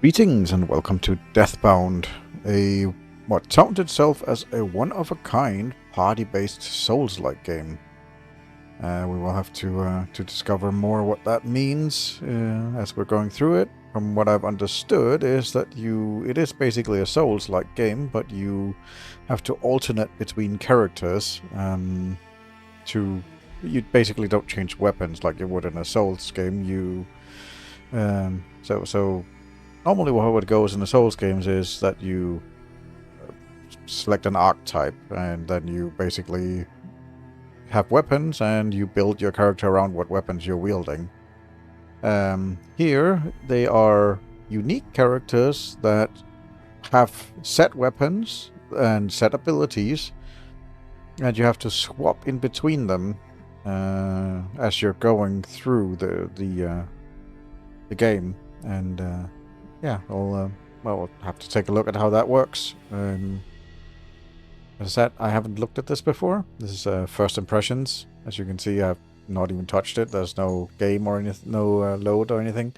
Greetings and welcome to Deathbound, what touted itself as a one-of-a-kind party-based Souls-like game. We will have to discover more what that means as we're going through it. From what I've understood is that it is basically a Souls-like game, but you have to alternate between characters. You basically don't change weapons like you would in a Souls game. Normally how it goes in the Souls games is that you select an archetype and then you basically have weapons and you build your character around what weapons you're wielding. Here they are unique characters that have set weapons and set abilities, and you have to swap in between them as you're going through the game. And yeah, we'll have to take a look at how that works. As I said, I haven't looked at this before. This is first impressions. As you can see, I've not even touched it. There's no game or anything, no load or anything.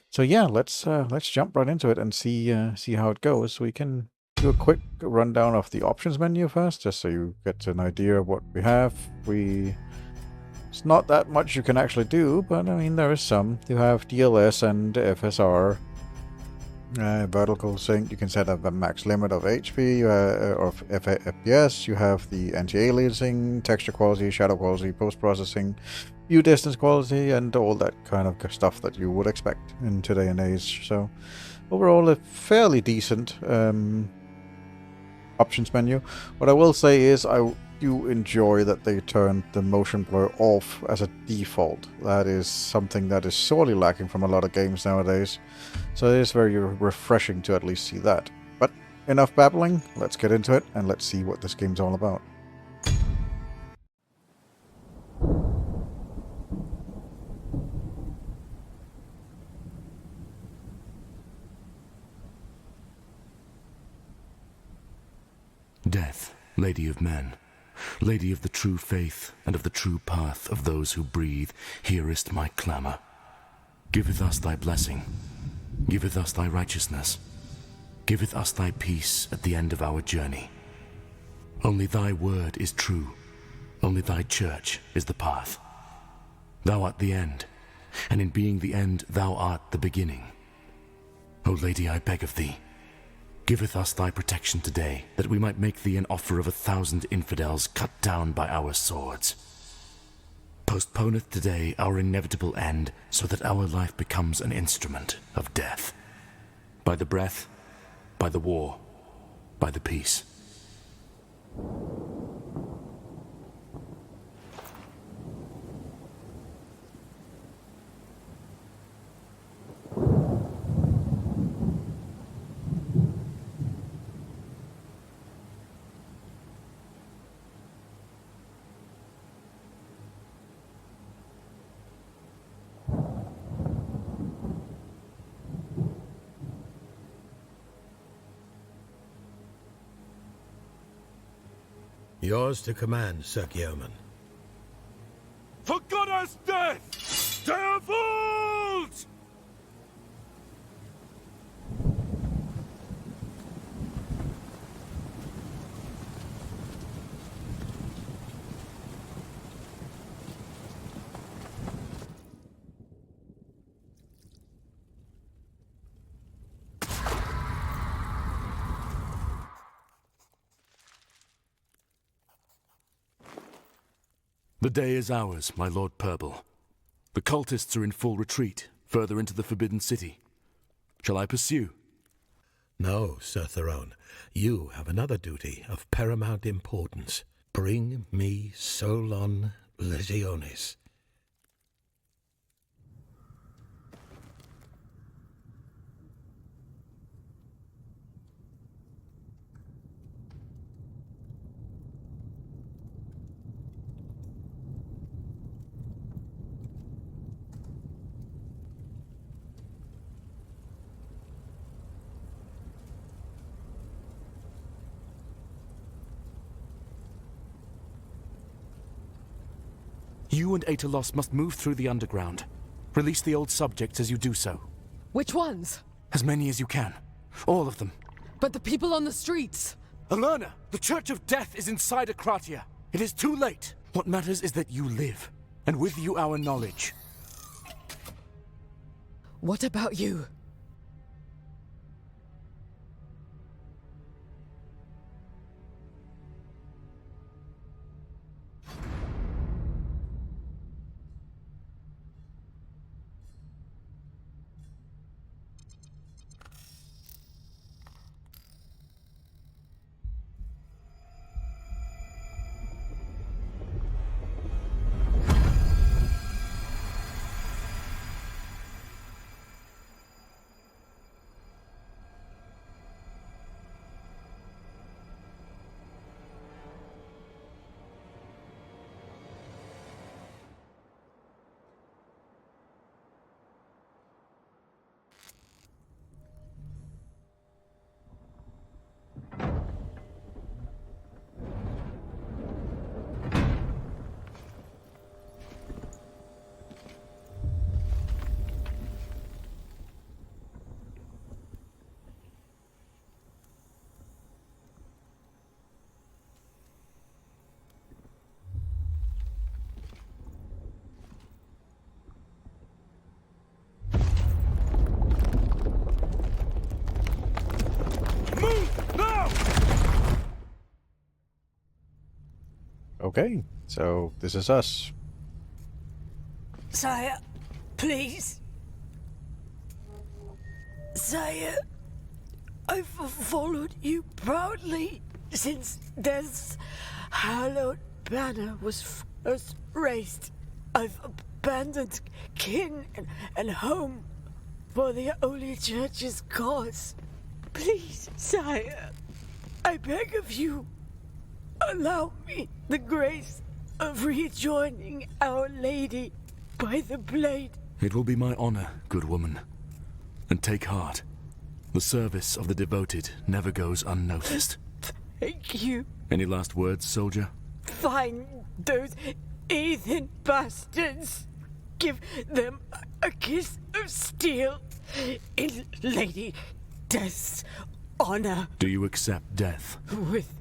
So yeah, let's jump right into it and see how it goes. We can do a quick rundown of the options menu first, just so you get an idea of what we have. It's not that much you can actually do, but I mean there is some. You have DLS and FSR. Vertical sync, you can set up a max limit of HP or FPS. You have the anti-aliasing, texture quality, shadow quality, post-processing, view distance quality, and all that kind of stuff that you would expect in today and age. So overall a fairly decent options menu. What I will say is I do enjoy that they turned the motion blur off as a default. That is something that is sorely lacking from a lot of games nowadays. So it is very refreshing to at least see that. But enough babbling, let's get into it and let's see what this game's all about. Death, Lady of Men, Lady of the true faith and of the true path of those who breathe, hearest my clamour. Giveth us thy blessing, giveth us thy righteousness, giveth us thy peace at the end of our journey. Only thy word is true, only thy church is the path. Thou art the end, and in being the end thou art the beginning. O Lady, I beg of thee, giveth us thy protection today, that we might make thee an offer of 1,000 infidels cut down by our swords. Postponeth today our inevitable end, so that our life becomes an instrument of death. By the breath, by the war, by the peace. Yours to command, Sir Guillermin. For Goddess Death! Default! The day is ours, my Lord Purble. The cultists are in full retreat, further into the Forbidden City. Shall I pursue? No, Sir Theron. You have another duty of paramount importance. Bring me Solon Legionis. You and Aetolos must move through the underground. Release the old subjects as you do so. Which ones? As many as you can. All of them. But the people on the streets! Alerna, the Church of Death is inside Akratya. It is too late. What matters is that you live, and with you our knowledge. What about you? Okay, so this is us. Sire, please. Sire, I've followed you proudly since Death's hallowed banner was first raised. I've abandoned kin and home for the Holy Church's cause. Please, sire, I beg of you, allow me the grace of rejoining Our Lady by the blade. It will be my honor, good woman. And take heart. The service of the devoted never goes unnoticed. Thank you. Any last words, soldier? Find those heathen bastards. Give them a kiss of steel in Lady Death's honor. Do you accept death? With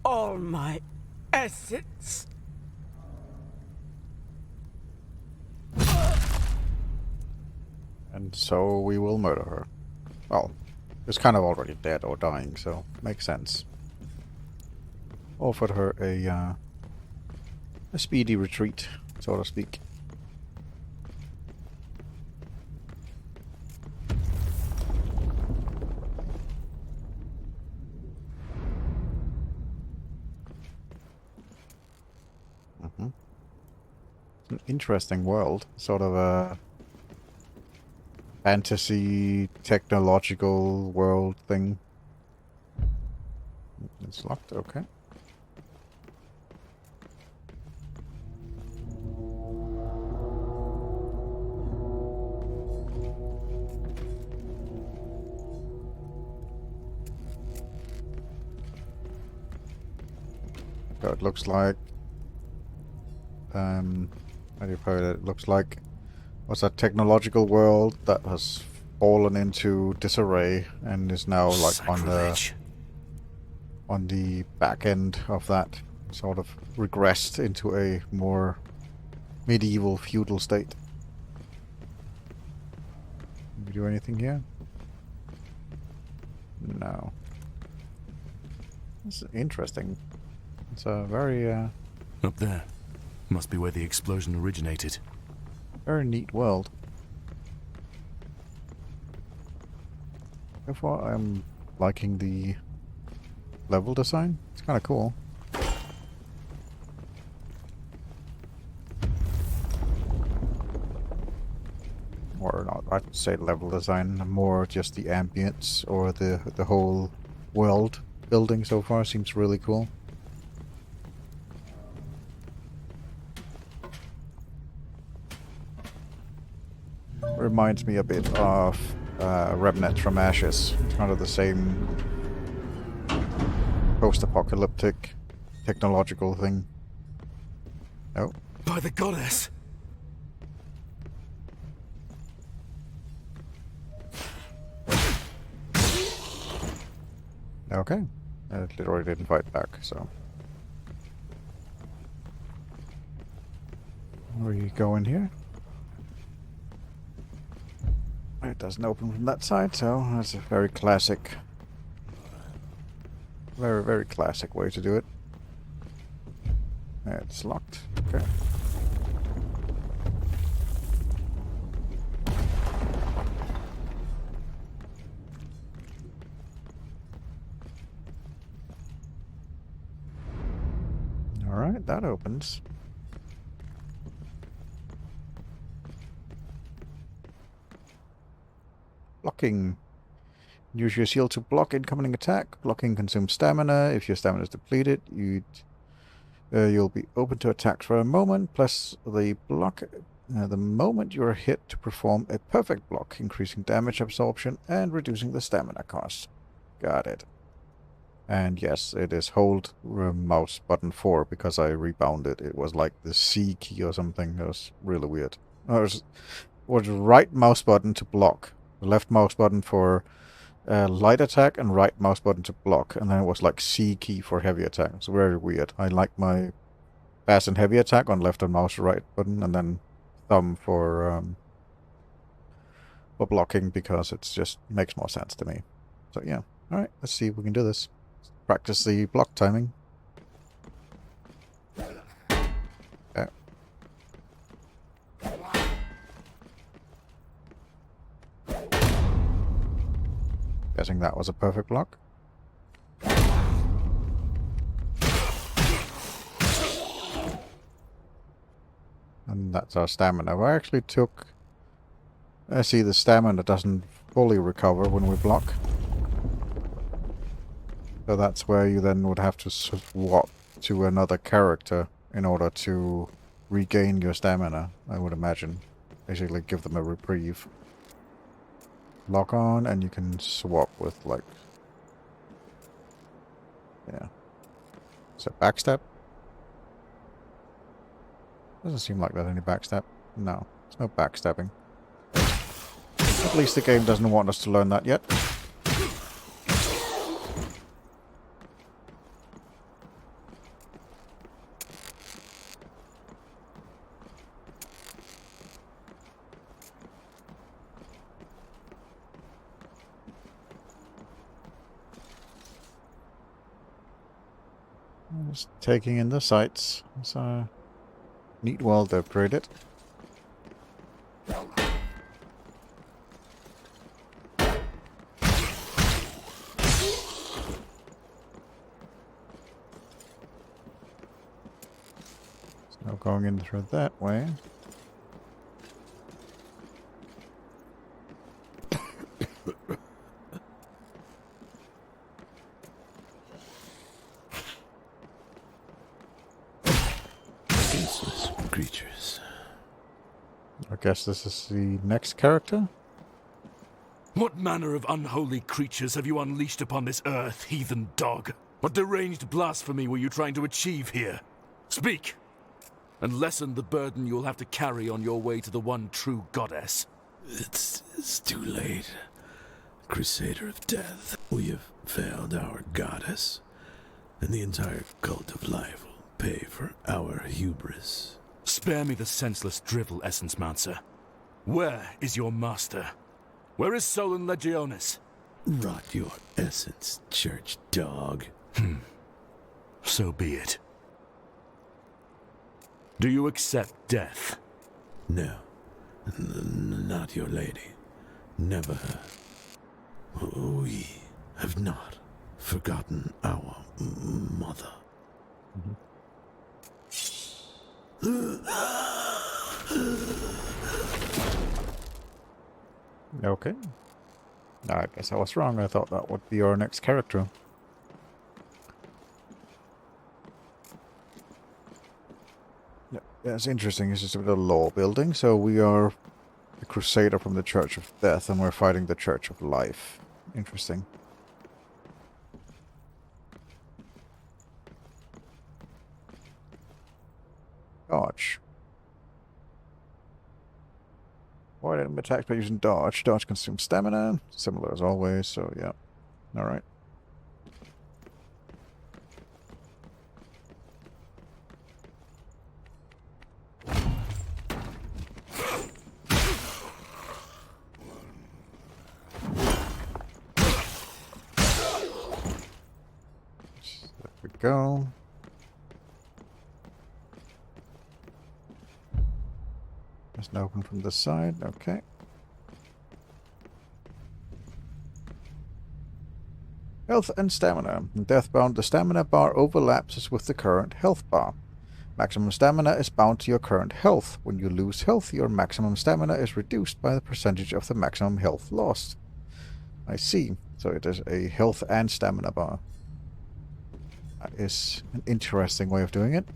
all my essence. And so we will murder her. Well, it's kind of already dead or dying, so makes sense. Offered her a speedy retreat, so to speak. It's an interesting world, sort of a fantasy technological world thing. It's locked, okay. So it looks like how do you put it? It looks like what's that technological world that has fallen into disarray and is now like Sacrilege. on the back end of that, sort of regressed into a more medieval feudal state. Can we do anything here? No. This is interesting. It's a very Up there. Must be where the explosion originated. very neat world. So far, I'm liking the level design. It's kind of cool. Or not, I'd say level design, more just the ambience or the whole world building so far seems really cool. Reminds me a bit of Remnant from Ashes. It's kind of the same post-apocalyptic technological thing. Oh, By the goddess! Okay. It literally didn't fight back, so. We go in here. It doesn't open from that side, so that's a very classic. Very, very classic way to do it. It's locked. Okay. Alright, that opens. Blocking. Use your shield to block incoming attack. Blocking consumes stamina. If your stamina is depleted, you'll be open to attacks for a moment. Plus the block the moment you are hit to perform a perfect block, increasing damage absorption and reducing the stamina cost. Got it. And yes, it is hold mouse button 4 because I rebounded. It was like the C key or something. It was really weird. It was right mouse button to block. Left mouse button for light attack and right mouse button to block. And then it was like C key for heavy attack. It's very weird. I like my fast and heavy attack on left and mouse right button, and then thumb for blocking because it just makes more sense to me. So yeah. Alright, let's see if we can do this. Practice the block timing. Okay. Guessing that was a perfect block. And that's our stamina. I actually took... I see the stamina doesn't fully recover when we block. So that's where you then would have to swap to another character in order to regain your stamina, I would imagine. Basically give them a reprieve. Lock on, and you can swap with, like... Yeah. Is it backstab? Doesn't seem like there's any backstab. No, there's no backstabbing. At least the game doesn't want us to learn that yet. Just taking in the sights. It's a neat world they've created. So going in through that way. Creatures. I guess this is the next character. What manner of unholy creatures have you unleashed upon this earth, heathen dog? What deranged blasphemy were you trying to achieve here? Speak! And lessen the burden you'll have to carry on your way to the one true goddess. It's too late. Crusader of Death. We have failed our goddess, and the entire cult of life will pay for our hubris. Spare me the senseless drivel, Essence Mouncer. Where is your master? Where is Solon Legionis? Rot your essence, church dog. So be it. Do you accept death? No, not your lady. Never her. We have not forgotten our mother. Okay. I guess I was wrong. I thought that would be our next character. Yeah, it's interesting. It's just a bit of lore building. So we are a crusader from the Church of Death, and we're fighting the Church of Life. Interesting. Dodge. Avoid enemy attacks by using dodge. Dodge consumes stamina. Similar as always, so yeah. Alright. go. Just open from the side. Okay. Health and stamina. In Deathbound, the stamina bar overlaps with the current health bar. Maximum stamina is bound to your current health. When you lose health, your maximum stamina is reduced by the percentage of the maximum health lost. I see. So it is a health and stamina bar. That is an interesting way of doing it.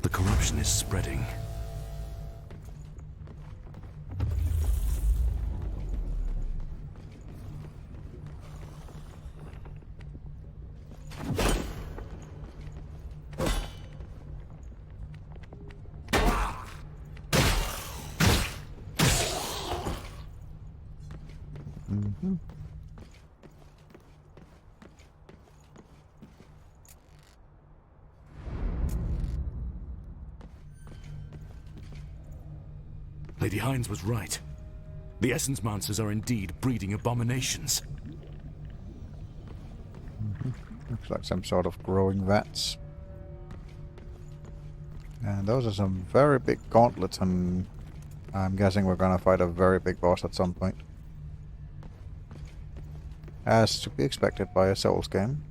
The corruption is spreading. Lady Hines was right. The essence monsters are indeed breeding abominations. Looks like some sort of growing vats. And those are some very big gauntlets, and I'm guessing we're gonna fight a very big boss at some point. As to be expected by a Souls game.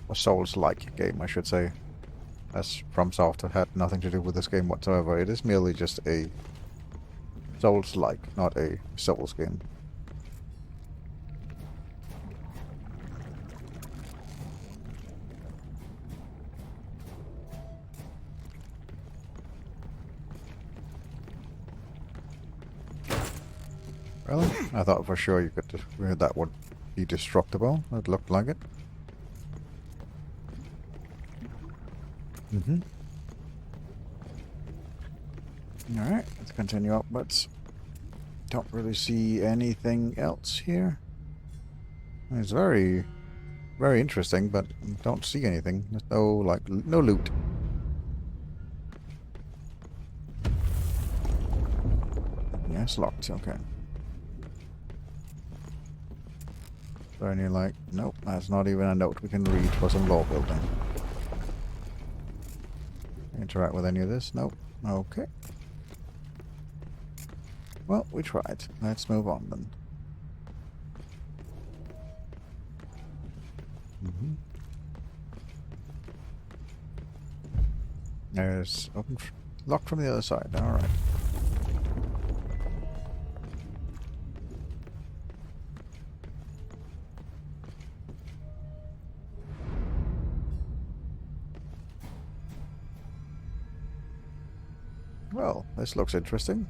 A Souls-like game, I should say. As FromSoft had nothing to do with this game whatsoever. It is merely just a Souls-like, not a Souls game. Really? I thought for sure you could that would be destructible. It looked like it. Alright, let's continue upwards. Don't really see anything else here. It's very, very interesting, but don't see anything. There's no loot. Yeah, it's locked, okay. Is there any nope, that's not even a note we can read for some law building. Interact with any of this? Nope. Okay. Well, we tried. Let's move on then. There's locked from the other side. All right. Well, this looks interesting.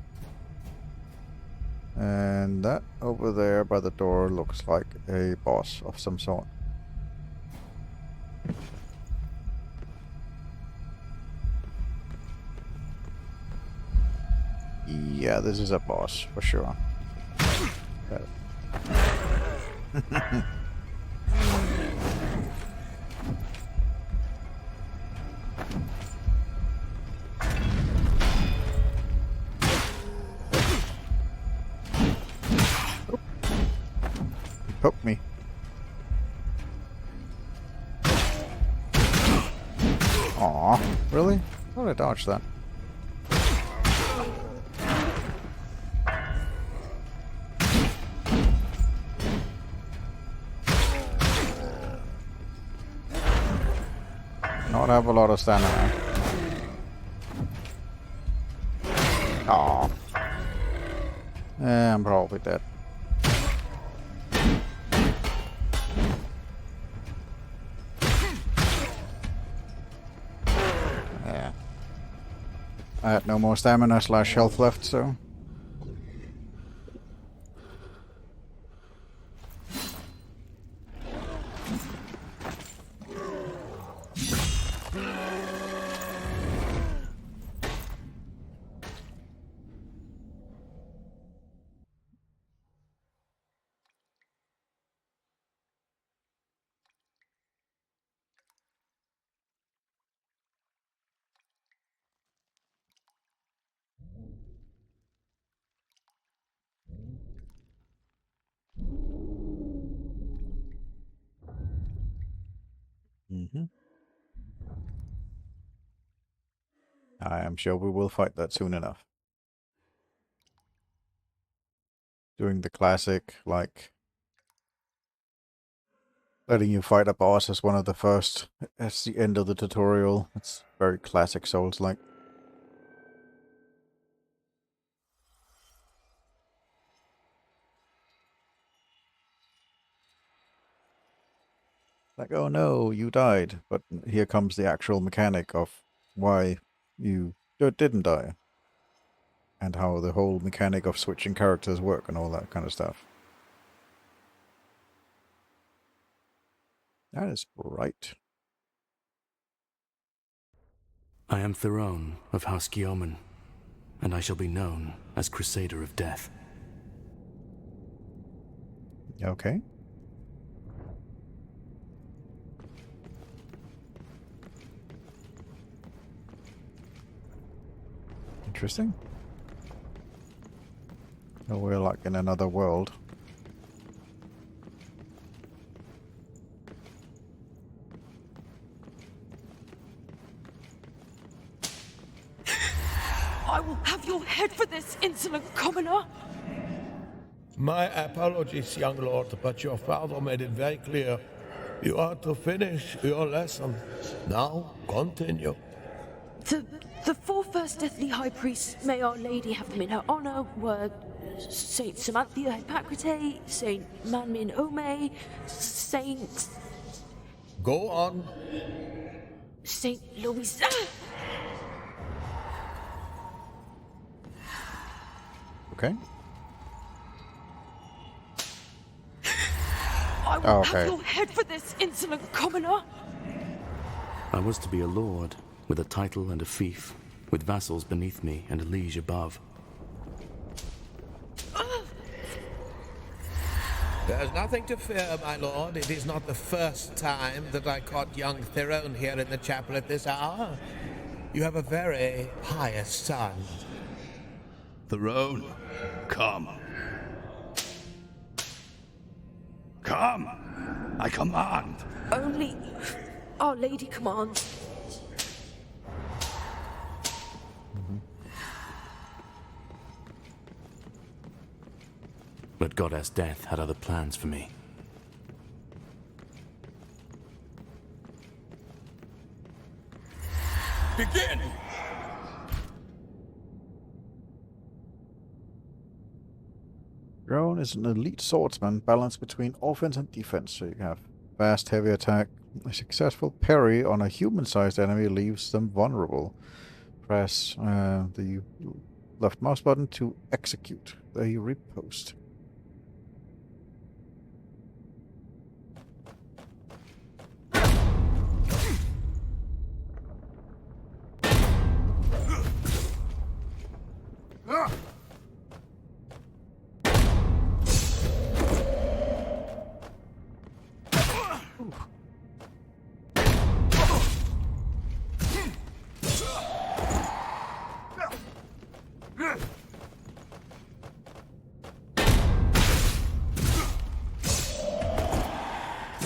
And that over there by the door looks like a boss of some sort. Yeah, this is a boss for sure. Poke me. Aw, really? How did I dodge that? Not have a lot of stamina. Aw. I'm probably dead. I had no more stamina / health left, so I am sure we will fight that soon enough. Doing the classic, like, letting you fight a boss as one of the first, at the end of the tutorial. It's very classic Souls-like. Like, oh no, you died. But here comes the actual mechanic of why you didn't die. And how the whole mechanic of switching characters work and all that kind of stuff. That is right. I am Theron of House Guillaumin, and I shall be known as Crusader of Death. Okay. Interesting. Oh, we're like in another world. I will have your head for this, insolent commoner! My apologies, young lord, but your father made it very clear. You are to finish your lesson. Now, continue. The four first deathly high priests, may Our Lady have them in her honor, were Saint Samanthia Akratya, Saint Manmin Ome, Saint... Go on. Saint Louis... Okay. I will have your head for this, insolent commoner! I was to be a lord, with a title and a fief, with vassals beneath me and a liege above. There's nothing to fear, my lord. It is not the first time that I caught young Theron here in the chapel at this hour. You have a very pious son. Theron, come. Come! I command! Only Our Lady commands. But Goddess Death had other plans for me. Begin! Drone is an elite swordsman balanced between offense and defense. So you have fast, heavy attack. A successful parry on a human-sized enemy leaves them vulnerable. Press the left mouse button to execute the riposte.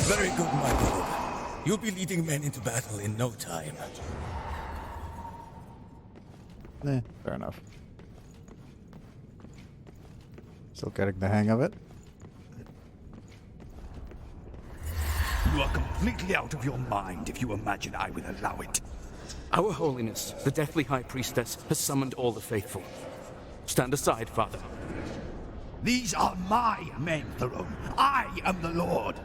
Very good, my lord. You'll be leading men into battle in no time. Fair enough. Still getting the hang of it. You are completely out of your mind if you imagine I will allow it. Our Holiness, the Deathly High Priestess, has summoned all the faithful. Stand aside, Father. These are my men, Theron. I am the Lord.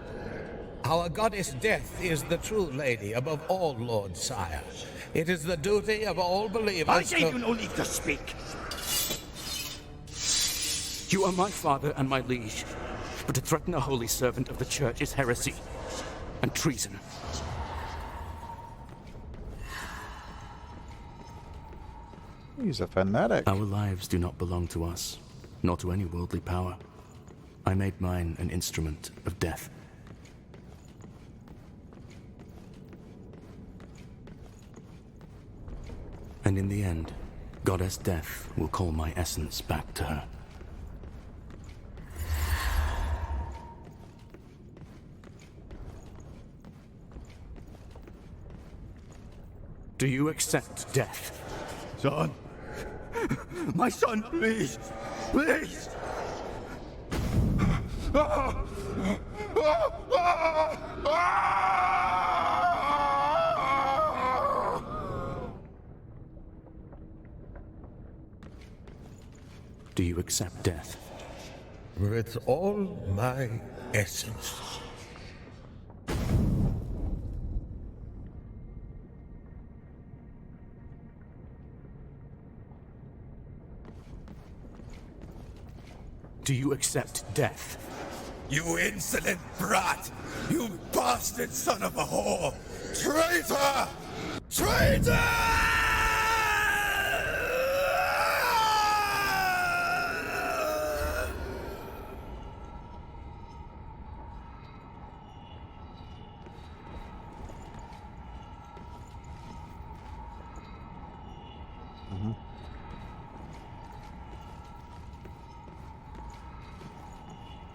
Our goddess Death is the true lady above all lords, sire. It is the duty of all believers I say you no need to speak. You are my father and my liege, but to threaten a holy servant of the Church is heresy and treason. He's a fanatic. Our lives do not belong to us, nor to any worldly power. I made mine an instrument of death. And in the end, Goddess Death will call my essence back to her. Do you accept death? Son! My son, please! Please! Do you accept death? With all my essence. Do you accept death? You insolent brat! You bastard son of a whore! Traitor! Traitor!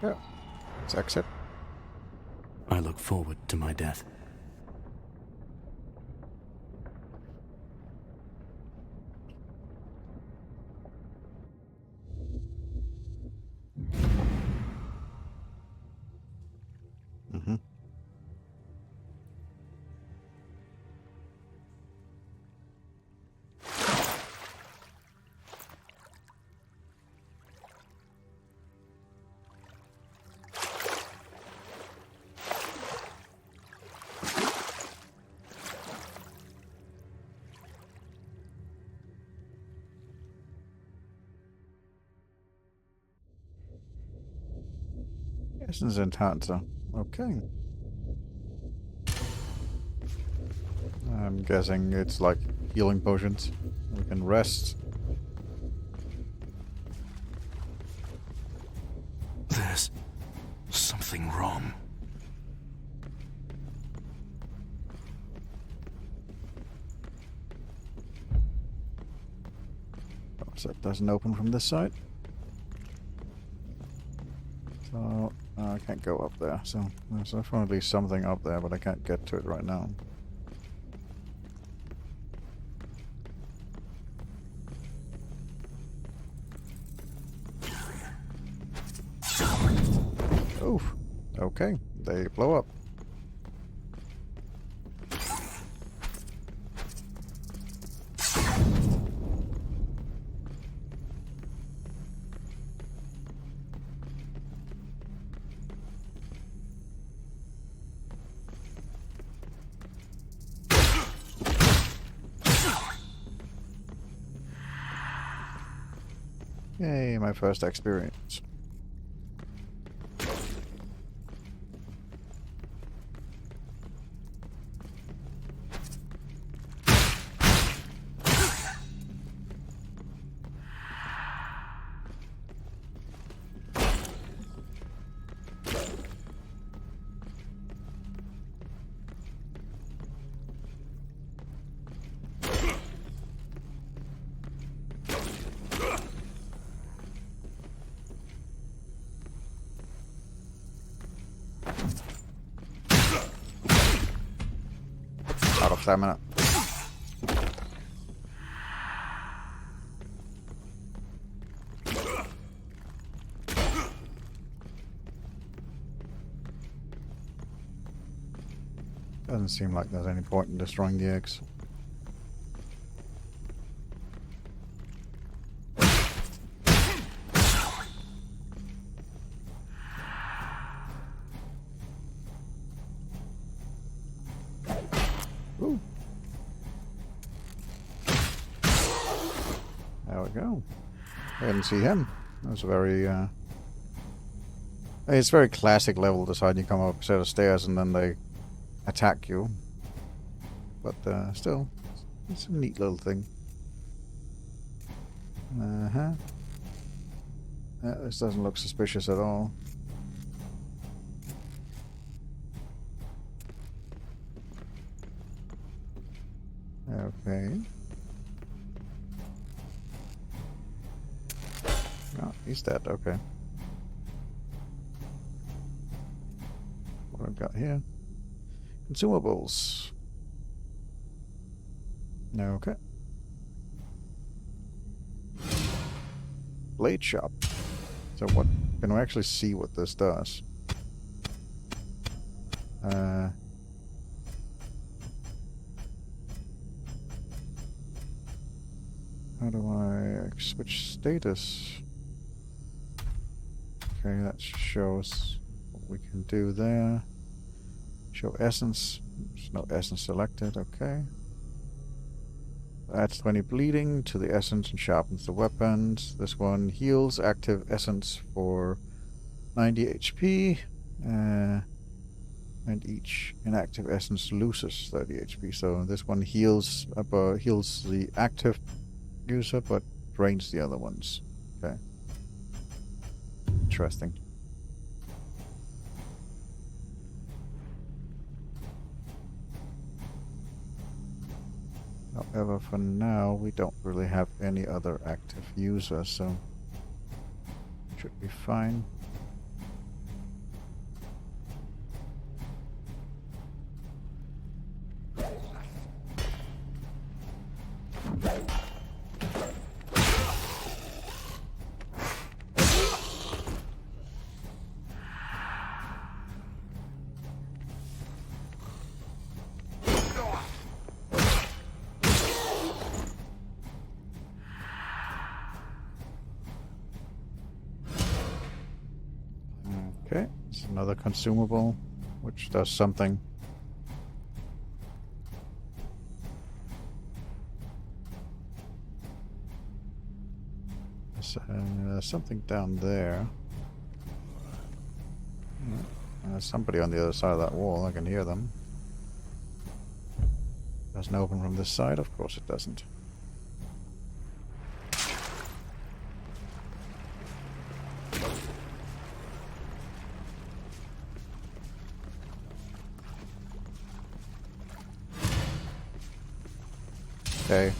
Yeah. Let's exit. I look forward to my death. Essence enhancer. Okay. I'm guessing it's like healing potions. We can rest. There's something wrong. Oh, so it doesn't open from this side. So I can't go up there. So there's definitely something up there, but I can't get to it right now. Oof. Okay, they blow up. Yay, my first experience. Out of stamina. Doesn't seem like there's any point in destroying the eggs. Ooh. There we go. I didn't see him. That was very, it's very classic level design. You come up a set of stairs and then they attack you. But, still, it's a neat little thing. Uh-huh. This doesn't look suspicious at all. Okay. Oh, he's dead. Okay. What I've got here? Consumables. Okay. Blade shop. So what can we actually see what this does? How do I switch status? Okay, that shows what we can do there. Show essence. There's no essence selected. Okay. Adds 20 bleeding to the essence and sharpens the weapons. This one heals active essence for 90 HP. And each inactive essence loses 30 HP. So this one heals the active user, but drains the other ones. Okay. Interesting. However, for now, we don't really have any other active user, so should be fine. Okay, it's another consumable, which does something. There's something down there. There's somebody on the other side of that wall. I can hear them. Doesn't open from this side? Of course it doesn't. Okay,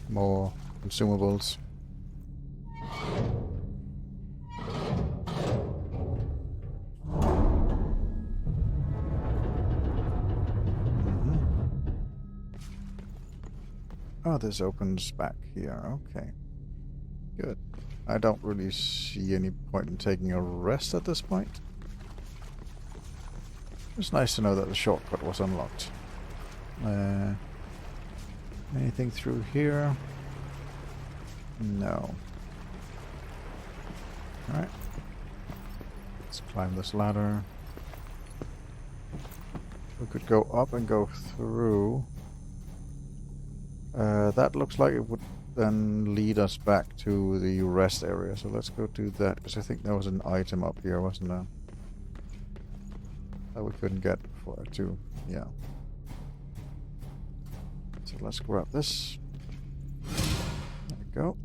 more consumables. Oh, this opens back here. Okay, good. I don't really see any point in taking a rest at this point. It's nice to know that the shortcut was unlocked. Anything through here? No. Alright. Let's climb this ladder. We could go up and go through. That looks like it would then lead us back to the rest area. So let's go do that, because I think there was an item up here, wasn't there? That we couldn't get before, too. Yeah. So let's grab this. There we go.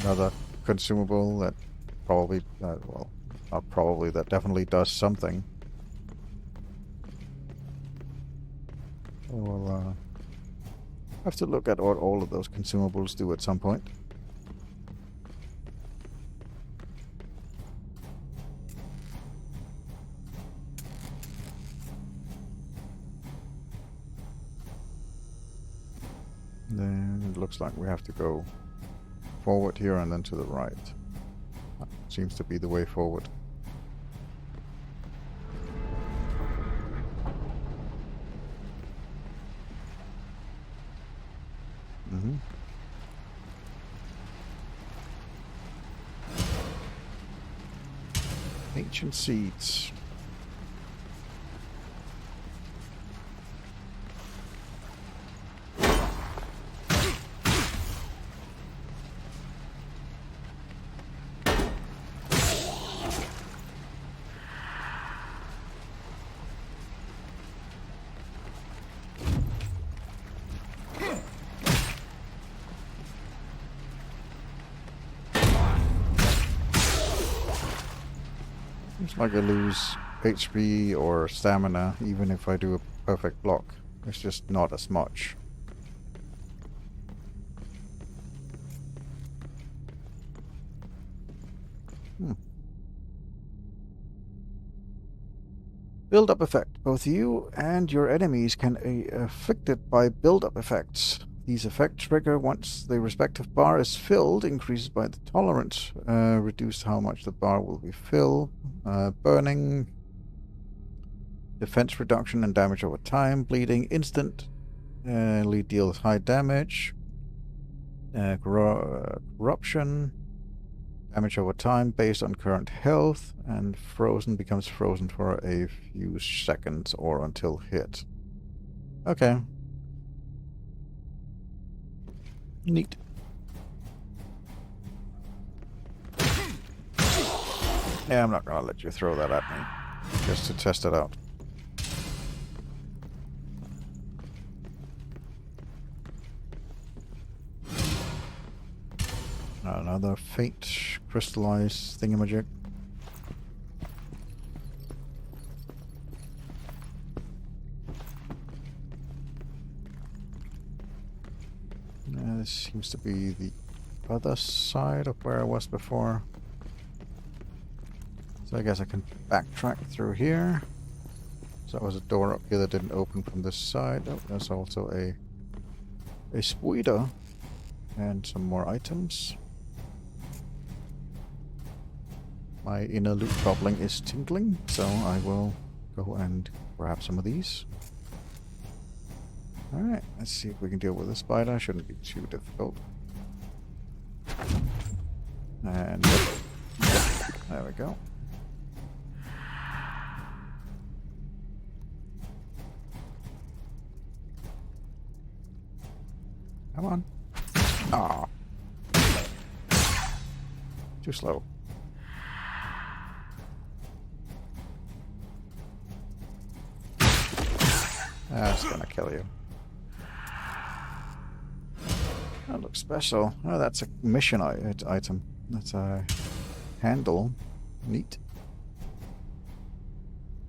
Another consumable that probably, well, not probably, that definitely does something. We'll have to look at what all of those consumables do at some point. Then it looks like we have to go forward here and then to the right. That seems to be the way forward. Ancient seeds. Seems like I lose HP or stamina even if I do a perfect block. It's just not as much. Build-up effect. Both you and your enemies can be afflicted by build-up effects. These effects trigger once the respective bar is filled, increases by the tolerance, reduce how much the bar will be filled, burning, defense reduction and damage over time, bleeding, instant, deals high damage, corruption, damage over time based on current health, and frozen becomes frozen for a few seconds or until hit. Okay. Neat. Yeah, I'm not gonna let you throw that at me, just to test it out. Another faint crystallized thingamajig. This seems to be the other side of where I was before. So I guess I can backtrack through here. So there was a door up here that didn't open from this side. Oh, there's also a spider and some more items. My inner loot goblin is tingling, so I will go and grab some of these. Alright, let's see if we can deal with the spider. Shouldn't be too difficult. And there we go. Come on. Ah. Too slow. That's gonna kill you. That looks special. Oh, that's a mission item. That's a handle. Neat.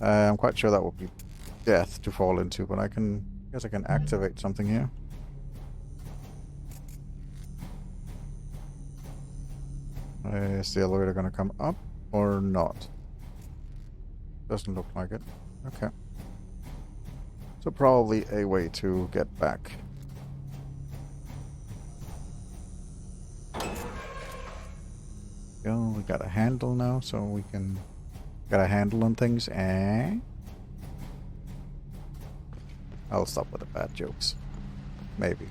I'm quite sure that will be death to fall into, but I guess I can activate something here. Is the elevator gonna come up or not? Doesn't look like it. Okay. So probably a way to get back. Go, we got a handle now, so we can got a handle on things, and I'll stop with the bad jokes. Maybe.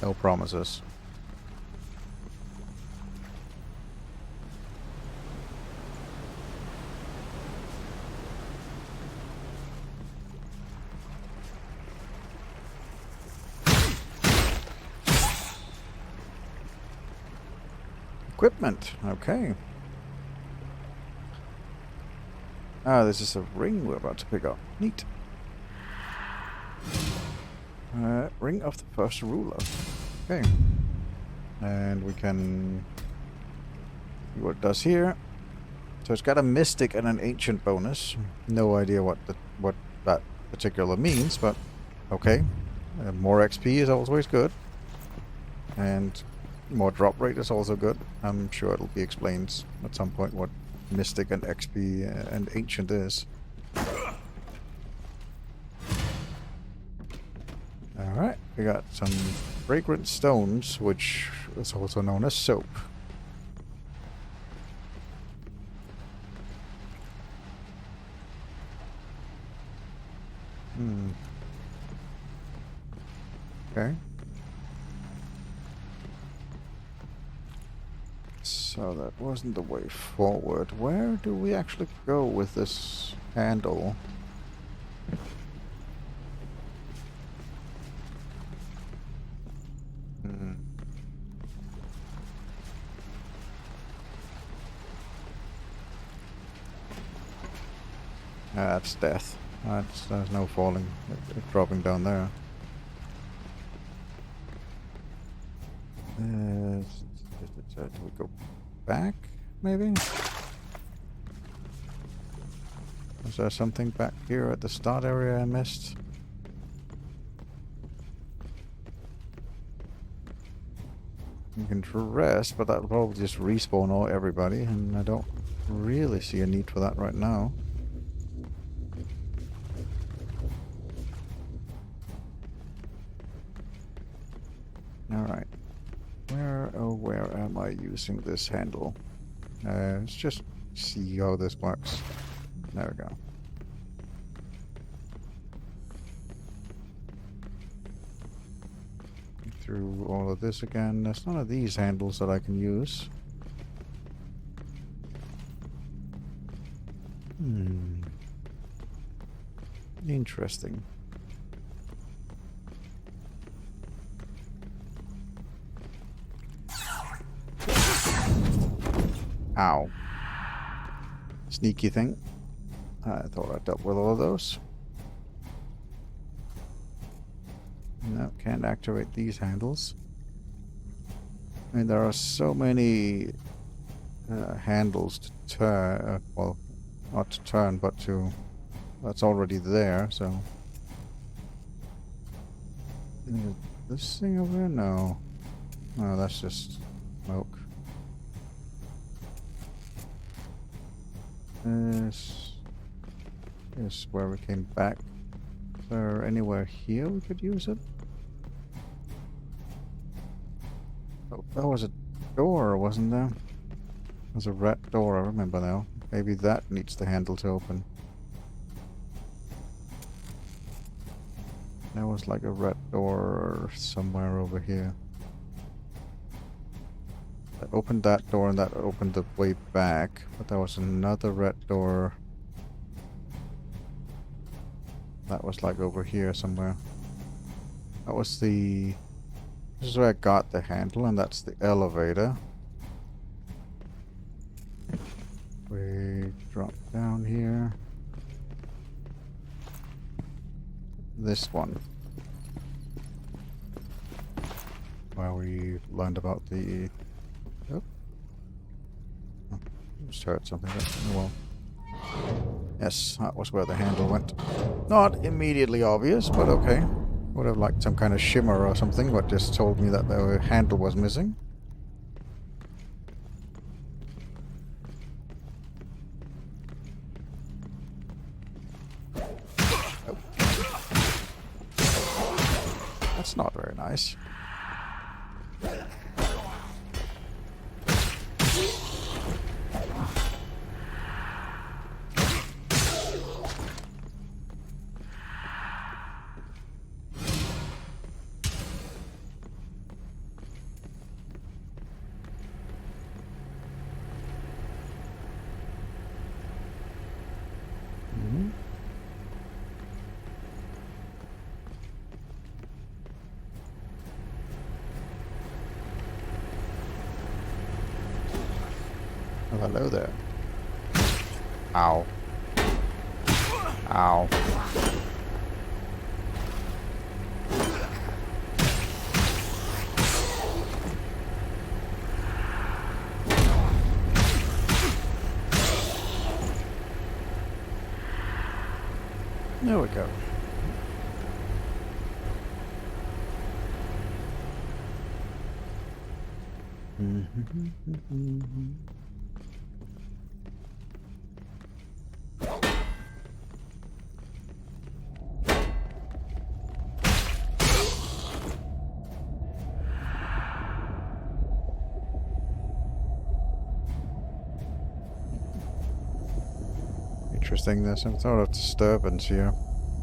No promises. Equipment, okay. Ah, this is a ring we're about to pick up. Neat. Ring of the first ruler. Okay. And we can see what it does here. So it's got a mystic and an ancient bonus. No idea what that particular means, but okay. More XP is always good. And more drop rate is also good. I'm sure it'll be explained at some point what mystic and XP and ancient is. Alright, we got some fragrant stones, which is also known as soap. Okay. So that wasn't the way forward. Where do we actually go with this handle? That's death. There's no falling. It's dropping down there. Do we go back, maybe? Is there something back here at the start area I missed? You can rest, but that'll probably just respawn all everybody, and I don't really see a need for that right now. Alright. Where am I using this handle? Let's just see how this works. There we go. Through all of this again. There's none of these handles that I can use. Interesting. Ow. Sneaky thing. I thought I dealt with all of those. No, can't activate these handles. I mean, there are so many handles to turn. Well, not to turn, but to... That's already there, so... This thing over there? No. No, that's just smoke. This is where we came back. Is there anywhere here we could use it? Oh, that was a door, wasn't there? There's a rat door, I remember now. Maybe that needs the handle to open. There was like a rat door somewhere over here. I opened that door and that opened the way back, but there was another red door that was like over here somewhere. That was the... This is where I got the handle, and that's the elevator. We drop down here. This one. Where we learned about the... Oh. Just heard something. Well, yes, that was where the handle went. Not immediately obvious, but okay. Would have liked some kind of shimmer or something, but just told me that the handle was missing. Oh. That's not very nice. Oh, hello there. Ow. Ow. There we go. Interesting, there's some sort of disturbance here.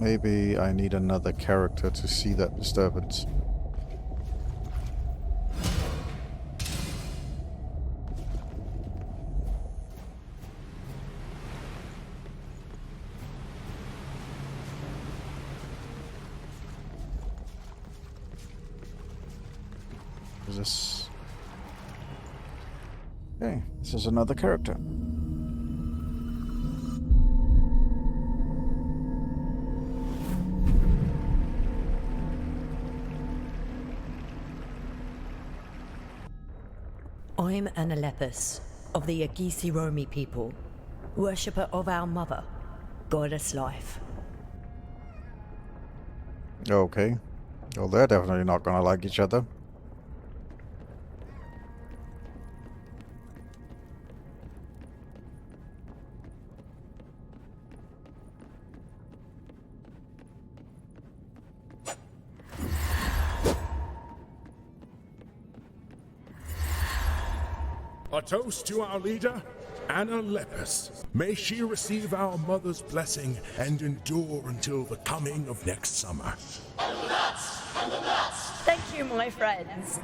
Maybe I need another character to see that disturbance. Is this... Okay, this is another character. I'm Analepus, of the Agisi-Romi people, worshipper of our mother, goddess life. Okay. Well, they're definitely not gonna like each other. A toast to our leader, Anna Lepus. May she receive our mother's blessing and endure until the coming of next summer. Thank you, my friends.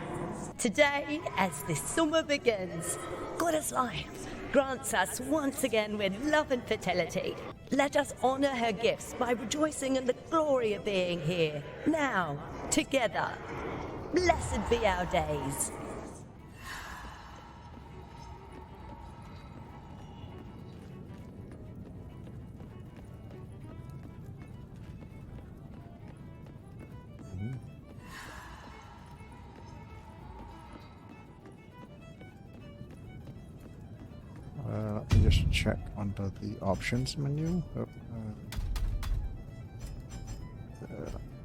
Today, as this summer begins, Goddess Life grants us once again with love and fertility. Let us honor her gifts by rejoicing in the glory of being here, now, together. Blessed be our days. Let me just check under the options menu.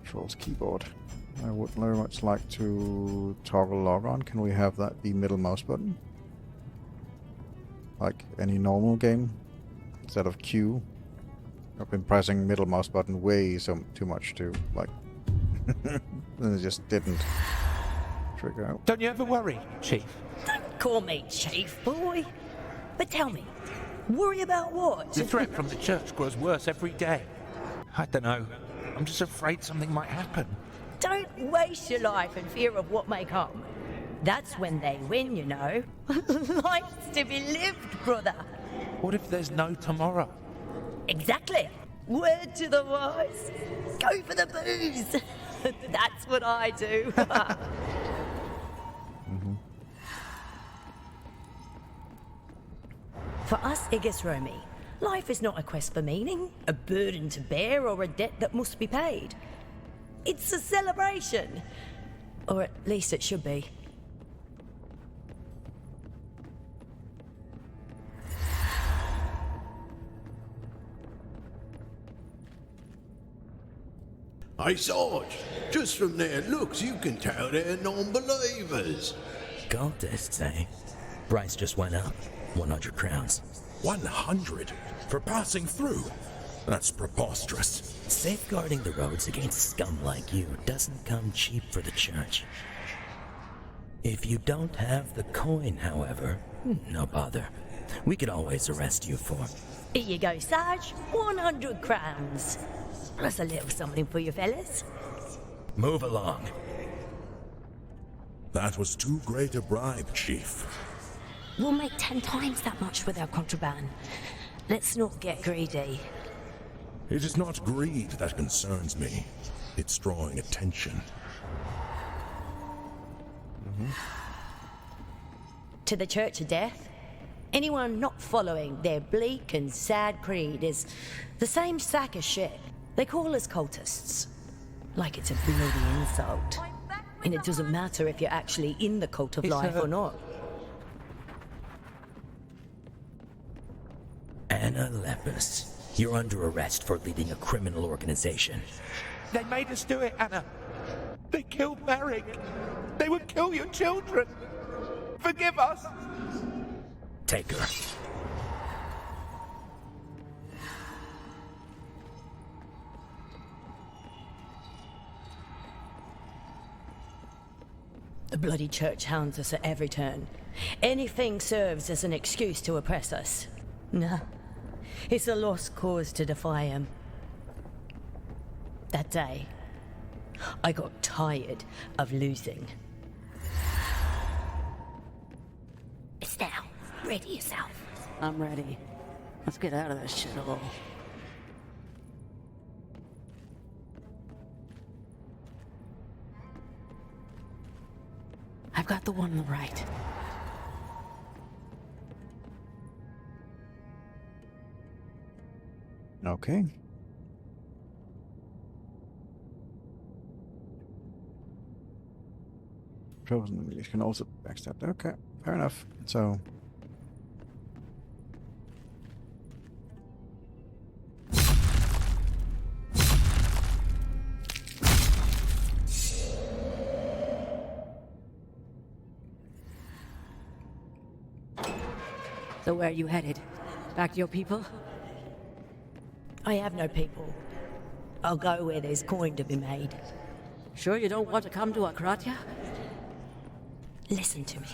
Controls keyboard. I would very much like to toggle log on. Can we have that be middle mouse button? Like any normal game? Instead of Q? I've been pressing middle mouse button way too much to like and it just didn't trigger out. Don't you ever worry, Chief? Don't call me Chief, boy. But tell me, worry about what? The threat from the church grows worse every day. I don't know. I'm just afraid something might happen. Don't waste your life in fear of what may come. That's when they win, you know. Life's to be lived, brother. What if there's no tomorrow? Exactly. Word to the wise. Go for the booze. That's what I do. For us Igisromi, life is not a quest for meaning, a burden to bear, or a debt that must be paid. It's a celebration. Or at least it should be. Hey, Sarge, just from their looks, you can tell they're non-believers. Cultists, eh? Price just went up. 100 crowns. 100? For passing through? That's preposterous. Safeguarding the roads against scum like you doesn't come cheap for the church. If you don't have the coin, however, no bother. We could always arrest you for... Here you go, Sarge. 100 crowns. Plus a little something for you fellas. Move along. That was too great a bribe, Chief. We'll make 10 times that much with our contraband. Let's not get greedy. It is not greed that concerns me. It's drawing attention. To the Church of Death, anyone not following their bleak and sad creed is the same sack of shit. They call us cultists. Like it's a bloody insult. And it doesn't matter if you're actually in the cult of life or not. Anna Lepus, you're under arrest for leading a criminal organization. They made us do it, Anna. They killed Merrick. They would kill your children. Forgive us. Take her. The bloody church hounds us at every turn. Anything serves as an excuse to oppress us. Nah, it's a lost cause to defy him. That day, I got tired of losing. It's now. Ready yourself. I'm ready. Let's get out of this shithole. I've got the one on the right. Okay. Chosen enemies can also backstab. Okay, fair enough. So. So where are you headed? Back to your people? I have no people. I'll go where there's coin to be made. Sure you don't want to come to Akratya? Listen to me.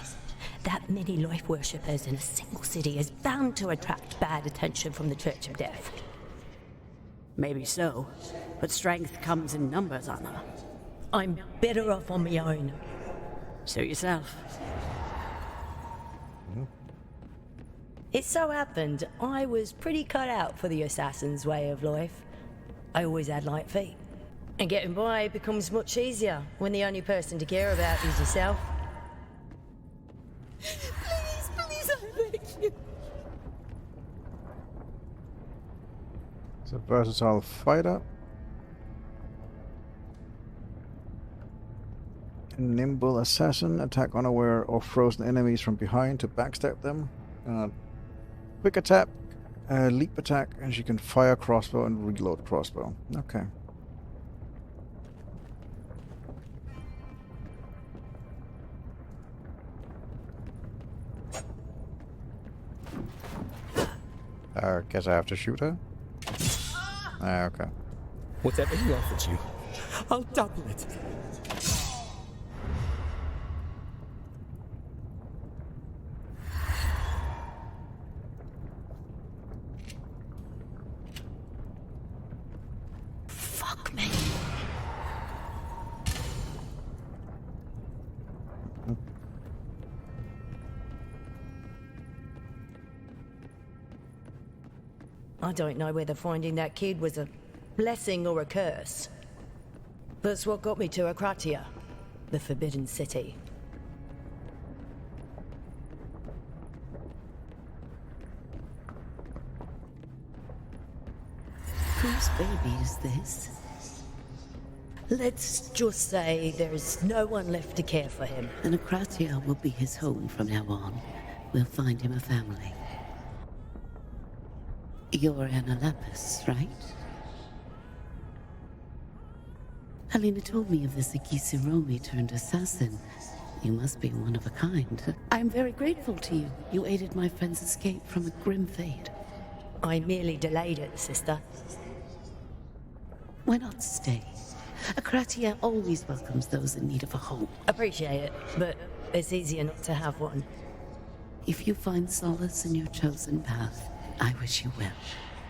That many life worshippers in a single city is bound to attract bad attention from the Church of Death. Maybe so, but strength comes in numbers, Anna. I'm better off on my own. Suit yourself. It so happened I was pretty cut out for the assassin's way of life. I always had light feet. And getting by becomes much easier when the only person to care about is yourself. Please, please, I beg you. It's a versatile fighter. A nimble assassin. Attack unaware or frozen enemies from behind to backstab them. Quick attack, leap attack, and she can fire crossbow and reload crossbow. Okay. Guess I have to shoot her? Okay. Whatever he offered you, I'll double it. Fuck me. I don't know whether finding that kid was a blessing or a curse. That's what got me to Akratya, the Forbidden City. Whose baby is this? Let's just say there's no one left to care for him. Then Akratya will be his home from now on. We'll find him a family. You're Anna Lapis, right? Helena told me of this Akisi turned assassin. You must be one of a kind. I'm very grateful to you. You aided my friend's escape from a grim fate. I merely delayed it, sister. Why not stay? Akratya always welcomes those in need of a home. Appreciate it, but it's easier not to have one. If you find solace in your chosen path, I wish you well.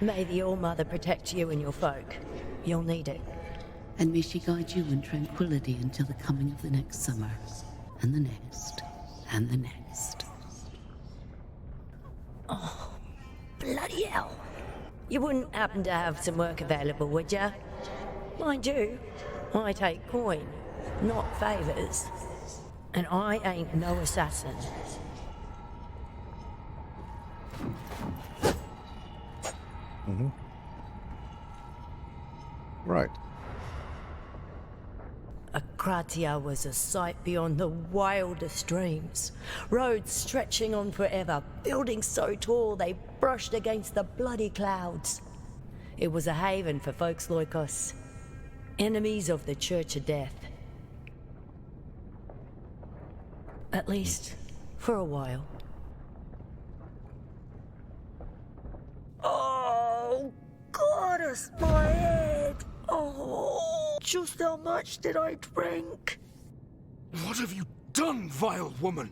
May the All-Mother protect you and your folk. You'll need it. And may she guide you in tranquility until the coming of the next summer, and the next, and the next. Oh, bloody hell. You wouldn't happen to have some work available, would ya? Mind you, I take coin, not favors. And I ain't no assassin. Right. Akratya was a sight beyond the wildest dreams. Roads stretching on forever, buildings so tall they brushed against the bloody clouds. It was a haven for folks like us, enemies of the Church of Death. At least, for a while. Oh, goddess, my head! Oh, just how much did I drink? What have you done, vile woman?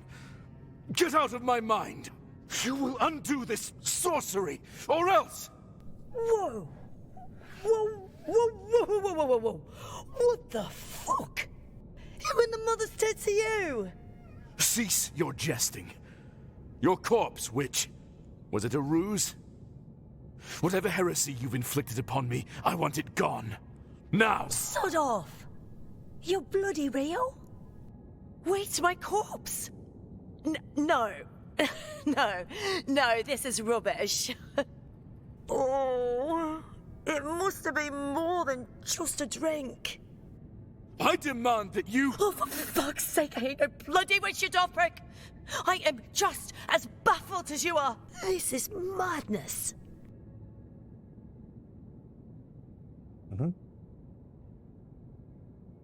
Get out of my mind! You will undo this sorcery, or else! Whoa! Whoa, whoa, whoa, whoa, whoa, whoa, whoa! What the fuck? You and the mother's dead to you! Cease your jesting. Your corpse, witch. Was it a ruse? Whatever heresy you've inflicted upon me, I want it gone. Now! Sod off! You're bloody real? Wait, my corpse? No. No, this is rubbish. Oh, it must have been more than just a drink. I demand that you... Oh, for fuck's sake, I ain't no bloody Richard Opprick! I am just as baffled as you are. This is madness.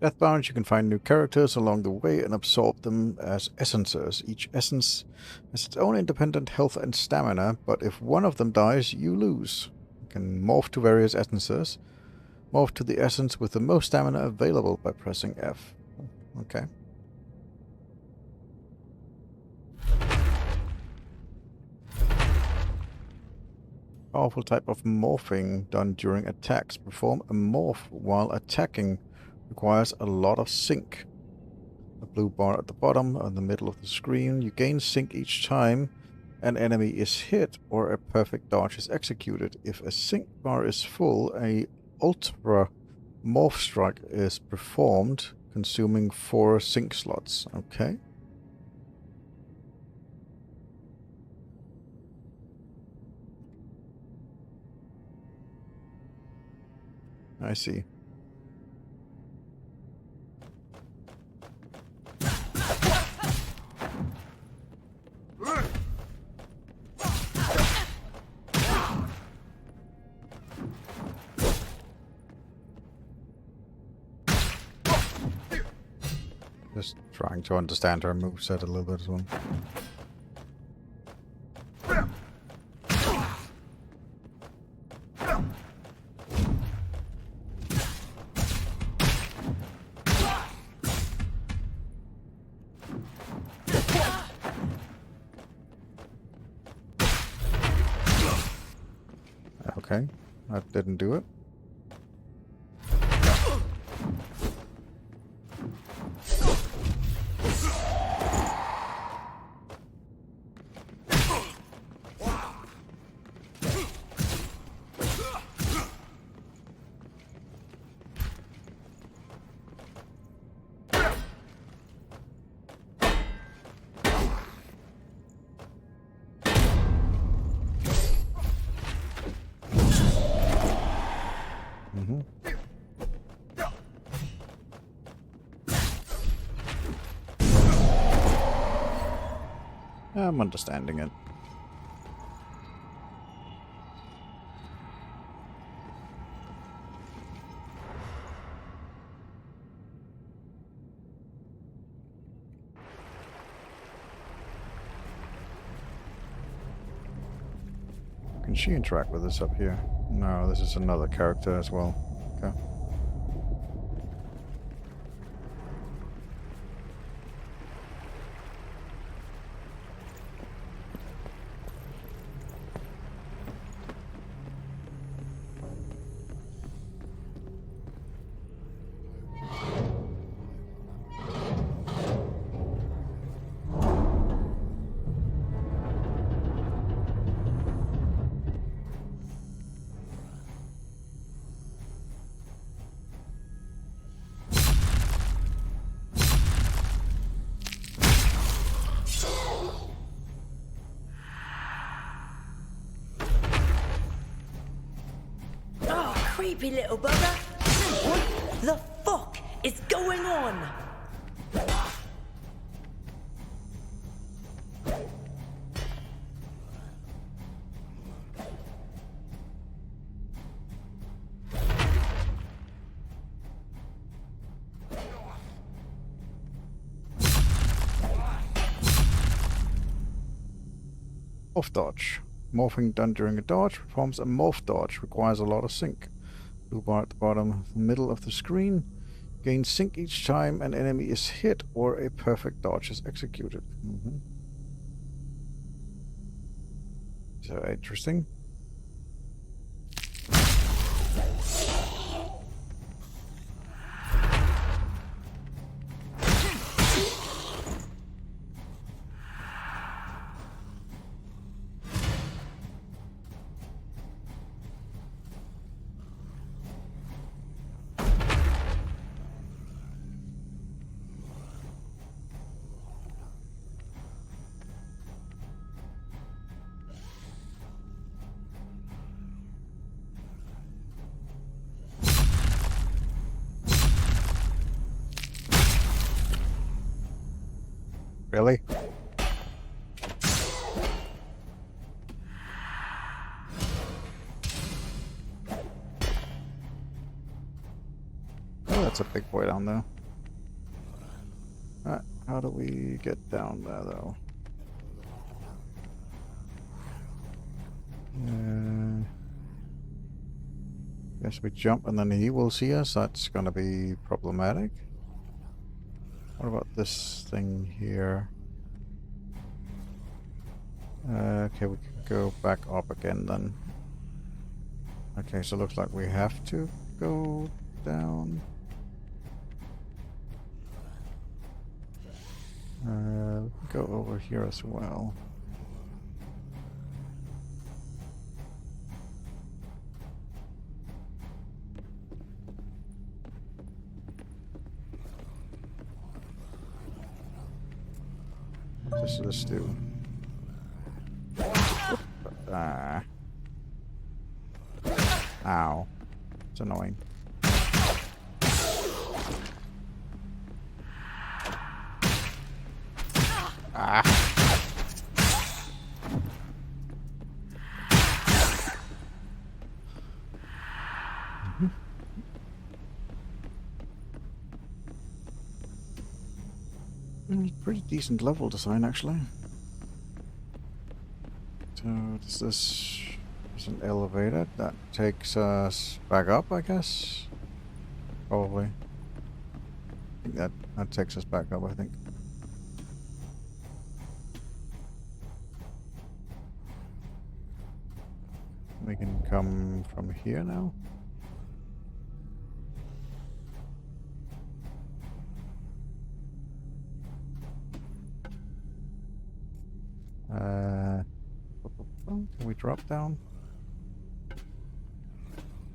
Deathbound, you can find new characters along the way and absorb them as essences. Each essence has its own independent health and stamina, but if one of them dies, you lose. You can morph to various essences. Morph to the essence with the most stamina available by pressing F. Okay. powerful type of morphing done during attacks. Perform a morph while attacking. Requires a lot of sync. The blue bar at the bottom in the middle of the screen. You gain sync each time an enemy is hit or a perfect dodge is executed. If a sync bar is full, a ultra Morphstrike is performed, consuming 4 sync slots. Okay. I see. Just trying to understand her moveset a little bit as well. Okay, that didn't do it. I'm understanding it. Can she interact with us up here? No, this is another character as well. Okay. Creepy little bugger. What the fuck is going on? Morph dodge. Morphing done during a dodge performs a morph dodge. Requires a lot of sync. Blue bar at the bottom, middle of the screen. Gain sync each time an enemy is hit or a perfect dodge is executed. So interesting. Really? Oh, that's a big boy down there. Alright, how do we get down there though? Guess we jump and then he will see us. That's gonna be problematic. What about this thing here? Okay, we can go back up again then. Okay, so looks like we have to go down. Go over here as well. What does this do? Ah. Ow. It's annoying. Ah. Pretty decent level design, actually. So, this is an elevator that takes us back up, I guess? Probably. I think that takes us back up, I think. We can come from here now. Can we drop down?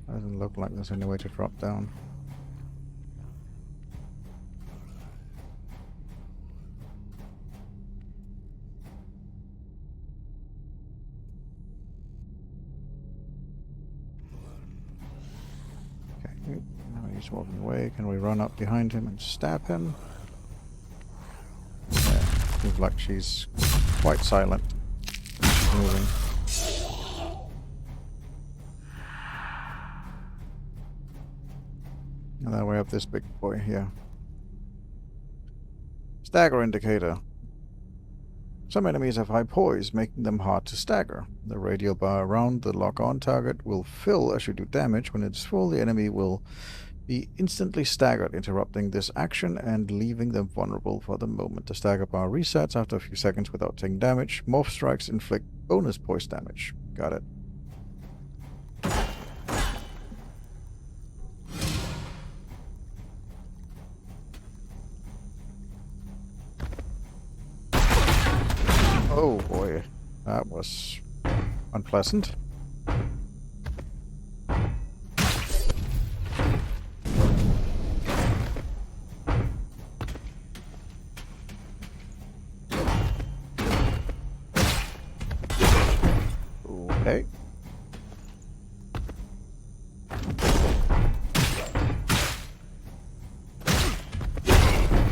Doesn't look like there's any way to drop down. Okay, now he's walking away. Can we run up behind him and stab him? Yeah, seems like she's quite silent. She's moving. And then we have this big boy here. Stagger indicator. Some enemies have high poise, making them hard to stagger. The radial bar around the lock-on target will fill as you do damage. When it is full, the enemy will be instantly staggered, interrupting this action and leaving them vulnerable for the moment. The stagger bar resets after a few seconds without taking damage. Morphstrikes inflict bonus poise damage. Got it. Oh boy, that was unpleasant. Okay.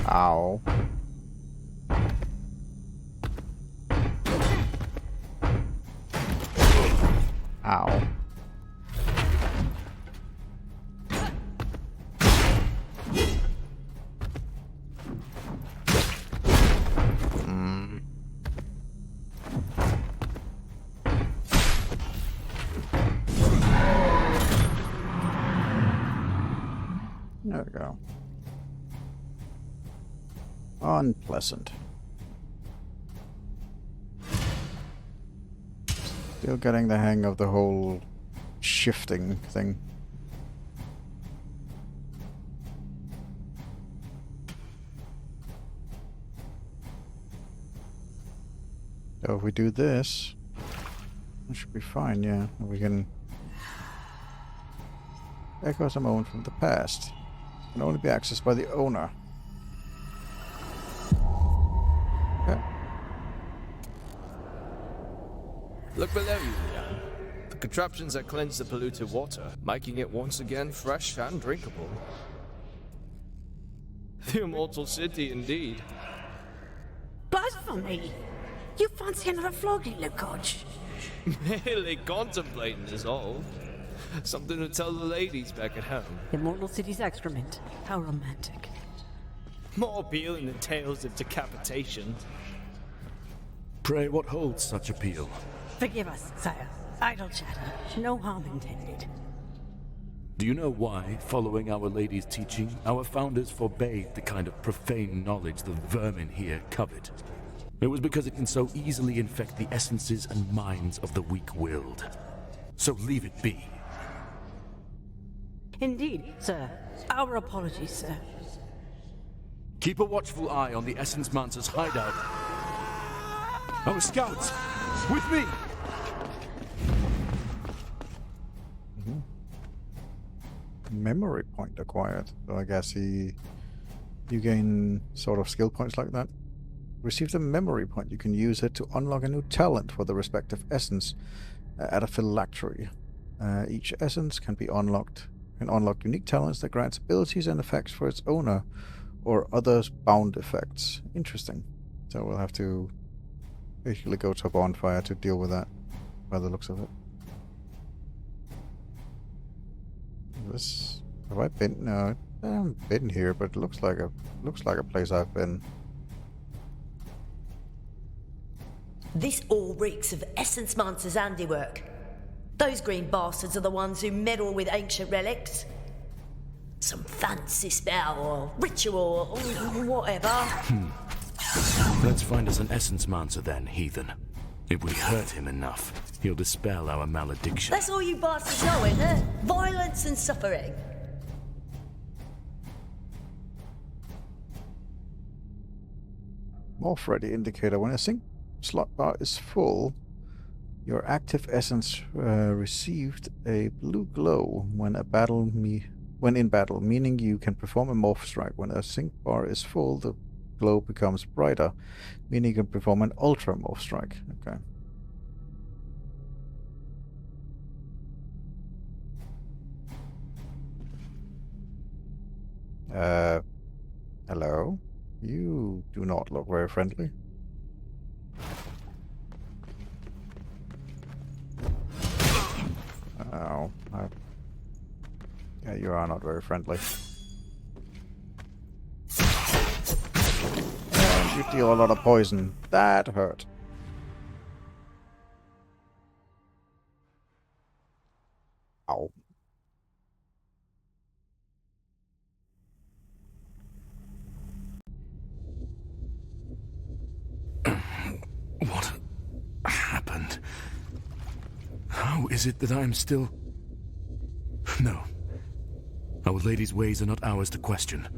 Ow. Ow. There we go. Unpleasant. Still getting the hang of the whole shifting thing. So if we do this, it should be fine, yeah. We can echo some moment from the past. Can only be accessed by the owner. Okay. Look below you, Leon. The contraptions that cleanse the polluted water, making it once again fresh and drinkable. The immortal city, indeed. Blasphemy! You fancy another flogging, Lukoch? Merely contemplating is all. Something to tell the ladies back at home. Immortal city's excrement. How romantic. More appealing than tales of decapitation. Pray, what holds such appeal? Forgive us, sire. Idle chatter. No harm intended. Do you know why, following Our Lady's teaching, our founders forbade the kind of profane knowledge the vermin here covet? It was because it can so easily infect the essences and minds of the weak-willed. So leave it be. Indeed, sir. Our apologies, sir. Keep a watchful eye on the Essence Mancer's hideout. Our scouts! With me! Memory point acquired. So I guess you gain sort of skill points like that. Received a memory point. You can use it to unlock a new talent for the respective essence at a phylactery. Each essence can unlock unique talents that grants abilities and effects for its owner or others bound effects. Interesting. So we'll have to basically go to a bonfire to deal with that by the looks of it. Have I been? No, I haven't been here, but it looks like a place I've been. This all reeks of Essence Mancer's handiwork. Those green bastards are the ones who meddle with ancient relics. Some fancy spell or ritual or whatever. Let's find us an Essence Mancer then, heathen. If we hurt him enough, he'll dispel our malediction. That's all you bastards know, isn't it? Violence and suffering. Morph ready indicator. When a sync slot bar is full, your active essence received a blue glow when in battle, meaning you can perform a Morphstrike. When a sync bar is full, the glow becomes brighter, meaning you can perform an ultra Morphstrike. Okay. Hello? You do not look very friendly. Oh, yeah, you are not very friendly. And you deal a lot of poison. That hurt. Ow. What happened? How is it that I am still... No. Our Lady's ways are not ours to question.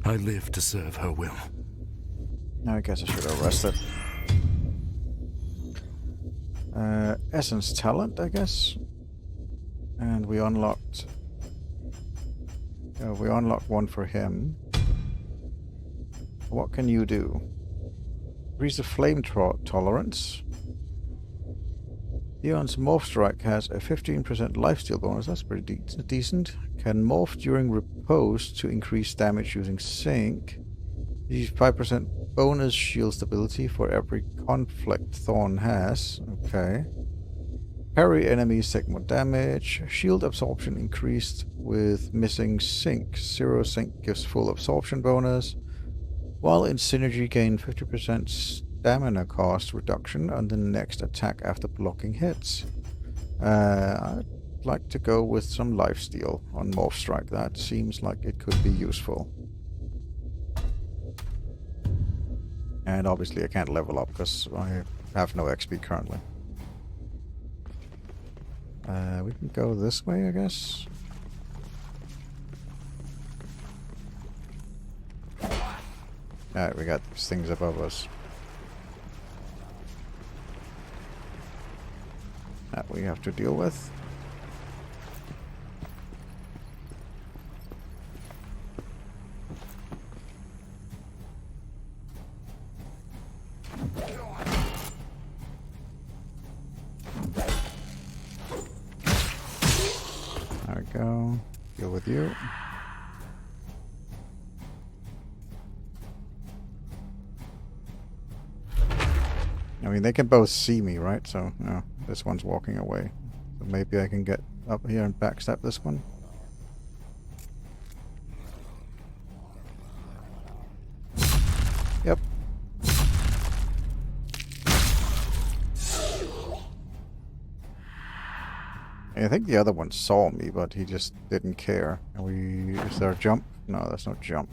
I live to serve her will. I guess I should have rested. Essence talent, I guess. And we unlocked... we unlocked one for him. What can you do? Increase the flame tolerance. Theon's Morphstrike has a 15% lifesteal bonus. That's pretty decent. Can morph during repose to increase damage using sync. Use 5% bonus shield stability for every conflict Thorn has. Okay. Parry enemies take more damage. Shield absorption increased with missing sync. 0 sync gives full absorption bonus. While in synergy, gain 50% stamina cost reduction on the next attack after blocking hits. I'd like to go with some lifesteal on Morphstrike. That seems like it could be useful. And obviously I can't level up because I have no XP currently. We can go this way, I guess. Alright, we got these things above us. That we have to deal with. There we go. Deal with you. I mean, they can both see me, right? So, no, this one's walking away. So maybe I can get up here and backstab this one. Yep. I think the other one saw me, but he just didn't care. Is there a jump? No, that's no jump.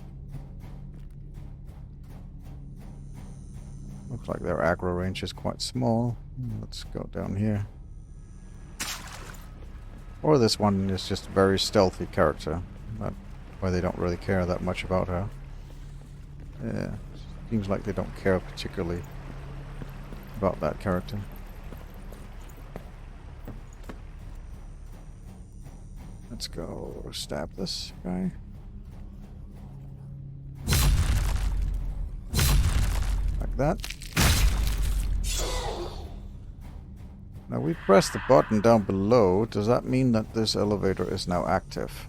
Looks like their aggro range is quite small. Let's go down here. Or this one is just a very stealthy character. That's why they don't really care that much about her. Yeah, seems like they don't care particularly about that character. Let's go stab this guy. Like that. Now we press the button down below. Does that mean that this elevator is now active?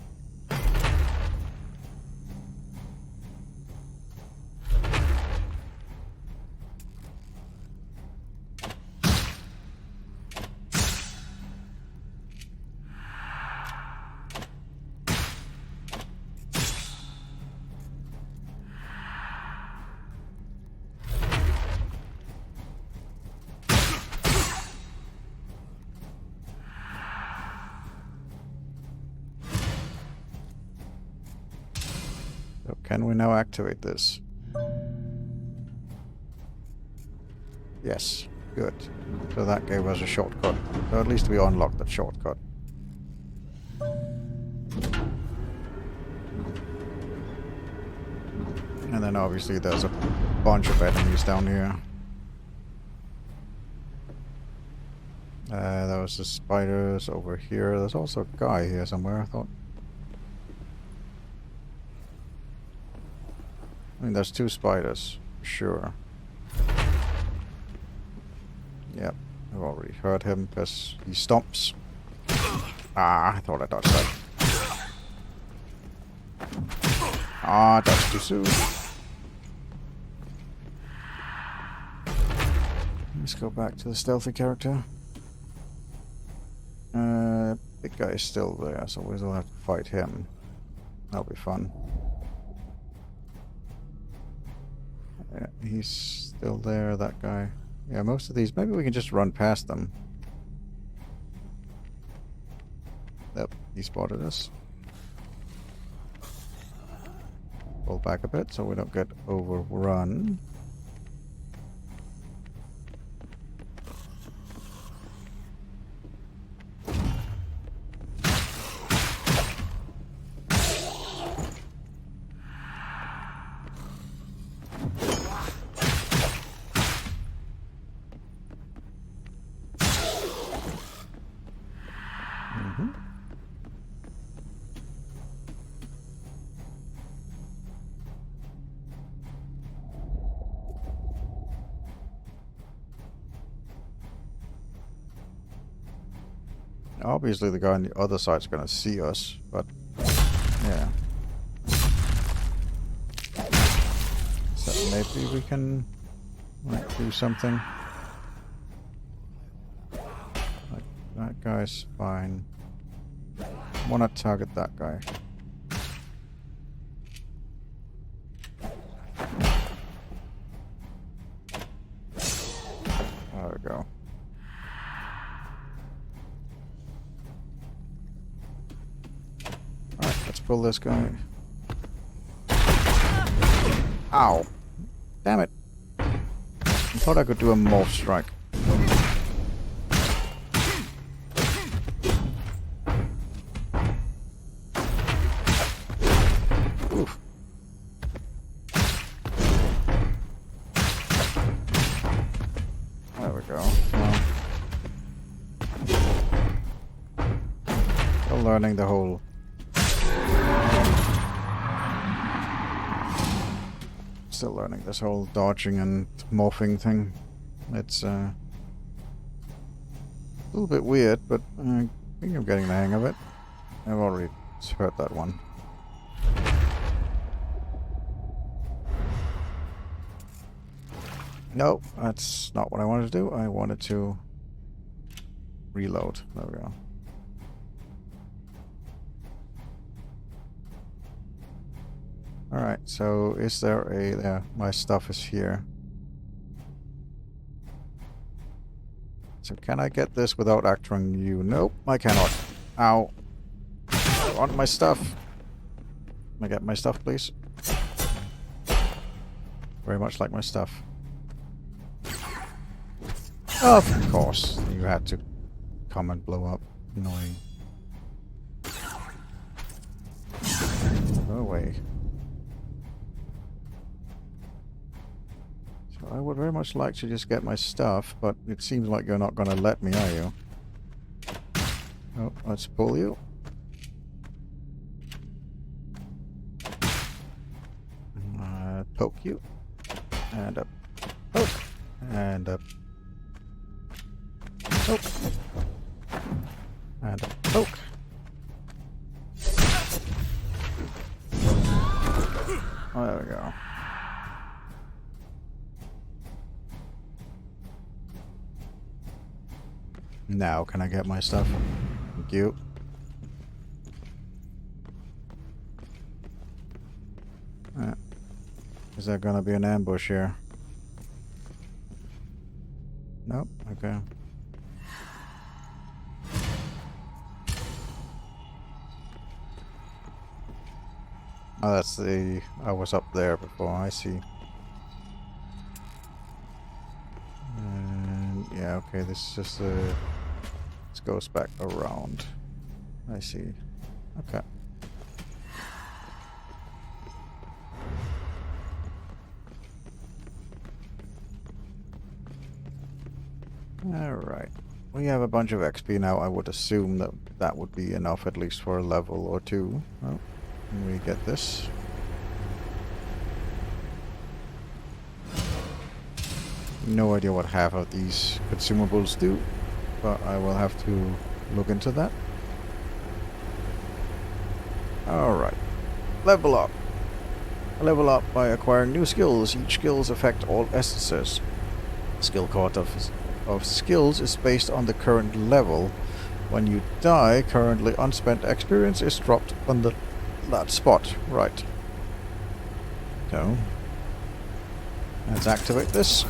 Can we now activate this? Yes, good. So that gave us a shortcut. So at least we unlocked that shortcut. And then obviously there's a bunch of enemies down here. There was the spiders over here. There's also a guy here somewhere, I thought. I mean, there's 2 spiders, for sure. Yep, I've already heard him because he stomps. Ah, I thought I dodged that. Ah, dodged too soon. Let's go back to the stealthy character. Big guy is still there, so we'll have to fight him. That'll be fun. Yeah, he's still there, that guy. Yeah, most of these, maybe we can just run past them. Yep, he spotted us. Pull back a bit so we don't get overrun. Obviously the guy on the other side's gonna see us, but yeah. So maybe we can like, do something. Like, that guy's fine. Wanna target that guy. There we go. Pull this guy. Ow. Damn it. I thought I could do a Morphstrike. Oof. There we go. Well, still learning the whole still learning this whole dodging and morphing thing. It's a little bit weird, but I think I'm getting the hang of it. I've already heard that one. No, that's not what I wanted to do. I wanted to reload. There we go. Alright, so is there a... there, my stuff is here. So can I get this without activating you? Nope, I cannot. Ow. I want my stuff. Can I get my stuff, please? Very much like my stuff. Of course, you had to come and blow up. Annoying. Go away. So I would very much like to just get my stuff, but it seems like you're not going to let me, are you? Oh, let's pull you. Poke you. And up. Poke. And up. Poke. And up. Poke. Oh, there we go. Now, can I get my stuff? Thank you. Is there gonna be an ambush here? Nope. Okay. Oh, that's the... I was up there before, I see. And yeah, okay, this is just a... This goes back around. I see. Okay. Alright. We have a bunch of XP now. I would assume that that would be enough at least for a level or two. Oh, and we get this. No idea what half of these consumables do, but I will have to look into that. Alright. Level up. Level up by acquiring new skills. Each skills affect all essences. Skill card of skills is based on the current level. When you die, currently unspent experience is dropped on that spot. Right. So, let's activate this.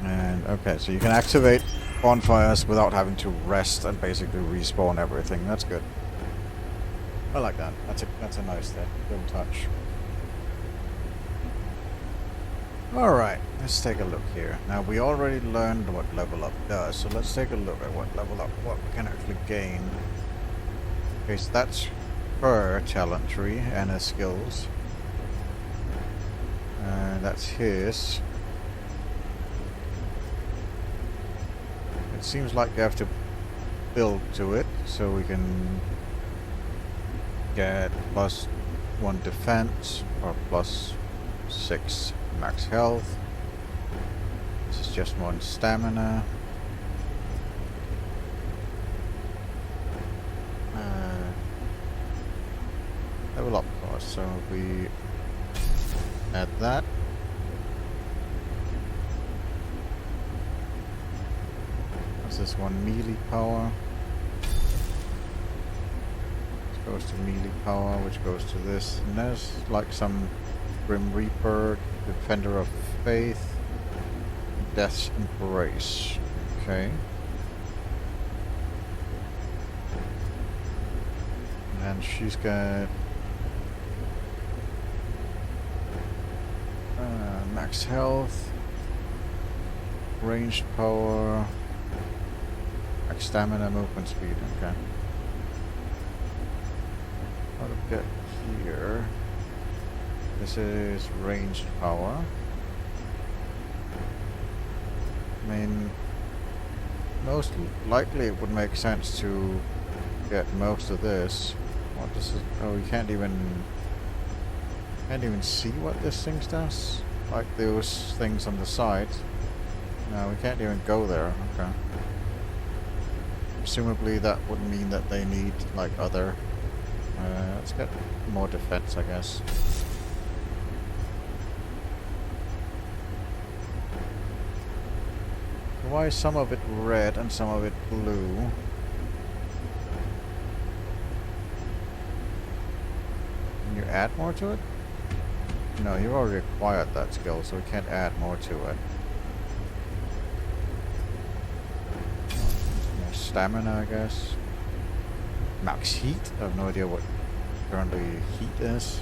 And okay, so you can activate bonfires without having to rest and basically respawn everything. That's good. I like that. That's a nice thing. Good touch. Alright, let's take a look here. Now we already learned what level up does, so let's take a look at what we can actually gain. Okay, so that's her talent tree and her skills. That's his. It seems like you have to build to it, so we can get +1 defense or +6 max health. This is just 1 stamina. Level up cost, so we add that. What's this one? Melee power. This goes to melee power, which goes to this. And there's like some Grim Reaper, Defender of Faith, Death's Embrace. Okay. And she's got max health, ranged power, max stamina, movement speed. Okay. How to get here? This is ranged power. I mean, most likely it would make sense to get most of this. What does it? Oh, you can't even see what this thing does. Like those things on the side. No, we can't even go there. Okay. Presumably that would mean that they need like other. Let's get more defense, I guess. Why is some of it red and some of it blue? Can you add more to it? No, you already acquired that skill, so we can't add more to it. More stamina, I guess. Max heat? I have no idea what currently heat is.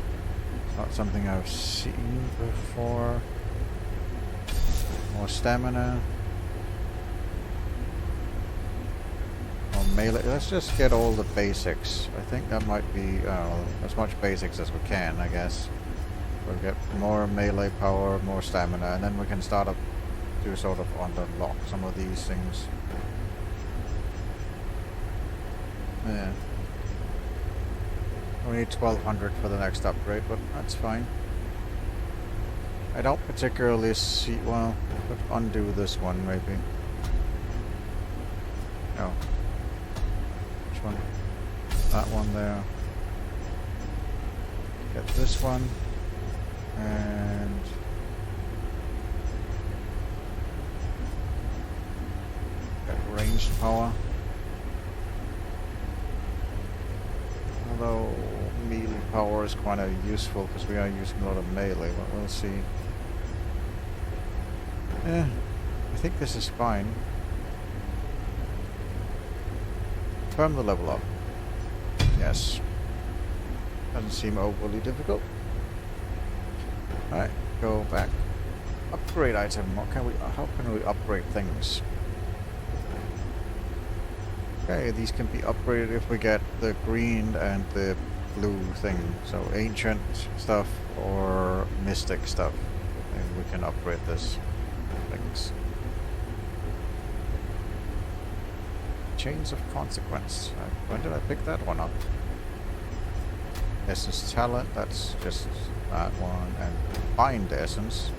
Not something I've seen before. More stamina. melee. Let's just get all the basics. I think that might be as much basics as we can, I guess. We'll get more melee power, more stamina, and then we can start up to sort of unlock some of these things. Yeah. We need 1200 for the next upgrade, but that's fine. I don't particularly see... well, let's undo this one, maybe. No. Which one? That one there. Get this one. And... get ranged power. Although melee power is quite useful because we are using a lot of melee, but we'll see. Yeah, I think this is fine. Confirm the level up. Yes. Doesn't seem overly difficult. Alright, go back. Upgrade item. What can we? How can we upgrade things? Okay, these can be upgraded if we get the green and the blue thing. So ancient stuff or mystic stuff. And we can upgrade this things. Chains of consequence. When did I pick that one up? Essence talent, that's just that one. And bind essence.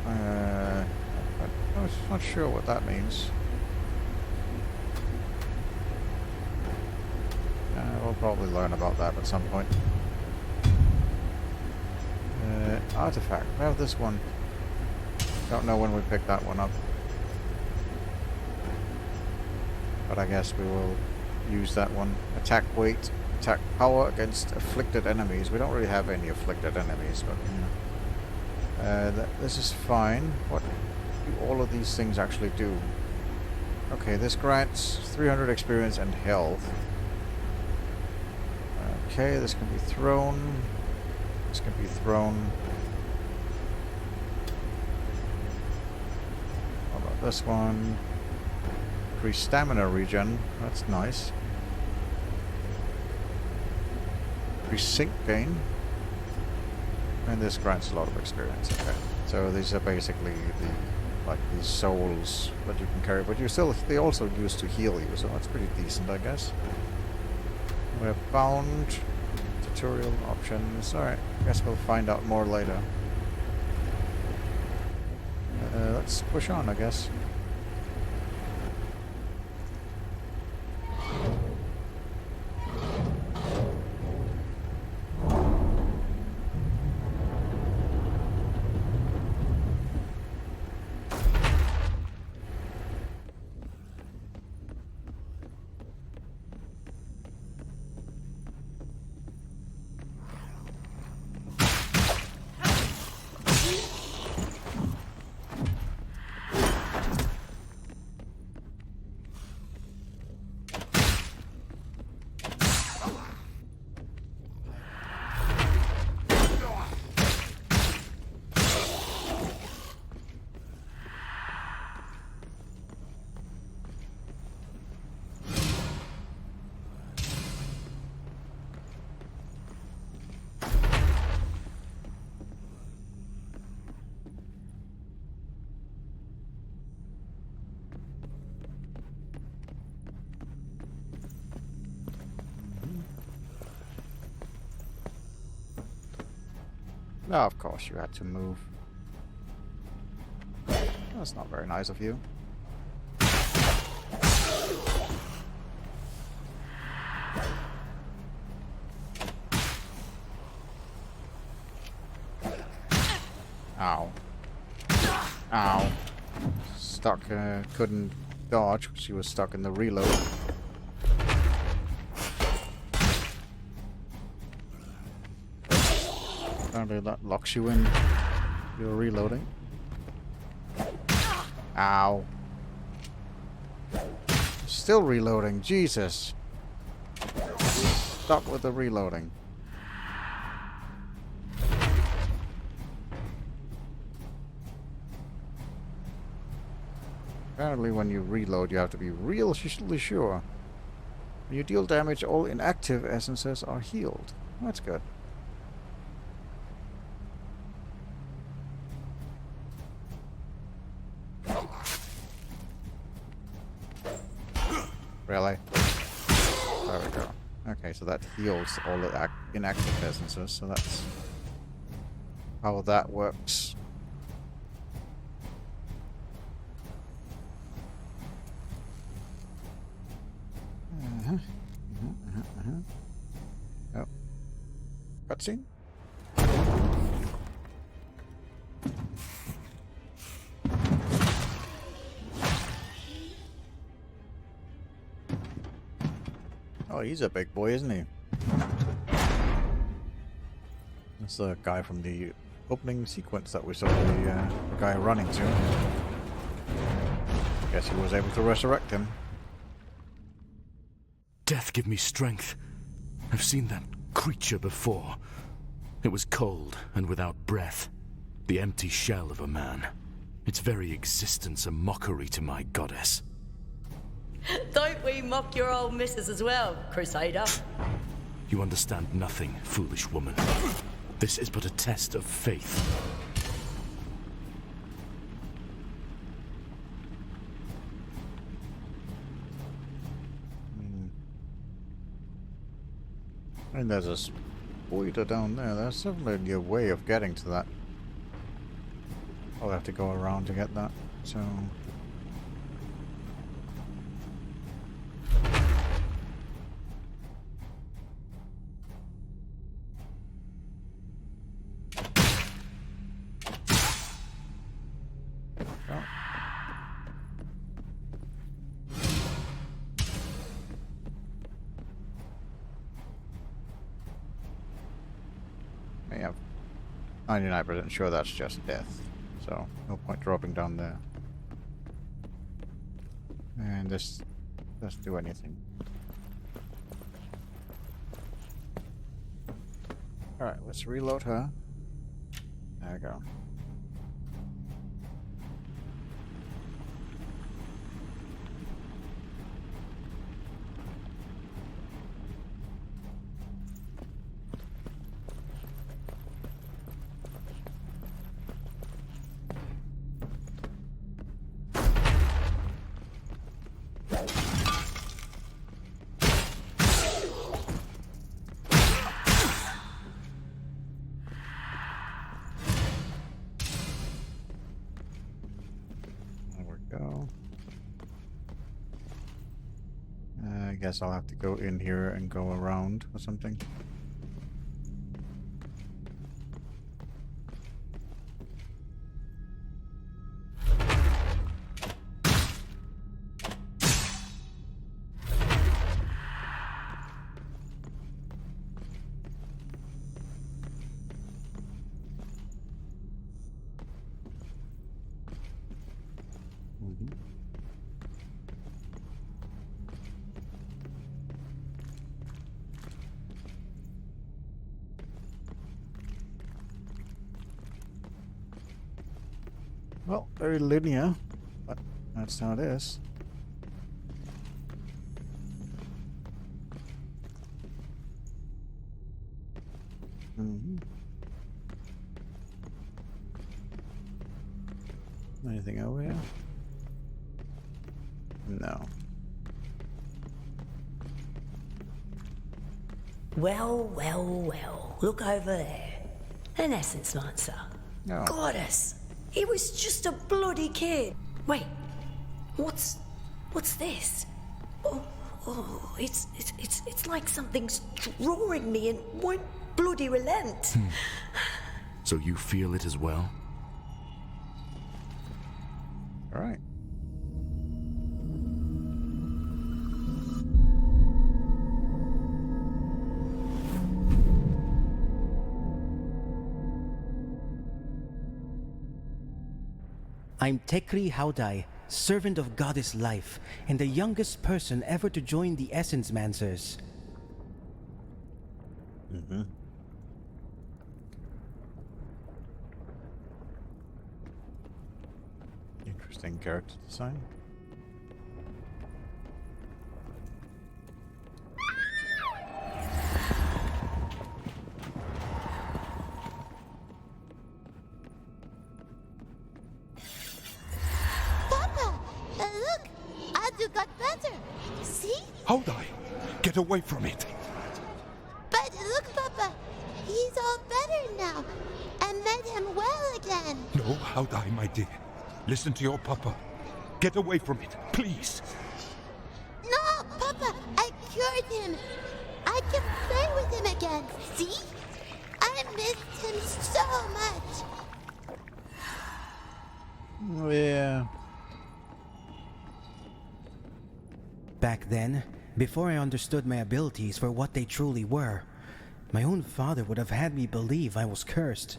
I'm not sure what that means. We'll probably learn about that at some point. Artifact. We have this one. Don't know when we picked that one up. But I guess we will use that one. Attack weight. Attack power against afflicted enemies. We don't really have any afflicted enemies, but you know. This is fine. What do all of these things actually do? Okay, this grants 300 experience and health. Okay, this can be thrown. This can be thrown. How about this one? Increase stamina regen. That's nice. Increase sync gain. And this grants a lot of experience. Okay. So these are basically these souls that you can carry, but they also used to heal you, so that's pretty decent, I guess. We have bound tutorial options. Alright, guess we'll find out more later. Let's push on, I guess. No, of course you had to move. That's not very nice of you. Ow. Ow. Stuck, couldn't dodge because she was stuck in the reload. Apparently that locks you in. You're reloading. Ow. Still reloading. Jesus. Stop with the reloading. Apparently when you reload you have to be really sure. When you deal damage, all inactive essences are healed. That's good. Really? There we go. Okay, so that heals all the inactive essences, so that's how that works. Oh. Cutscene? Oh, he's a big boy, isn't he? That's the guy from the opening sequence that we saw the guy running to. Guess he was able to resurrect him. Death, give me strength. I've seen that creature before. It was cold and without breath. The empty shell of a man. Its very existence a mockery to my goddess. Don't we mock your old missus as well, Crusader? You understand nothing, foolish woman. This is but a test of faith. And there's a spider down there. There's definitely a way of getting to that. I'll have to go around to get that, so... Yeah, 99% sure that's just death, so no point dropping down there. And this doesn't do anything. Alright, let's reload her. There we go. I guess I'll have to go in here and go around or something. Well, very linear, but that's how it is. Anything over here? No. Well, well, well. Look over there. An essence monster. No. Goddess. He was just a bloody kid. Wait. What's this? Oh, it's like something's drawing me and won't bloody relent. So you feel it as well? All right. I'm Tekri Haudai, servant of Goddess Life, and the youngest person ever to join the Essence Mancers. Interesting character design. got better. See? Haudai, get away from it. But look, Papa. He's all better now. I made him well again. No, Haudai, my dear. Listen to your papa. Get away from it, please. No, Papa. I cured him. I can play with him again. See? I missed him so much. Yeah. Back then, before I understood my abilities for what they truly were, my own father would have had me believe I was cursed.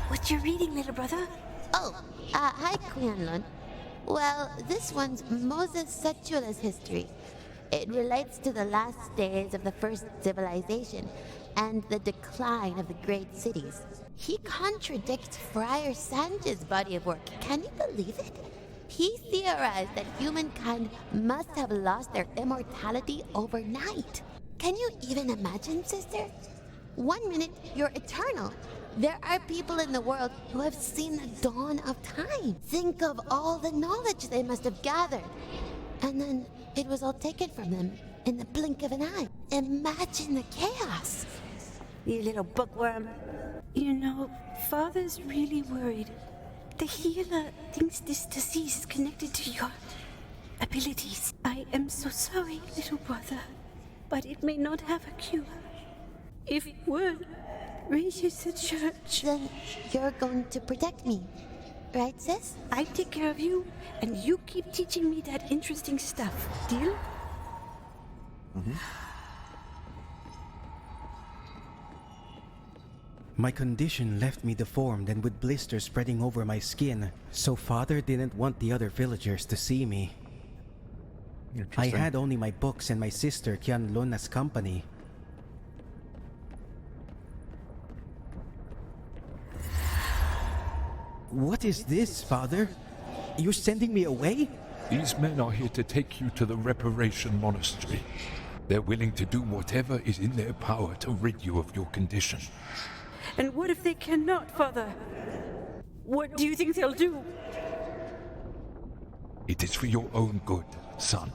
What you reading, little brother? Oh, hi, Qianlun. Well, this one's Moses Setula's history. It relates to the last days of the first civilization and the decline of the great cities. He contradicts Friar Sanj's body of work. Can you believe it? He theorized that humankind must have lost their immortality overnight. Can you even imagine, sister? 1 minute, you're eternal. There are people in the world who have seen the dawn of time. Think of all the knowledge they must have gathered. And then it was all taken from them in the blink of an eye. Imagine the chaos. You little bookworm. You know, Father's really worried. The healer thinks this disease is connected to your abilities. I am so sorry, little brother, but it may not have a cure. If it would, reaches the church. Then you're going to protect me, right, sis? I take care of you, and you keep teaching me that interesting stuff. Deal? My condition left me deformed and with blisters spreading over my skin, so Father didn't want the other villagers to see me. I had only my books and my sister Qianlun as company. What is this, Father? You're sending me away? These men are here to take you to the Reparation Monastery. They're willing to do whatever is in their power to rid you of your condition. And what if they cannot, Father? What do you think they'll do? It is for your own good, son.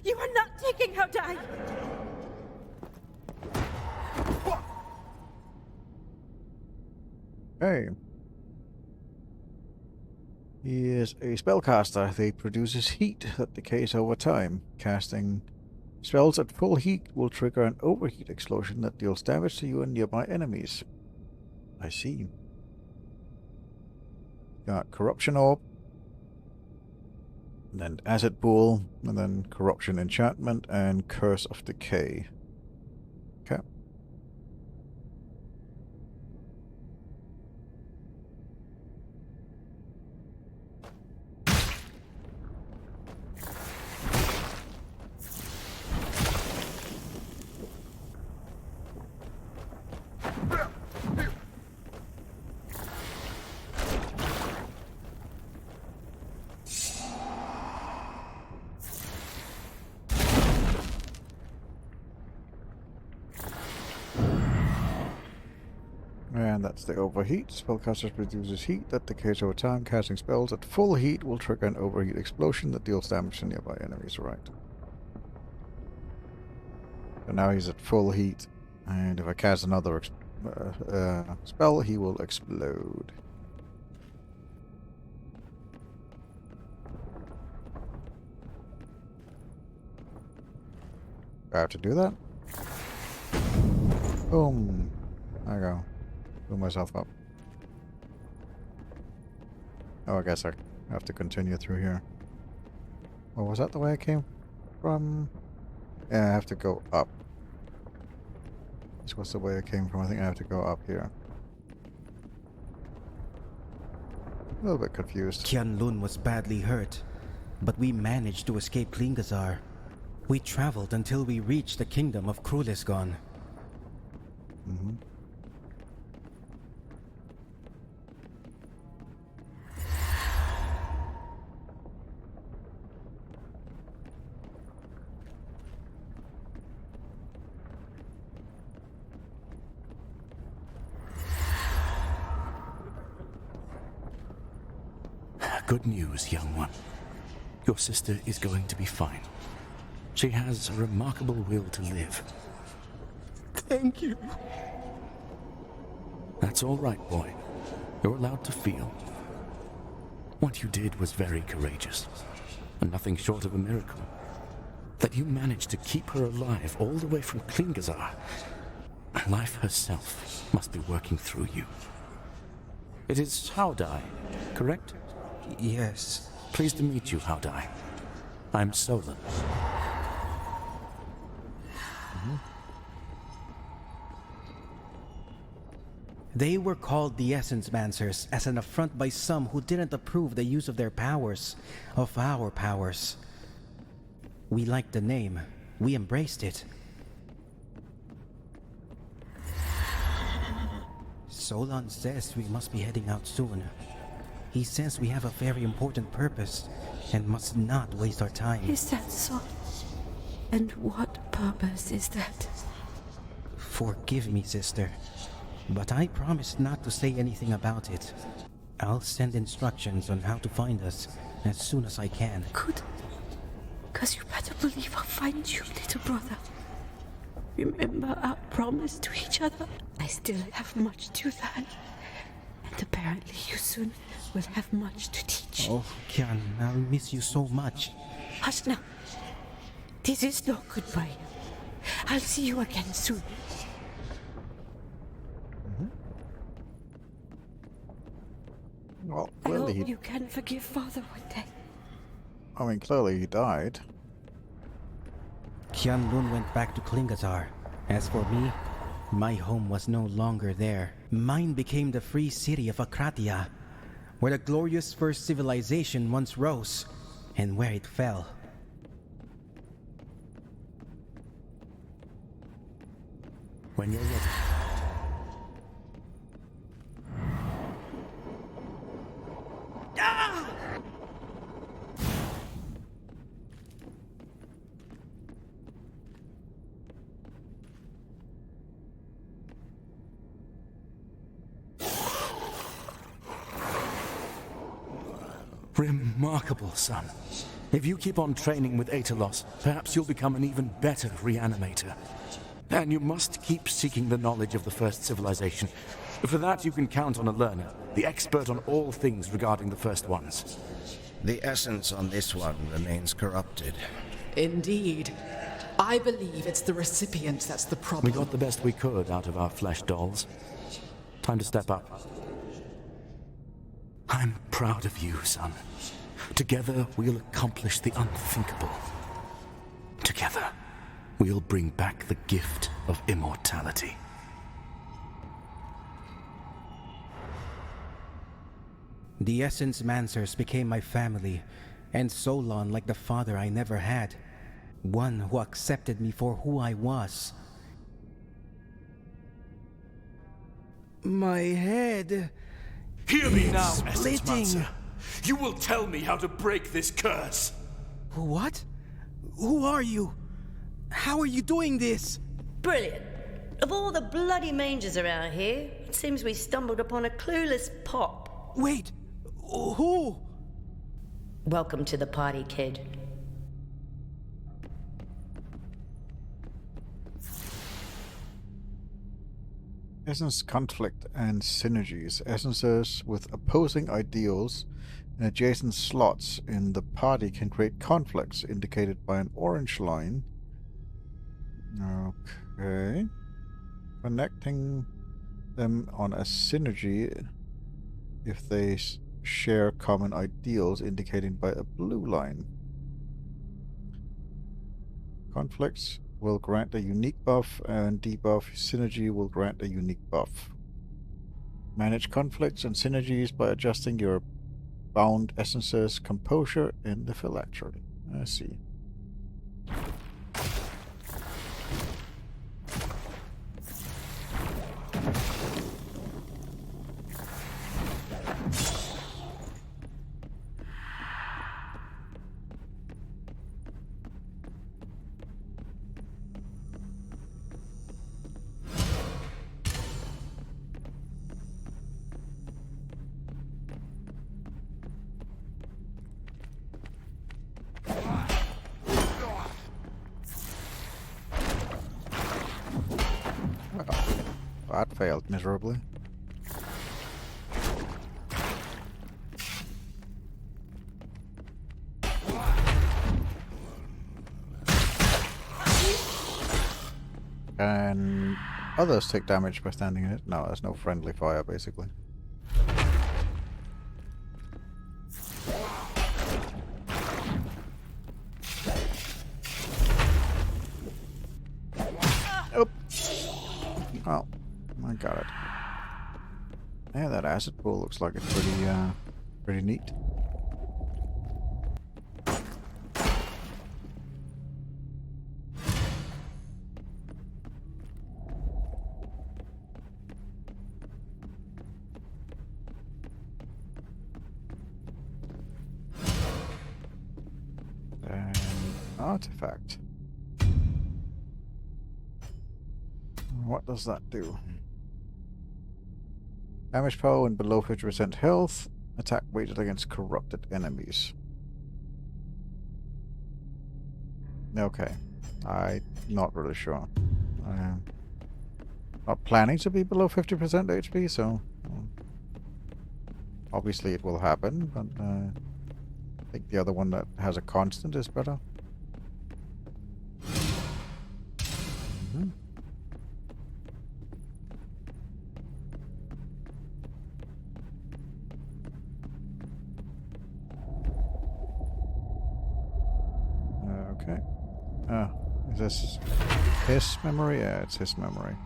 You are not taking Haudai! Hey. He is a spellcaster. They produces heat that decays over time. Casting spells at full heat will trigger an overheat explosion that deals damage to you and nearby enemies. I see. Got Corruption Orb, and then Acid Pool, and then Corruption Enchantment, and Curse of Decay. Okay. And that's the overheat. Spellcaster produces heat that decays over time. Casting spells at full heat will trigger an overheat explosion that deals damage to nearby enemies. Right. So now he's at full heat, and if I cast another spell, he will explode. I have to do that. Boom. There I go. Blew myself up. Oh, I guess I have to continue through here. Oh, was that the way I came from? Yeah, I have to go up. This was the way I came from. I think I have to go up here. A little bit confused. Qianlun was badly hurt, but we managed to escape Klingazar. We traveled until we reached the kingdom of Krulisgon. Mm-hmm. Good news, young one. Your sister is going to be fine. She has a remarkable will to live. Thank you. That's all right, boy. You're allowed to feel. What you did was very courageous, and nothing short of a miracle. That you managed to keep her alive all the way from Klingazar. Life herself must be working through you. It is Haudai, correct? Yes. Pleased to meet you, Haudai. I'm Solon. They were called the Essence Mancers as an affront by some who didn't approve the use of their powers, of our powers. We liked the name. We embraced it. Solon says we must be heading out soon. He says we have a very important purpose and must not waste our time. Is that so? And what purpose is that? Forgive me, sister, but I promise not to say anything about it. I'll send instructions on how to find us as soon as I can. Good. 'Cause you better believe I'll find you, little brother. Remember our promise to each other? I still have much to learn. And apparently you soon will have much to teach. Oh, Kian, I'll miss you so much. Hush now. This is no goodbye. I'll see you again soon. Well, I clearly hope you can forgive Father one day. I mean, clearly he died. Qianlun went back to Klingazar. As for me, my home was no longer there. Mine became the free city of Akratya, where the glorious first civilization once rose, and where it fell. When you're ready. Remarkable, son. If you keep on training with Aetalos, perhaps you'll become an even better reanimator. And you must keep seeking the knowledge of the first civilization. For that, you can count on a learner, the expert on all things regarding the first ones. The essence on this one remains corrupted. Indeed. I believe it's the recipient that's the problem. We got the best we could out of our flesh dolls. Time to step up. I'm proud of you, son. Together, we'll accomplish the unthinkable. Together, we'll bring back the gift of immortality. The Essence Mancers became my family, and Solon like the father I never had. One who accepted me for who I was. My head... Hear me now, Essence splitting. Mancer. You will tell me how to break this curse. What? Who are you? How are you doing this? Brilliant. Of all the bloody mangers around here, it seems we stumbled upon a clueless pop. Wait, who? Welcome to the party, kid. Essence conflict and synergies. Essences with opposing ideals and adjacent slots in the party can create conflicts indicated by an orange line. Okay. Connecting them on a synergy if they share common ideals indicated by a blue line. Conflicts will grant a unique buff, and debuff synergy will grant a unique buff. Manage conflicts and synergies by adjusting your bound essence's composure in the phylactery. I see. That failed miserably. Can others take damage by standing in it? No, there's no friendly fire, basically. Oh! Oh, I got it. Yeah, that acid pool looks like it's pretty neat. Artifact. What does that do? Damage power and below 50% health. Attack weighted against corrupted enemies. Okay. I'm not really sure. I'm not planning to be below 50% HP, so obviously it will happen, but I think the other one that has a constant is better. Okay. Is this his memory? Yeah, it's his memory.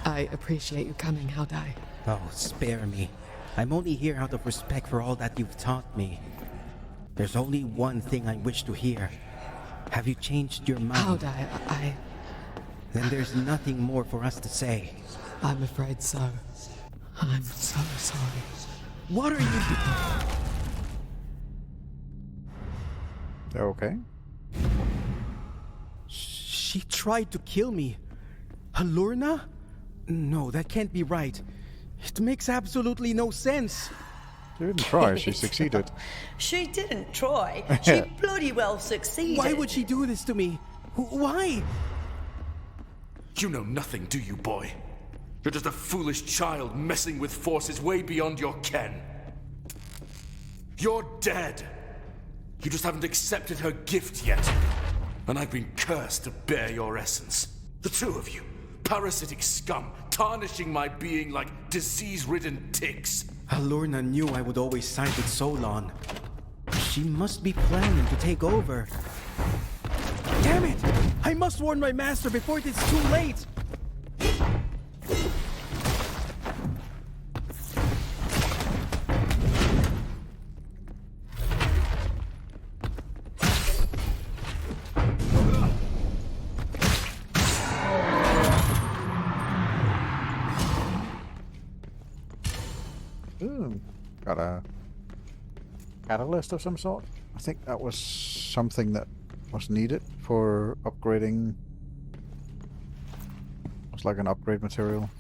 I appreciate you coming, Haldai. Oh, spare me. I'm only here out of respect for all that you've taught me. There's only one thing I wish to hear. Have you changed your mind? Haldai, Then there's nothing more for us to say. I'm afraid so. I'm so sorry. What are you doing? Okay. She tried to kill me. Halurna? No, that can't be right. It makes absolutely no sense. She didn't try, she succeeded. She didn't try. She bloody well succeeded. Why would she do this to me? Why? You know nothing, do you, boy? You're just a foolish child messing with forces way beyond your ken. You're dead. You just haven't accepted her gift yet. And I've been cursed to bear your essence. The two of you, parasitic scum, tarnishing my being like disease-ridden ticks. Halurna knew I would always side with Solon. She must be planning to take over. Damn it! I must warn my master before it is too late! Got a catalyst of some sort. I think that was something that was needed for upgrading. It's like an upgrade material.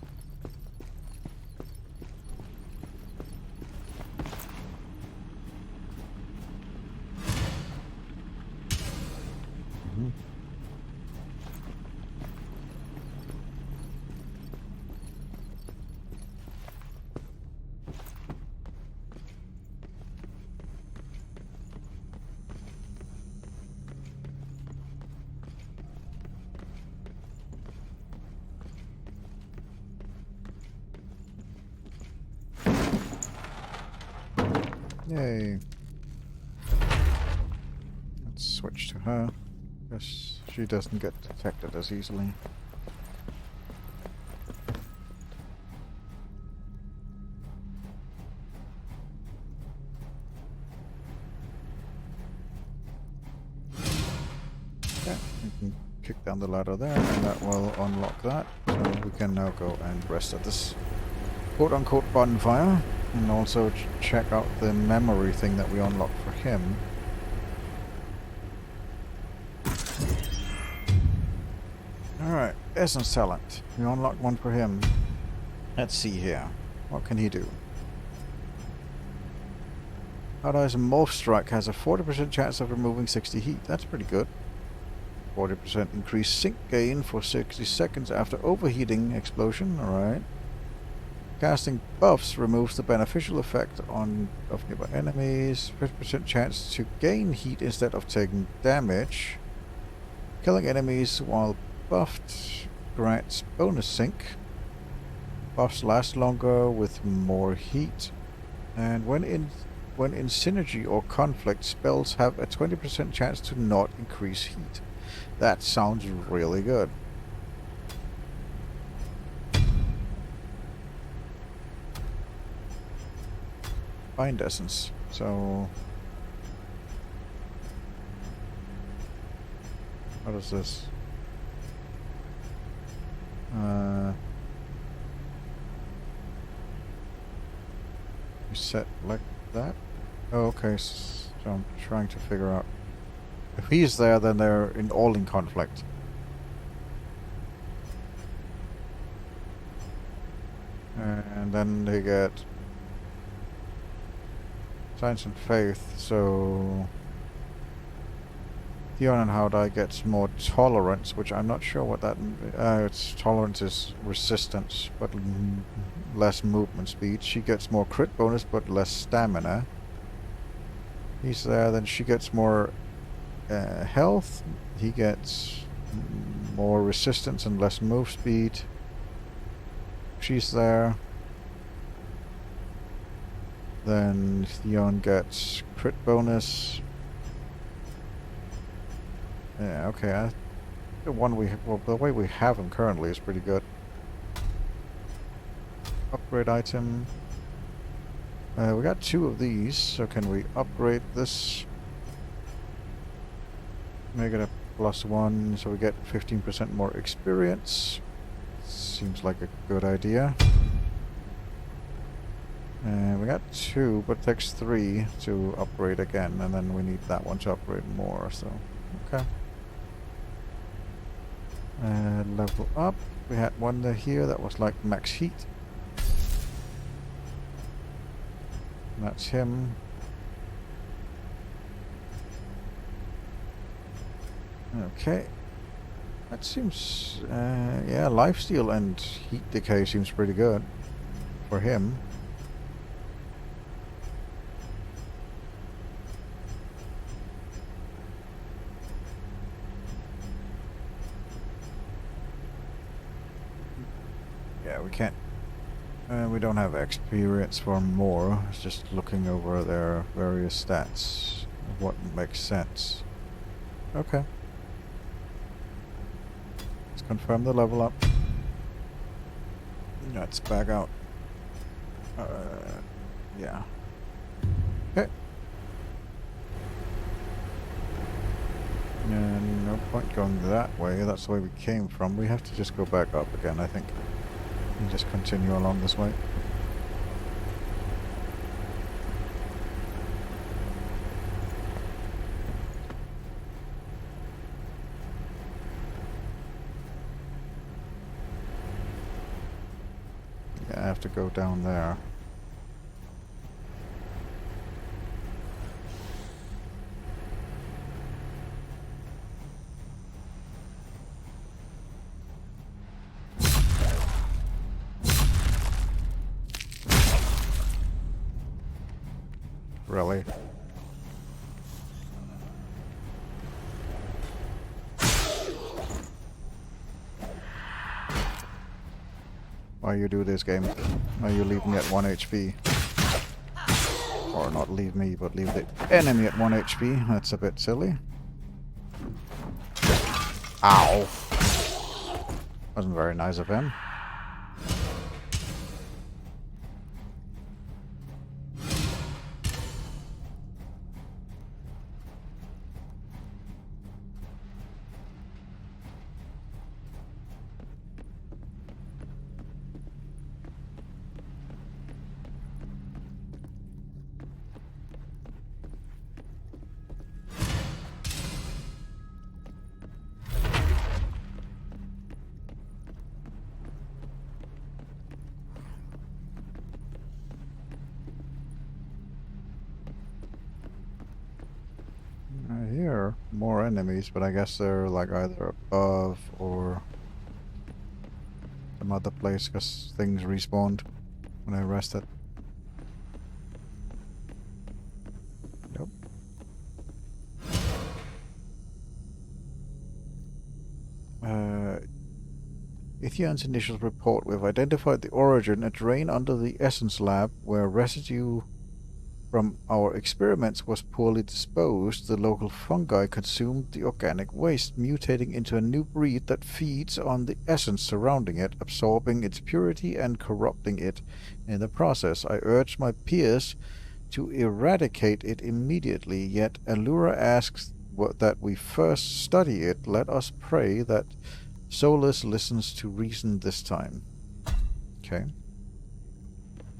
Yay. Let's switch to her. Guess she doesn't get detected as easily. Yeah, we can kick down the ladder there, and that will unlock that. So we can now go and rest at this quote-unquote bonfire. And also check out the memory thing that we unlocked for him. Alright, Essence Talent. We unlocked one for him. Let's see here. What can he do? How does Morphstrike has a 40% chance of removing 60 heat. That's pretty good. 40% increased sync gain for 60 seconds after overheating explosion. Alright. Casting buffs removes the beneficial effect of nearby enemies. 50% chance to gain heat instead of taking damage. Killing enemies while buffed grants bonus sync. Buffs last longer with more heat. And when in synergy or conflict, spells have a 20% chance to not increase heat. That sounds really good. Bind essence. So what is this? You set like that? Oh, okay. So I'm trying to figure out. If he's there, then they're all in conflict. And then they get Science and Faith, so Theon and Howdai gets more tolerance, which I'm not sure what that its tolerance is resistance, but less movement speed. She gets more crit bonus, but less stamina. He's there, then she gets more health. He gets more resistance and less move speed. She's there. Then Theon gets crit bonus. Yeah, okay. The way we have him currently is pretty good. Upgrade item. We got 2 of these, so can we upgrade this? Make it a +1, so we get 15% more experience. Seems like a good idea. And we got 2, but it takes 3 to upgrade again, and then we need that one to upgrade more, so okay. And level up. We had one there here that was like max heat. And that's him. Okay. That seems, yeah, lifesteal and heat decay seems pretty good for him. Yeah, we can't. We don't have experience for more. It's just looking over their various stats of what makes sense. Okay. Let's confirm the level up. Let's back out. Yeah. Okay. And no point going that way. That's the way we came from. We have to just go back up again, I think. And just continue along this way. Yeah, I have to go down there. Really? Why you do this, game? Why you leave me at 1 HP? Or not leave me, but leave the enemy at 1 HP. That's a bit silly. Ow! Wasn't very nice of him. hear more enemies, but I guess they're like either above or some other place because things respawned when I rested. Nope. Ethion's initial report. We've identified the origin, a drain under the Essence Lab where residue from our experiments was poorly disposed. The local fungi consumed the organic waste, mutating into a new breed that feeds on the essence surrounding it, absorbing its purity and corrupting it. In the process, I urged my peers to eradicate it immediately, yet Allura asks that we first study it. Let us pray that Solus listens to reason this time. Okay.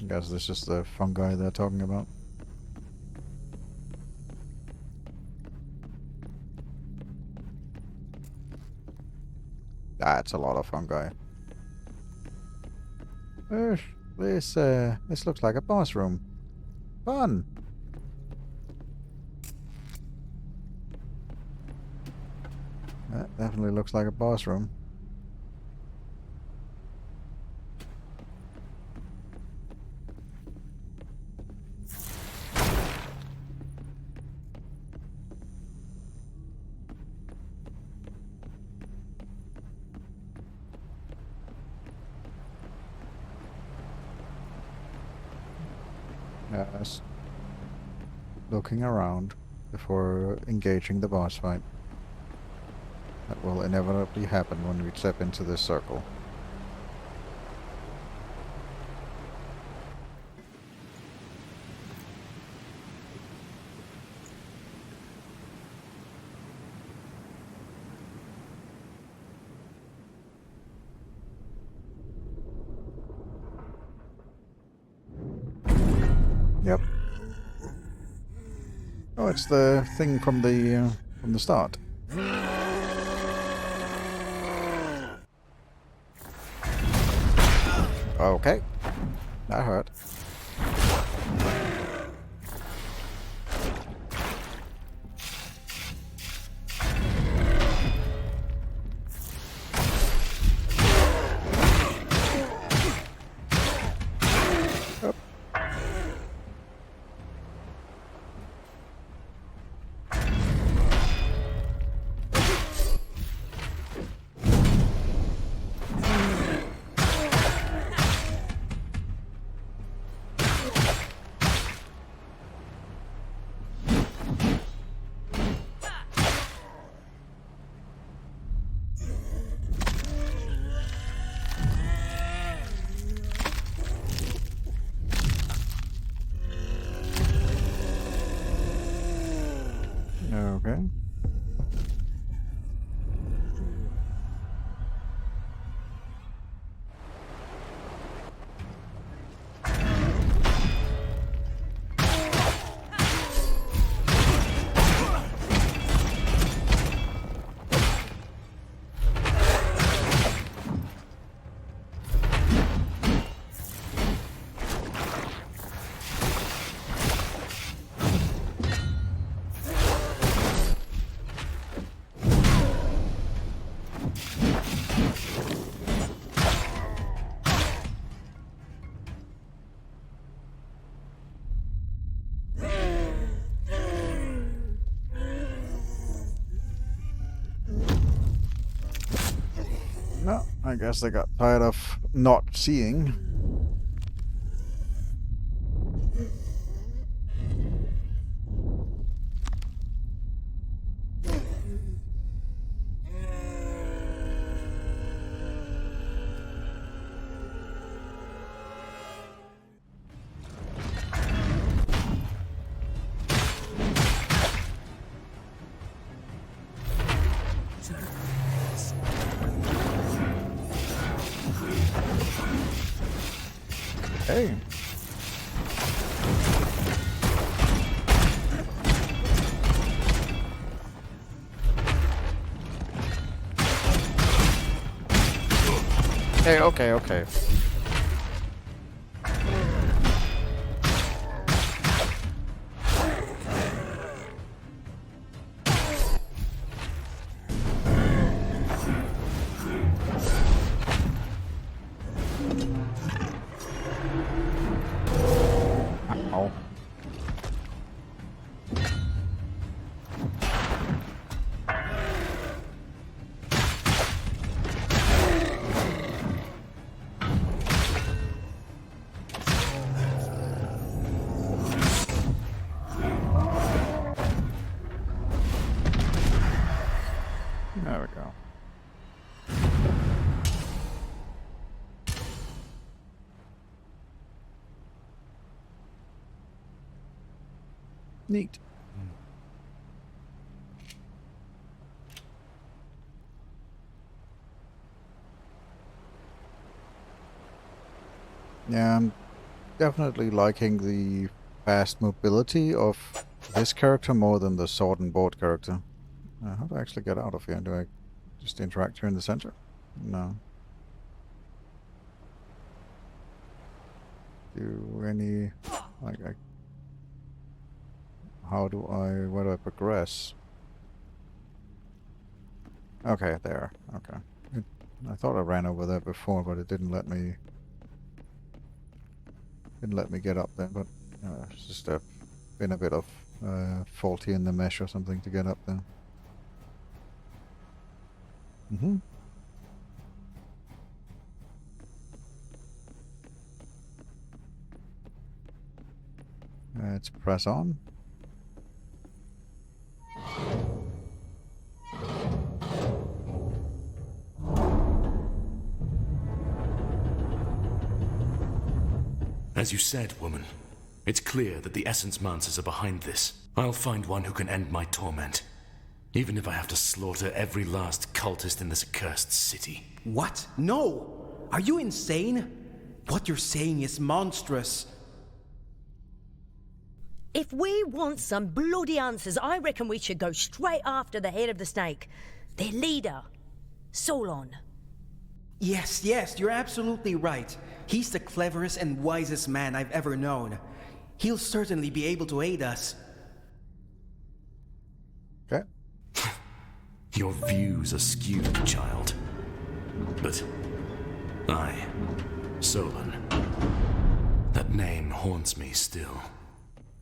I guess this is the fungi they're talking about. That's a lot of fungi. This looks like a boss room. Fun! That definitely looks like a boss room. Yes. Looking around before engaging the boss fight. That will inevitably happen when we step into this circle. Yep. Oh, it's the thing from the start. Okay. That hurt. Okay. No, I guess they got tired of not seeing. Hey. Hey, okay. There we go. Neat. Yeah, I'm definitely liking the fast mobility of this character more than the sword and board character. How do I actually get out of here? Do I just interact here in the center? No. Do any... like, where do I progress? Okay, there. Okay. I thought I ran over there before, but it didn't let me get up there, but it's just been a bit of faulty in the mesh or something to get up there. Let's press on. As you said, woman, it's clear that the Essence Mancers are behind this. I'll find one who can end my torment, even if I have to slaughter every last cultist in this accursed city. What? No! Are you insane? What you're saying is monstrous. If we want some bloody answers, I reckon we should go straight after the head of the snake. Their leader, Solon. Yes, you're absolutely right. He's the cleverest and wisest man I've ever known. He'll certainly be able to aid us. Okay. Your views are skewed, child. But I, Solon, that name haunts me still.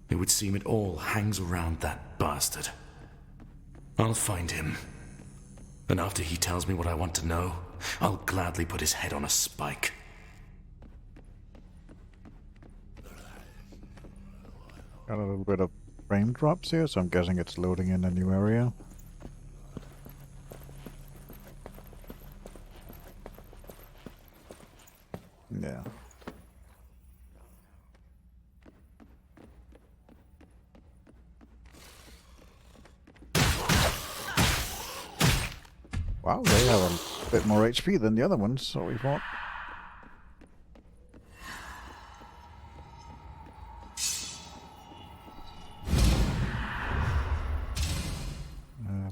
It would seem it all hangs around that bastard. I'll find him. And after he tells me what I want to know, I'll gladly put his head on a spike. Got a little bit of frame drops here, so I'm guessing it's loading in a new area. Yeah. Wow, they have a bit more HP than the other ones, so we thought.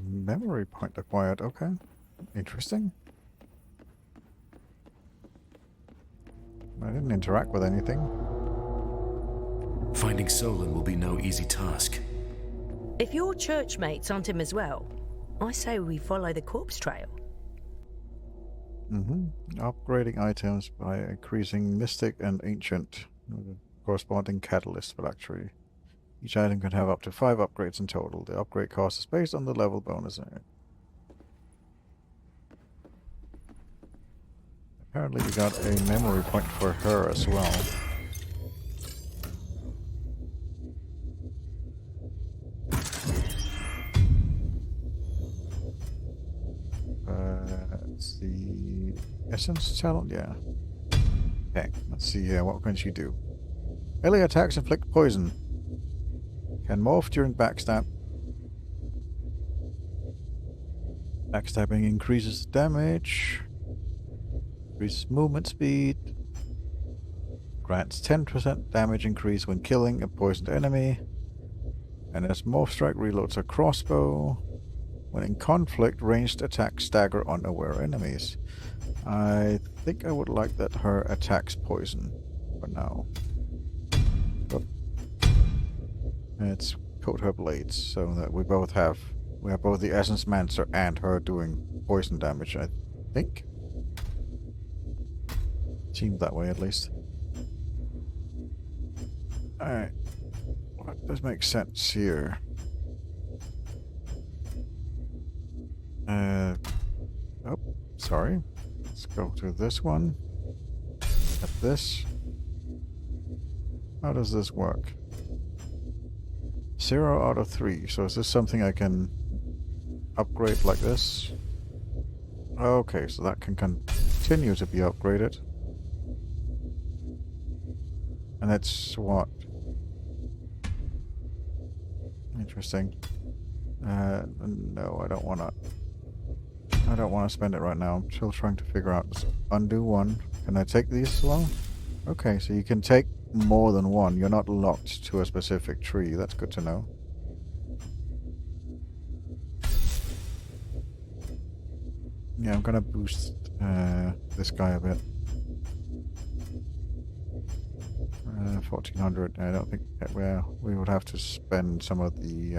Memory point acquired, okay. Interesting. I didn't interact with anything. Finding Solon will be no easy task. If your church mates aren't him as well, I say we follow the corpse trail. Upgrading items by increasing mystic and ancient, with a corresponding catalyst for actually. Each item can have up to 5 upgrades in total. The upgrade cost is based on the level bonus. Apparently we got a memory point for her as well. It's the essence talent, yeah. Okay, let's see here. What can she do? Melee attacks inflict poison. Can morph during backstab. Backstabbing increases damage. Increases movement speed. Grants 10% damage increase when killing a poisoned enemy. And as Morphstrike reloads a crossbow. When in conflict, ranged attacks stagger unaware enemies. I think I would like that her attacks poison for now. But let's coat her blades so that we have both the Essence Mancer and her doing poison damage, I think. Seemed that way at least. Alright. What does make sense here? Oh, sorry. Let's go to this one. At this. How does this work? 0 out of 3. So is this something I can upgrade like this? Okay, so that can continue to be upgraded. And that's what? Interesting. No, I don't want to spend it right now. I'm still trying to figure out this undo one. Can I take these as well? Okay, so you can take more than one. You're not locked to a specific tree. That's good to know. Yeah, I'm gonna boost this guy a bit. 1400. I don't think we would have to spend some of the.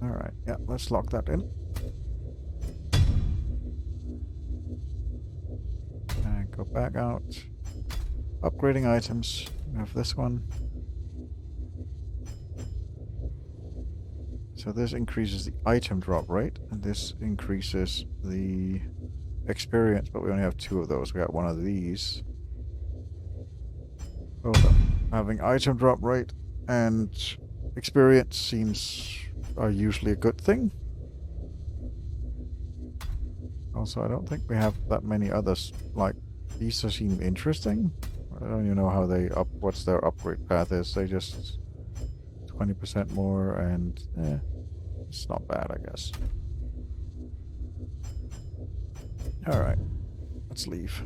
All right, yeah, let's lock that in. And go back out. Upgrading items. We have this one. So this increases the item drop rate, and this increases the experience, but we only have 2 of those. We got one of these. Hold on. Having item drop rate and experience are usually a good thing. Also, I don't think we have that many others. Like, these seem interesting. I don't even know how what's their upgrade path is. They just 20% more, and it's not bad, I guess. Alright, let's leave.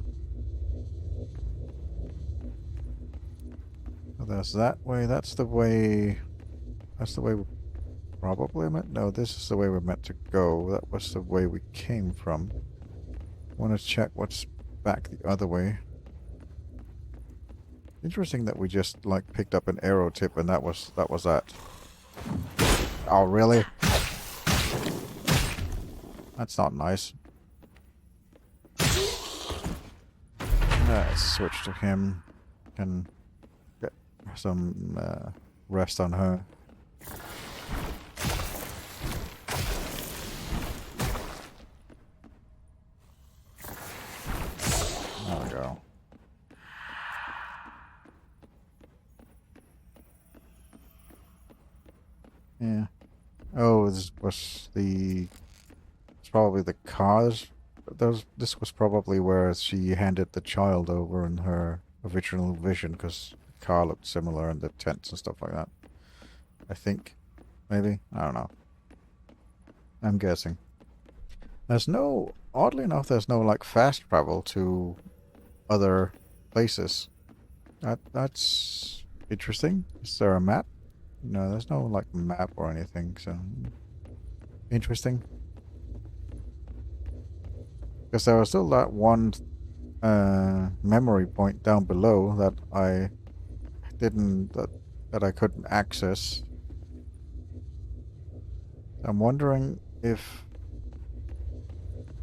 So there's that way. That's the way we probably meant. No, this is the way we're meant to go. That was the way we came from. I want to check what's back the other way. Interesting that we just like picked up an arrow tip and that was that. Oh, really? That's not nice. Let's switch to him. Can get some rest on her. There we go. Yeah. Oh, this was it's probably the cause. This was probably where she handed the child over in her original vision, because the car looked similar and the tents and stuff like that. I think. Maybe? I don't know. I'm guessing. Oddly enough, there's no like fast travel to other places. That's interesting. Is there a map? No, there's no like map or anything, so interesting. Because there was still that one memory point down below that I that I couldn't access. I'm wondering if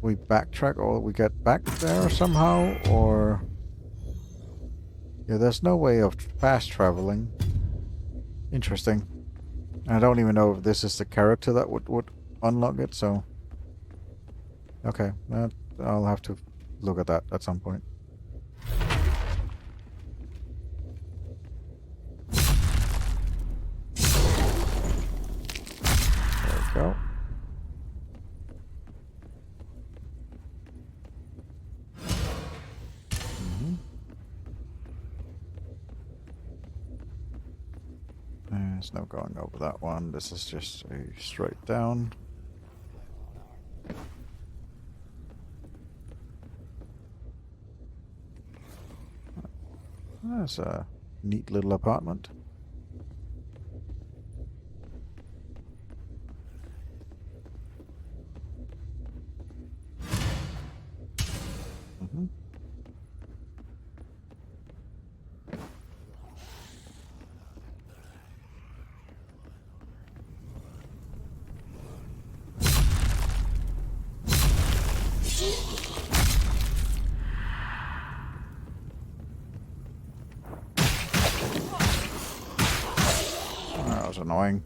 we backtrack or we get back there somehow, or yeah, there's no way of fast traveling. Interesting. I don't even know if this is the character that would unlock it, so okay, I'll have to look at that at some point. There we go. There's no going over that one. This is just a straight down. That's a neat little apartment. That was annoying.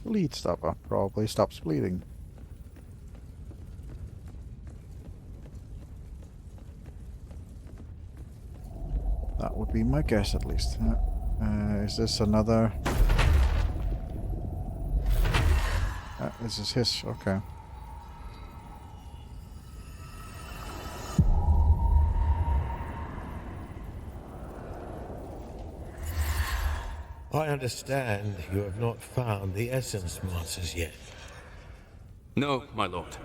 Bleed stopper probably stops bleeding. That would be my guess, at least. Is this another? This is his. Okay. I understand you have not found the essence monsters yet. No, my lord.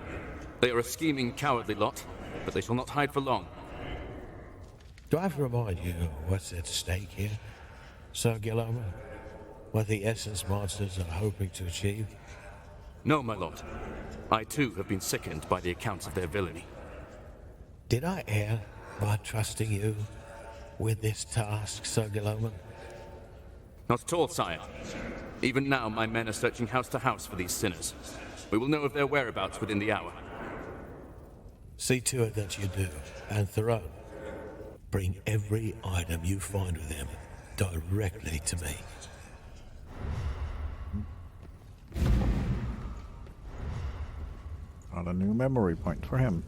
They are a scheming, cowardly lot, but they shall not hide for long. Do I have to remind you what's at stake here, Sir Guillermo? What the essence monsters are hoping to achieve? No, my lord. I too have been sickened by the accounts of their villainy. Did I err by trusting you with this task, Sir Guillermo? Not at all, sire. Even now, my men are searching house to house for these sinners. We will know of their whereabouts within the hour. See to it that you do. And Theron, bring every item you find with them directly to me. Got a new memory point for him.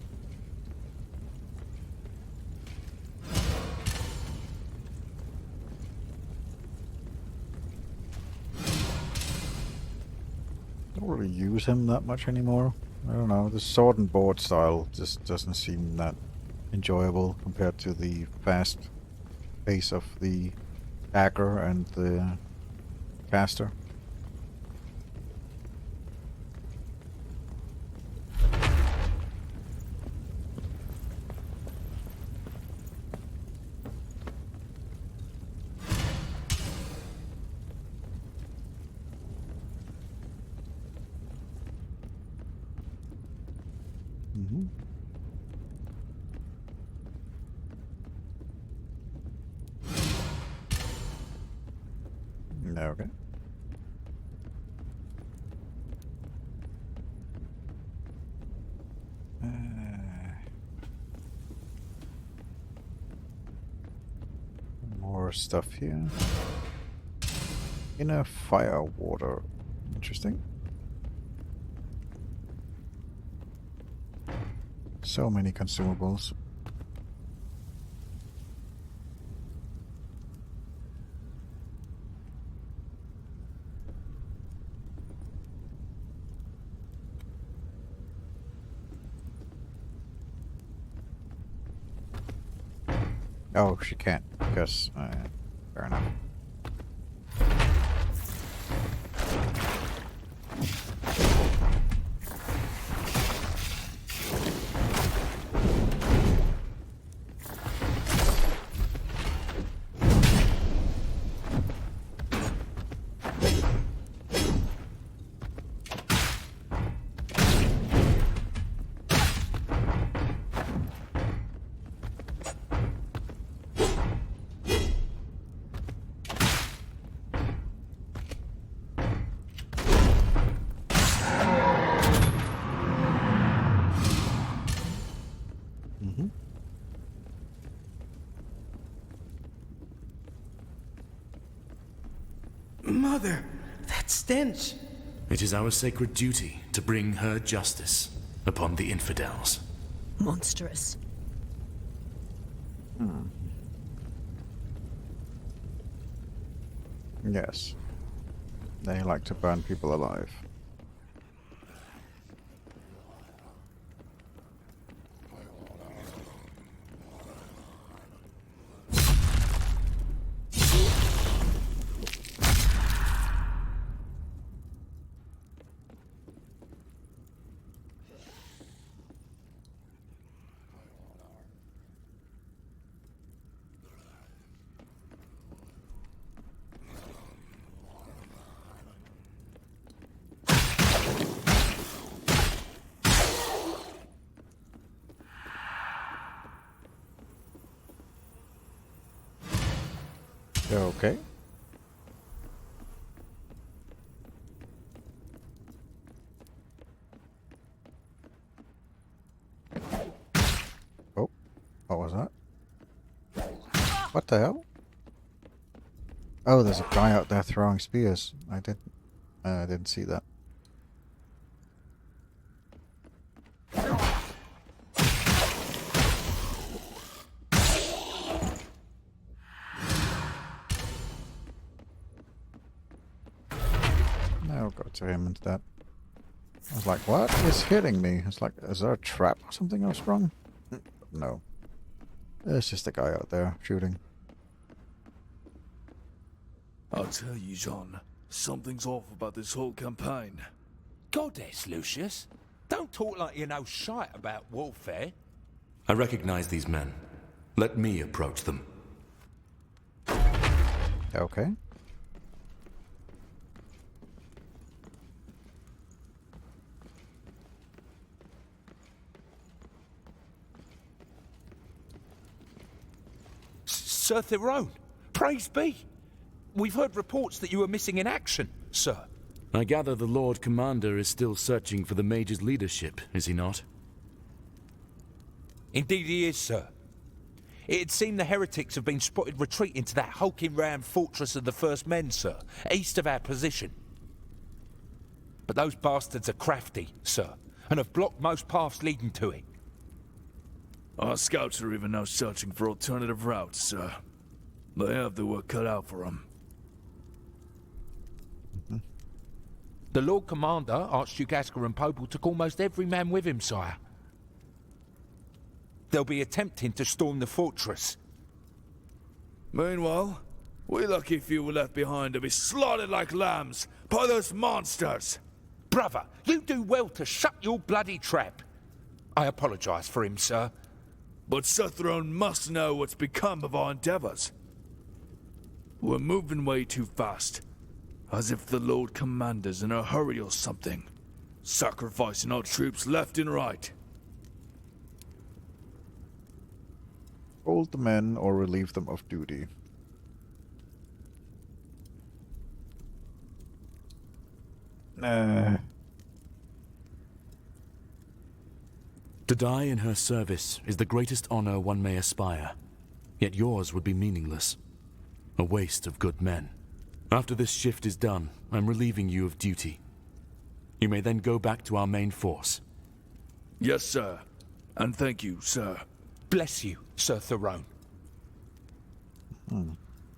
Don't really use him that much anymore. I don't know, the sword and board style just doesn't seem that enjoyable compared to the fast pace of the dagger and the caster. Okay. More stuff here. Inner fire water. Interesting. So many consumables. Oh, she can't, because, fair enough. Mother, that stench! It is our sacred duty to bring her justice upon the infidels. Monstrous. Yes. They like to burn people alive. Okay. Oh, what was that? the hell? Oh, there's a guy out there throwing spears. I didn't I didn't see that. I'll go to him instead. I was like, what is hitting me? It's like, is there a trap or something else wrong? No. It's just a guy out there shooting. I'll tell you, John, something's off about this whole campaign. Goddess, Lucius. Don't talk like you know shite about warfare. I recognize these men. Let me approach them. Okay. Sir Theron, praise be. We've heard reports that you were missing in action, sir. I gather the Lord Commander is still searching for the Mage's leadership, is he not? Indeed he is, sir. It'd seem the heretics have been spotted retreating to that hulking round fortress of the First Men, sir, east of our position. But those bastards are crafty, sir, and have blocked most paths leading to it. Our scouts are even now searching for alternative routes, sir. They have the work cut out for them. The Lord Commander, Archduke Asker and Pobel, took almost every man with him, sire. They'll be attempting to storm the fortress. Meanwhile, we lucky few were left behind to be slaughtered like lambs by those monsters. Brother, you do well to shut your bloody trap. I apologize for him, sir. But Sir Theron must know what's become of our endeavors. We're moving way too fast, as if the Lord Commander's in a hurry or something, sacrificing our troops left and right. Hold the men or relieve them of duty. To die in her service is the greatest honor one may aspire, yet yours would be meaningless. A waste of good men. After this shift is done, I'm relieving you of duty. You may then go back to our main force. Yes, sir. And thank you, sir. Bless you, Sir Theron.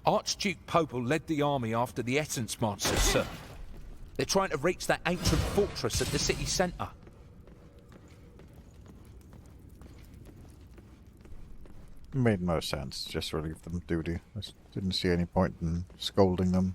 Archduke Pobel led the army after the Essence monsters, sir. They're trying to reach that ancient fortress at the city centre. Made no sense. Just relieve them of duty. I didn't see any point in scolding them.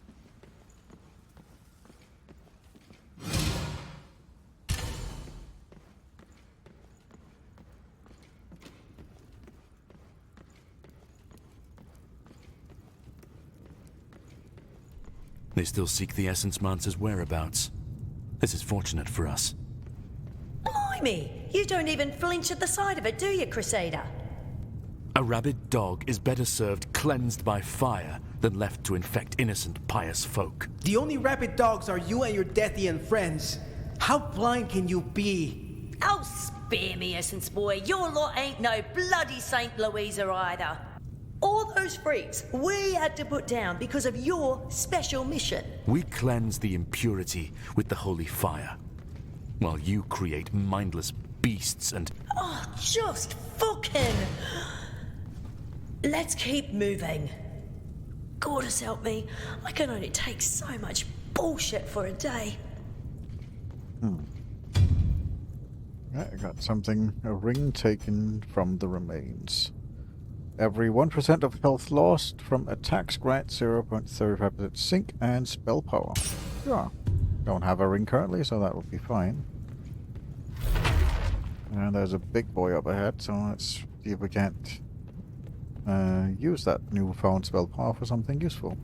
They still seek the Essence Monster's whereabouts. This is fortunate for us. Blimey! You don't even flinch at the sight of it, do you, Crusader? A rabid dog is better served cleansed by fire than left to infect innocent, pious folk. The only rabid dogs are you and your Deathian friends. How blind can you be? Oh, spare me, Essence boy. Your lot ain't no bloody St. Louisa either. All those freaks we had to put down because of your special mission. We cleanse the impurity with the holy fire, while you create mindless beasts and... Oh, just fucking... Let's keep moving. Goddess help me. I can only take so much bullshit for a day. I got something. A ring taken from the remains. Every 1% of health lost from attacks grants 0.35% sync and spell power. Yeah. Don't have a ring currently, so that would be fine. And there's a big boy up ahead, so let's see if we can't use that newfound spell power for something useful.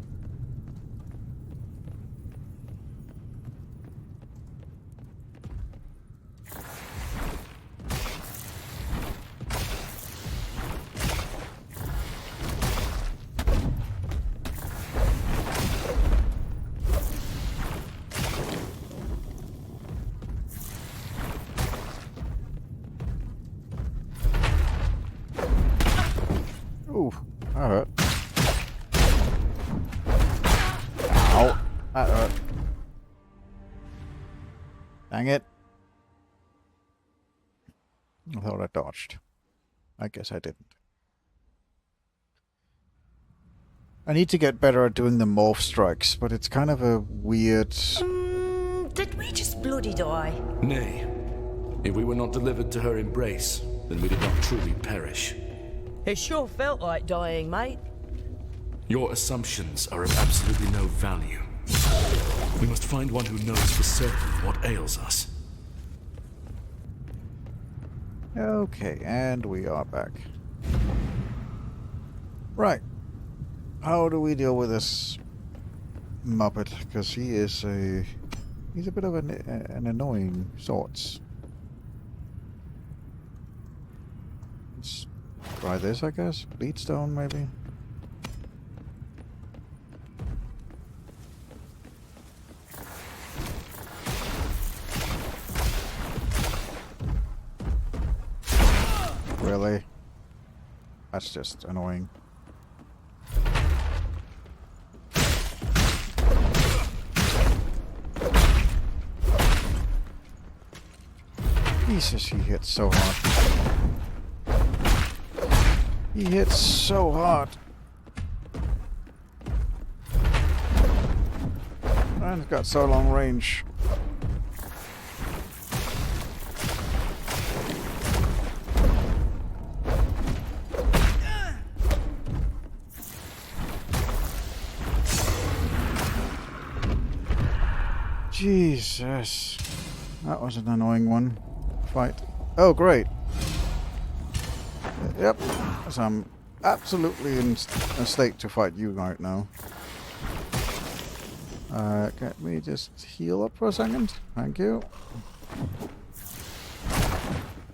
Ooh, that hurt. Ow, that hurt. Dang it. I thought I dodged. I guess I didn't. I need to get better at doing the morph strikes, but it's kind of a weird... Did we just bloody die? Nay. If we were not delivered to her embrace, then we did not truly perish. It sure felt like dying, mate. Your assumptions are of absolutely no value. We must find one who knows for certain what ails us. Okay, and we are back. Right. How do we deal with this Muppet? Because he's a bit of an annoying sorts. Let's try this, I guess. Bleedstone, maybe. Really? That's just annoying. Jesus, he hits so hard. He hits so hard. And it's got so long range. Jesus. That was an annoying one. Fight. Oh, great. Yep. So I'm absolutely in a state to fight you right now. Let me just heal up for a second. Thank you.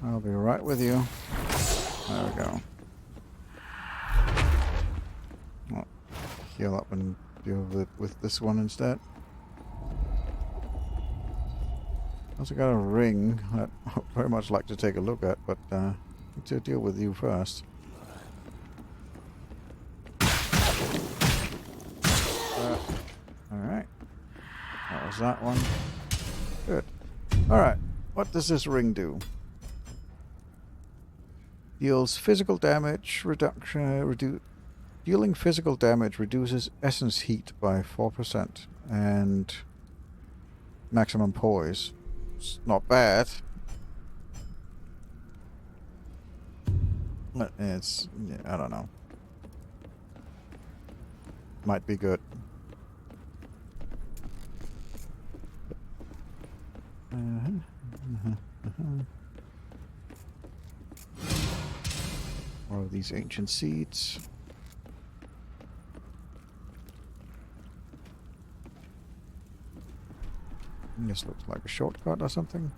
I'll be right with you. There we go. I'll heal up and deal with this one instead. Also got a ring that I'd very much like to take a look at, but need to deal with you first. Alright. That was that one. Good. Alright. What does this ring do? Deals physical damage reduction. Dealing physical damage reduces essence heat by 4% and maximum poise. It's not bad. It's, yeah, I don't know. Might be good. More of these ancient seeds. This looks like a shortcut or something.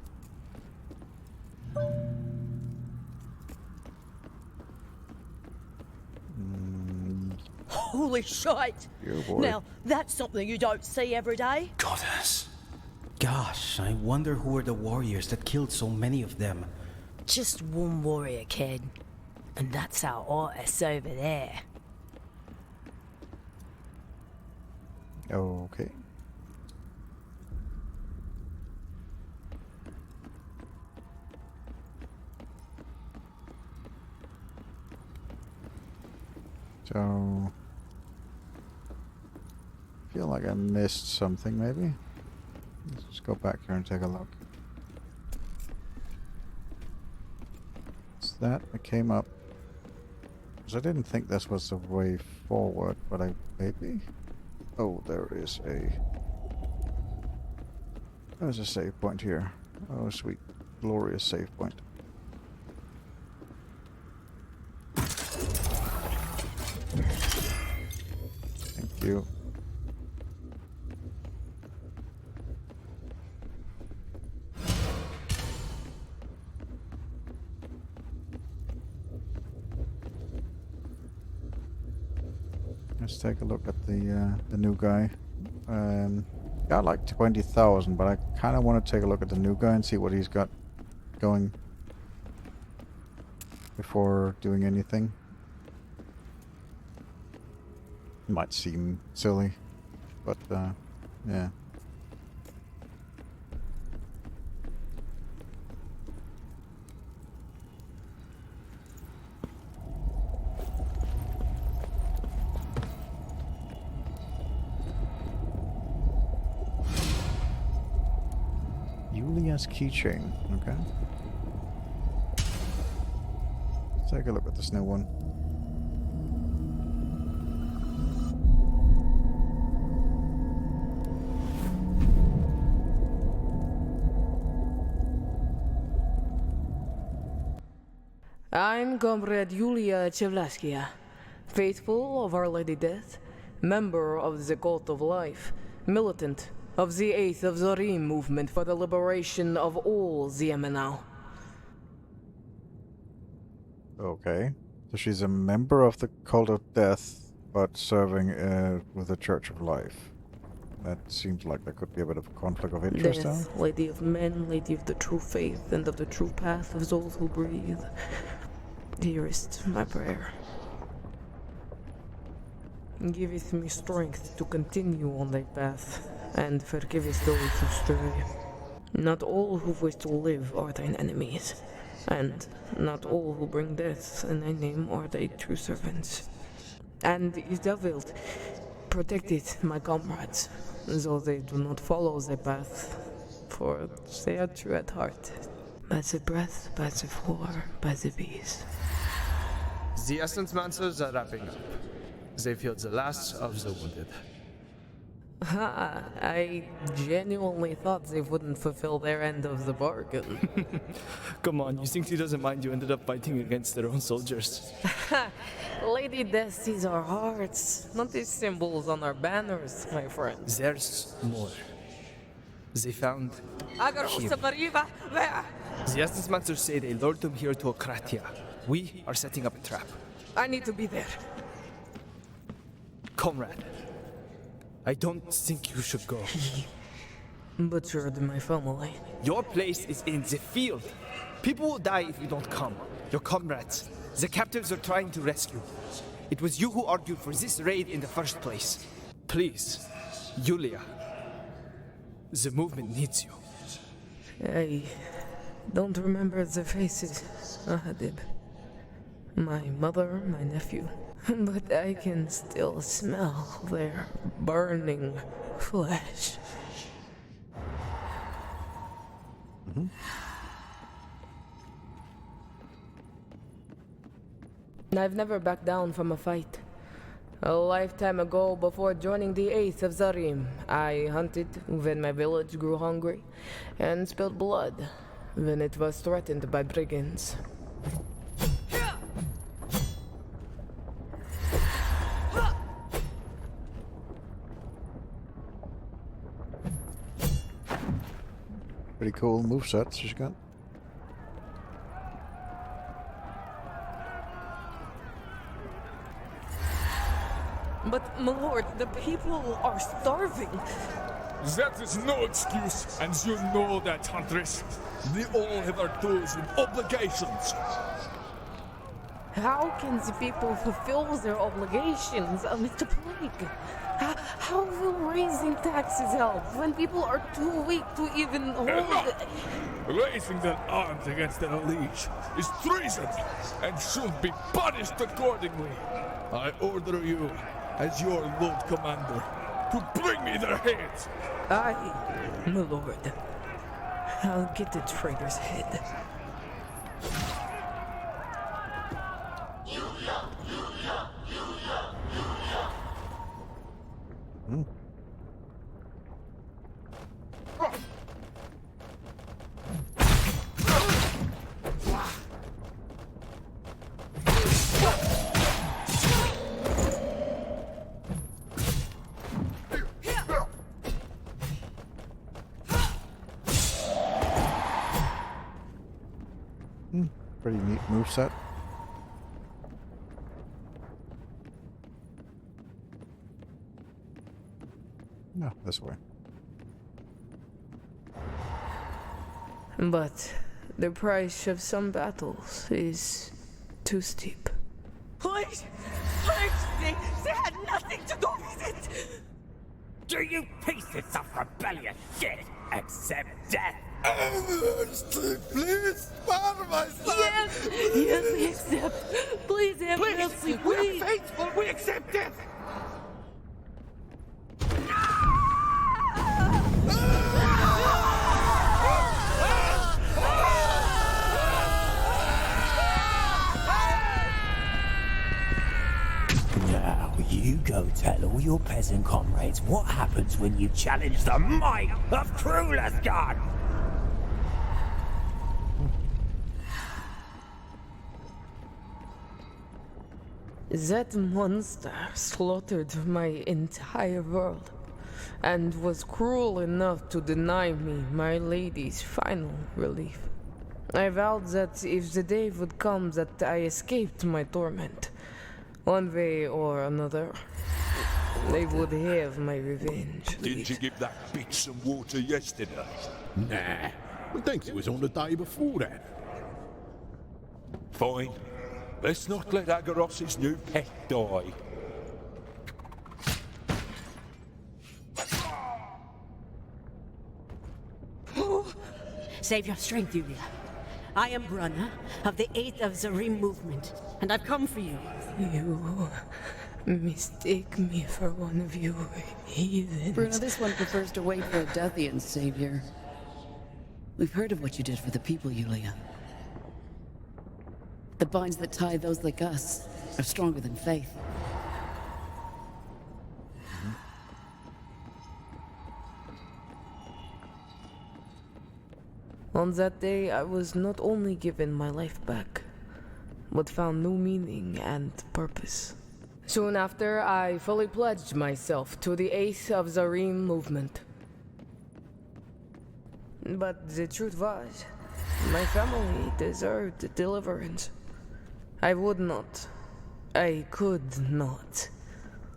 Holy shite! Oh boy. Now, that's something you don't see every day. Goddess. Gosh, I wonder who were the warriors that killed so many of them. Just one warrior, kid. And that's our artist over there. Okay. So, I feel like I missed something, maybe. Let's just go back here and take a look. It's that I came up. Because I didn't think this was the way forward, but maybe. Oh, there's a save point here. Oh, sweet, glorious save point. Thank you. Let's take a look at the new guy. Got like 20,000, but I kind of want to take a look at the new guy and see what he's got going before doing anything. Might seem silly, but yeah. Mia's keychain. Okay. Let's take a look at this new one. I'm Comrade Yulia Chevlaskia, faithful of Our Lady Death, member of the Cult of Life, militant of the 8th of Zarim movement for the liberation of all Ziemenau. Okay. So she's a member of the Cult of Death, but serving with the Church of Life. That seems like there could be a bit of a conflict of interest there. Death, Lady of Men, Lady of the True Faith, and of the True Path of those who breathe. Dearest, my prayer. Giveth me strength to continue on thy path, and forgiveth those who stray. Not all who wish to live are thine enemies, and not all who bring death in thy name are thy true servants. And if thou wilt, protect it, my comrades, though they do not follow thy path, for they are true at heart. By the breath, by the war, by the bees. The Essence Mancers are wrapping up. They feel the last of the wounded. Ha! I genuinely thought they wouldn't fulfill their end of the bargain. Come on, you think he doesn't mind you ended up fighting against their own soldiers? Lady Death sees our hearts, not these symbols on our banners, my friend. There's more. They found him. Where? The Essence Mancers say they lured them here to Akratya. We are setting up a trap. I need to be there. Comrade, I don't think you should go. He butchered my family. Your place is in the field. People will die if you don't come. Your comrades, the captives are trying to rescue. It was you who argued for this raid in the first place. Please, Yulia, the movement needs you. I don't remember the faces, Ahadib. My mother, my nephew. But I can still smell their burning flesh. I've never backed down from a fight. A lifetime ago, before joining the 8th of Zarim, I hunted when my village grew hungry, and spilled blood when it was threatened by brigands. Pretty cool movesets she's got. But, my lord, the people are starving. That is no excuse, and you know that, Huntress. We all have our dues and obligations. How can the people fulfill their obligations amidst the plague? How will raising taxes help when people are too weak to even hold... Raising their arms against their liege is treason and should be punished accordingly. I order you, as your Lord Commander, to bring me their heads. Aye, my lord. I'll get the traitor's head. Pretty neat moveset. No, this way. But the price of some battles is too steep. Please! Please! They had nothing to do with it! Do you pieces of rebellious shit accept death? Please, spare my son! Yes, we accept. Please have mercy, please. We're faithful, we accept death! tell all your peasant comrades what happens when you challenge the might of Krulesgard. That monster slaughtered my entire world, and was cruel enough to deny me my lady's final relief. I vowed that if the day would come that I escaped my torment, one way or another, they would have my revenge. Didn't you give that bitch some water yesterday? Nah, I think it was on the day before that. Fine. Let's not let Agaros's new pet die. Save your strength, Yulia. I am Brunner of the 8th of Zarim movement, and I've come for you. You mistake me for one of your heathens. Bruno, this one prefers to wait for a Deathian savior. We've heard of what you did for the people, Yulia. The binds that tie those like us are stronger than faith. On that day, I was not only given my life back, but found new meaning and purpose. Soon after, I fully pledged myself to the 8th of Zarim movement. But the truth was, my family deserved deliverance. I would not, I could not,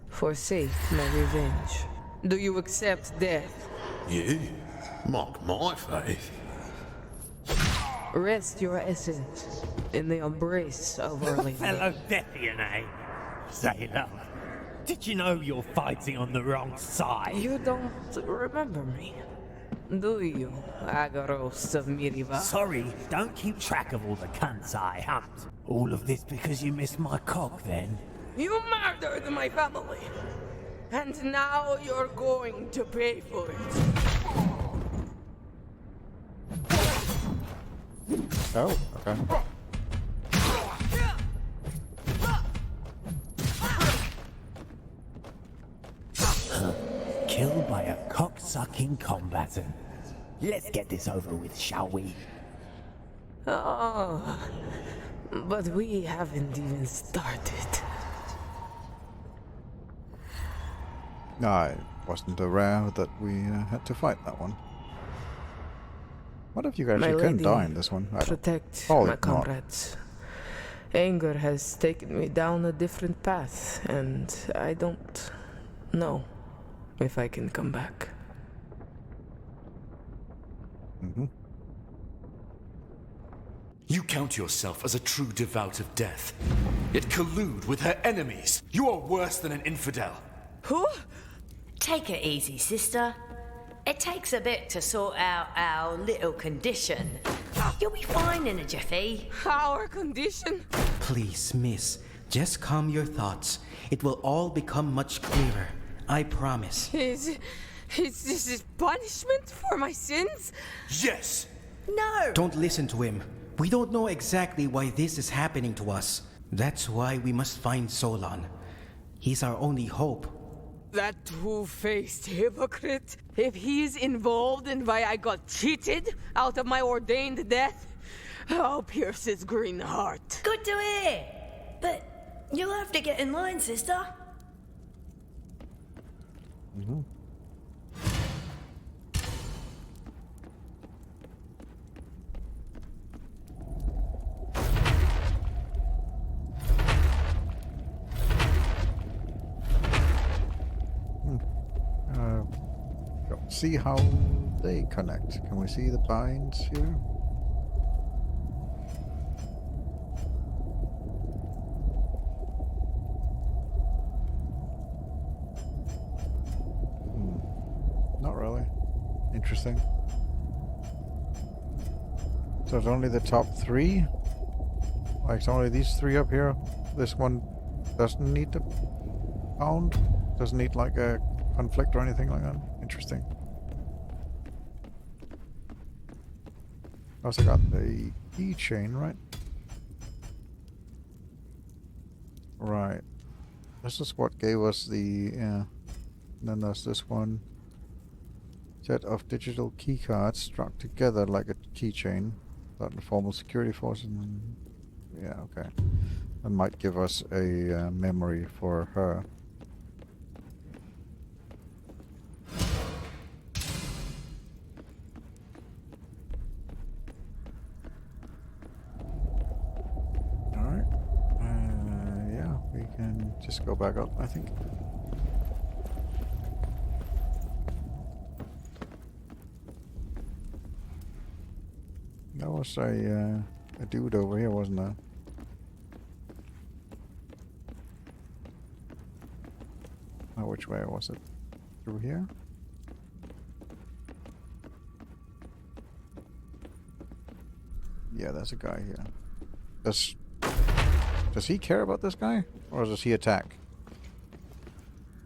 forsake my revenge. Do you accept death? Yeah, mark my faith. Rest your essence in the embrace of our lady. Fellow Deathian, eh? Sailor, did you know you're fighting on the wrong side? You don't remember me, do you, Agaros of Miriva? Sorry, don't keep track of all the cunts I humped. All of this because you missed my cock, then? You murdered my family, and now you're going to pay for it. Oh, okay. Killed by a cock-sucking combatant. Let's get this over with, shall we? Oh, but we haven't even started. I wasn't aware that we had to fight that one. What if you guys actually couldn't die in this one? Protect Probably my not. comrades. Anger has taken me down a different path, and I don't know if I can come back. You count yourself as a true devout of death, yet collude with her enemies. You are worse than an infidel. Who? Take it easy, sister. It takes a bit to sort out our little condition. You'll be fine in a jiffy. Our condition? Please, miss, just calm your thoughts. It will all become much clearer. I promise. Is this punishment for my sins? Yes! No! Don't listen to him. We don't know exactly why this is happening to us. That's why we must find Solon. He's our only hope. That two-faced hypocrite? If he's involved in why I got cheated out of my ordained death, I'll pierce his green heart. Good to hear. But you'll have to get in line, sister. See how they connect. Can we see the binds here? Not really. Interesting. So it's only the top three? Like it's only these three up here? This one doesn't need to bound? Doesn't need like a conflict or anything like that? Interesting. Also got the keychain, right? Right. This is what gave us the, yeah. And then there's this one. Set of digital keycards struck together like a keychain. That informal security force. And yeah, okay. That might give us a memory for her. Alright. Yeah, we can just go back up, I think. There was a dude over here, wasn't there? Oh, which way was it? Through here? Yeah, there's a guy here. Does he care about this guy? Or does he attack?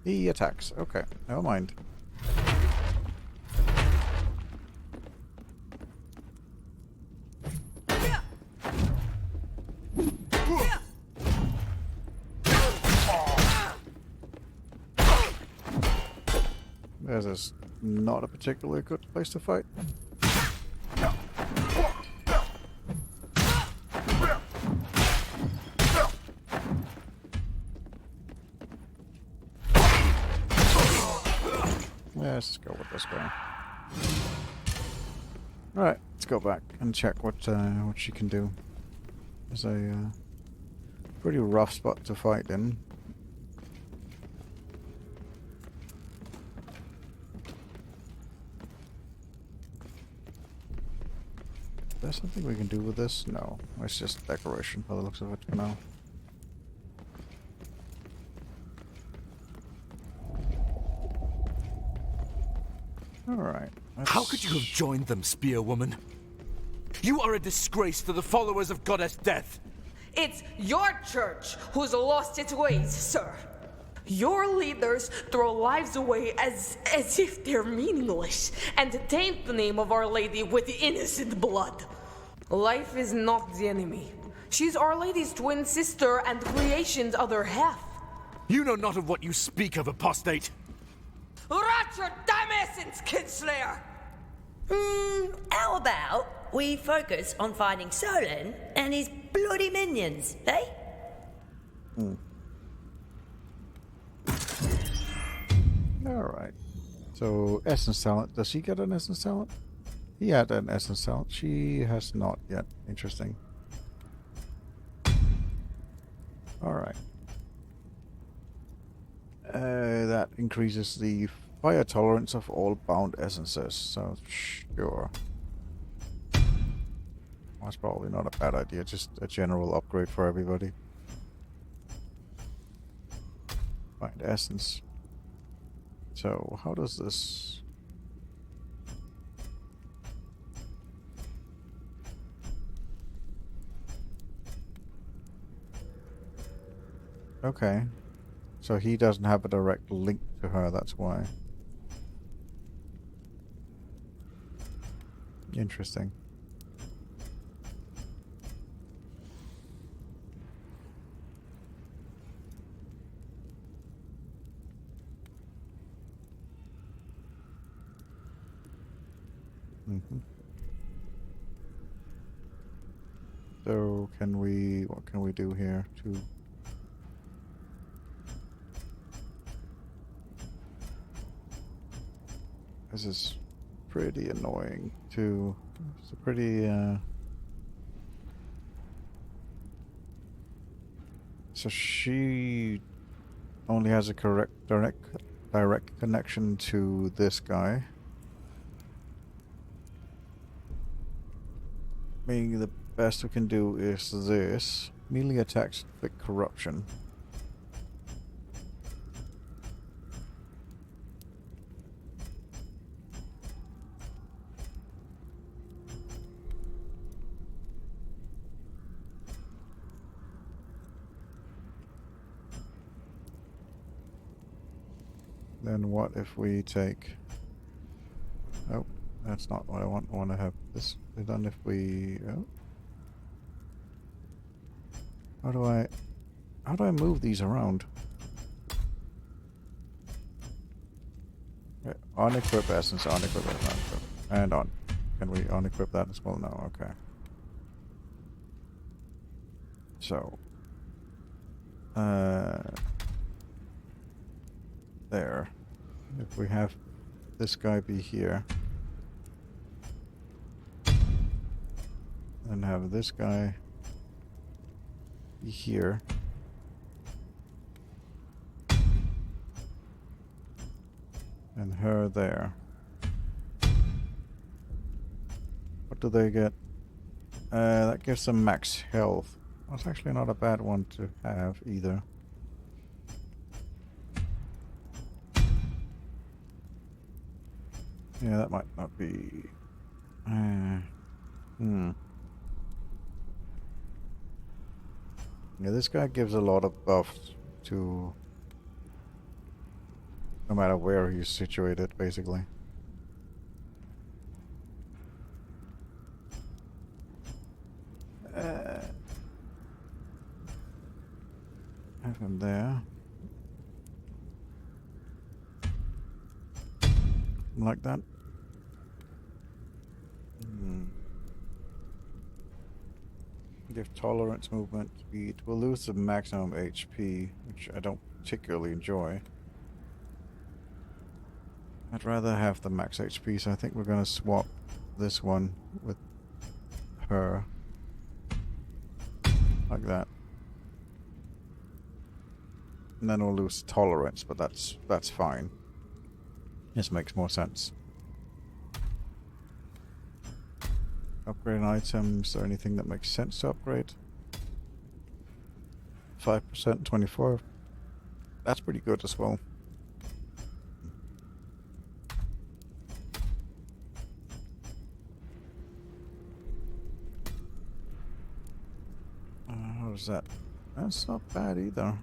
He attacks. Okay, never mind. This is not a particularly good place to fight. Yeah, let's go with this guy. Alright, let's go back and check what she can do. There's a pretty rough spot to fight in. Is there something we can do with this? No, it's just decoration by the looks of it for now. Alright. How could you have joined them, Spearwoman? You are a disgrace to the followers of Goddess Death. It's your church who's lost its ways, sir. Your leaders throw lives away as if they're meaningless and taint the name of Our Lady with innocent blood. Life is not the enemy. She's Our Lady's twin sister and creation's other half. You know not of what you speak of, apostate. Rot your damn essence, Kidslayer! How about we focus on finding Solon and his bloody minions, eh? Alright. So, Essence Talent. Does he get an Essence Talent? He had an Essence Talent. She has not yet. Interesting. Alright. That increases the fire tolerance of all bound essences. So, sure. That's probably not a bad idea. Just a general upgrade for everybody. Find essence. So, how does this... Okay. So he doesn't have a direct link to her, that's why. Interesting. So what can we do here to... This is pretty annoying too. It's a pretty so she only has a direct connection to this guy. Meaning the best we can do is this. Melee attacks inflict corruption. Then what if we take... Oh, that's not what I want. I want to have this done if we... Oh. How do I move these around? Unequip essence, unequip essence, unequip. And on. Can we unequip that as well? No, okay. So. There. If we have this guy be here. And have this guy be here. And her there. What do they get? That gives them max health. That's actually not a bad one to have either. Yeah, that might not be... Yeah, this guy gives a lot of buffs to... no matter where he's situated, basically. Have him there. Like that. Give tolerance, movement, speed. We'll lose the maximum HP, which I don't particularly enjoy. I'd rather have the max HP, so I think we're going to swap this one with her. Like that. And then we'll lose tolerance, but that's fine. This makes more sense. Upgrade items, or anything that makes sense to upgrade. 5%, 24. That's pretty good as well. How is that? That's not bad either.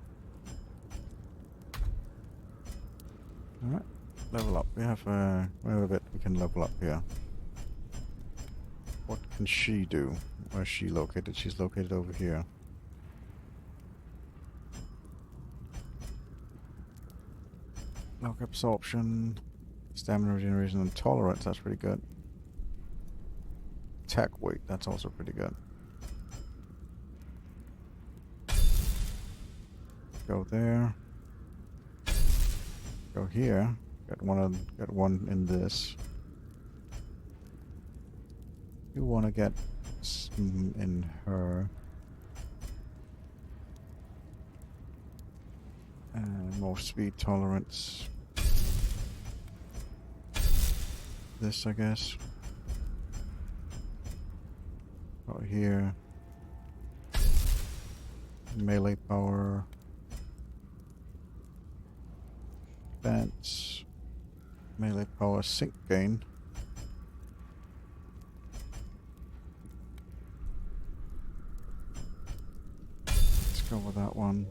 Alright, level up. We have a bit we can level up here. What can she do? Where's she located? She's located over here. Lock absorption, stamina regeneration, and tolerance. That's pretty good. Attack weight. That's also pretty good. Go there. Go here. Got one in this. You want to get some in her. More speed tolerance. This, I guess. Out here. Melee power. Defense. Melee power sync gain. Go with that one.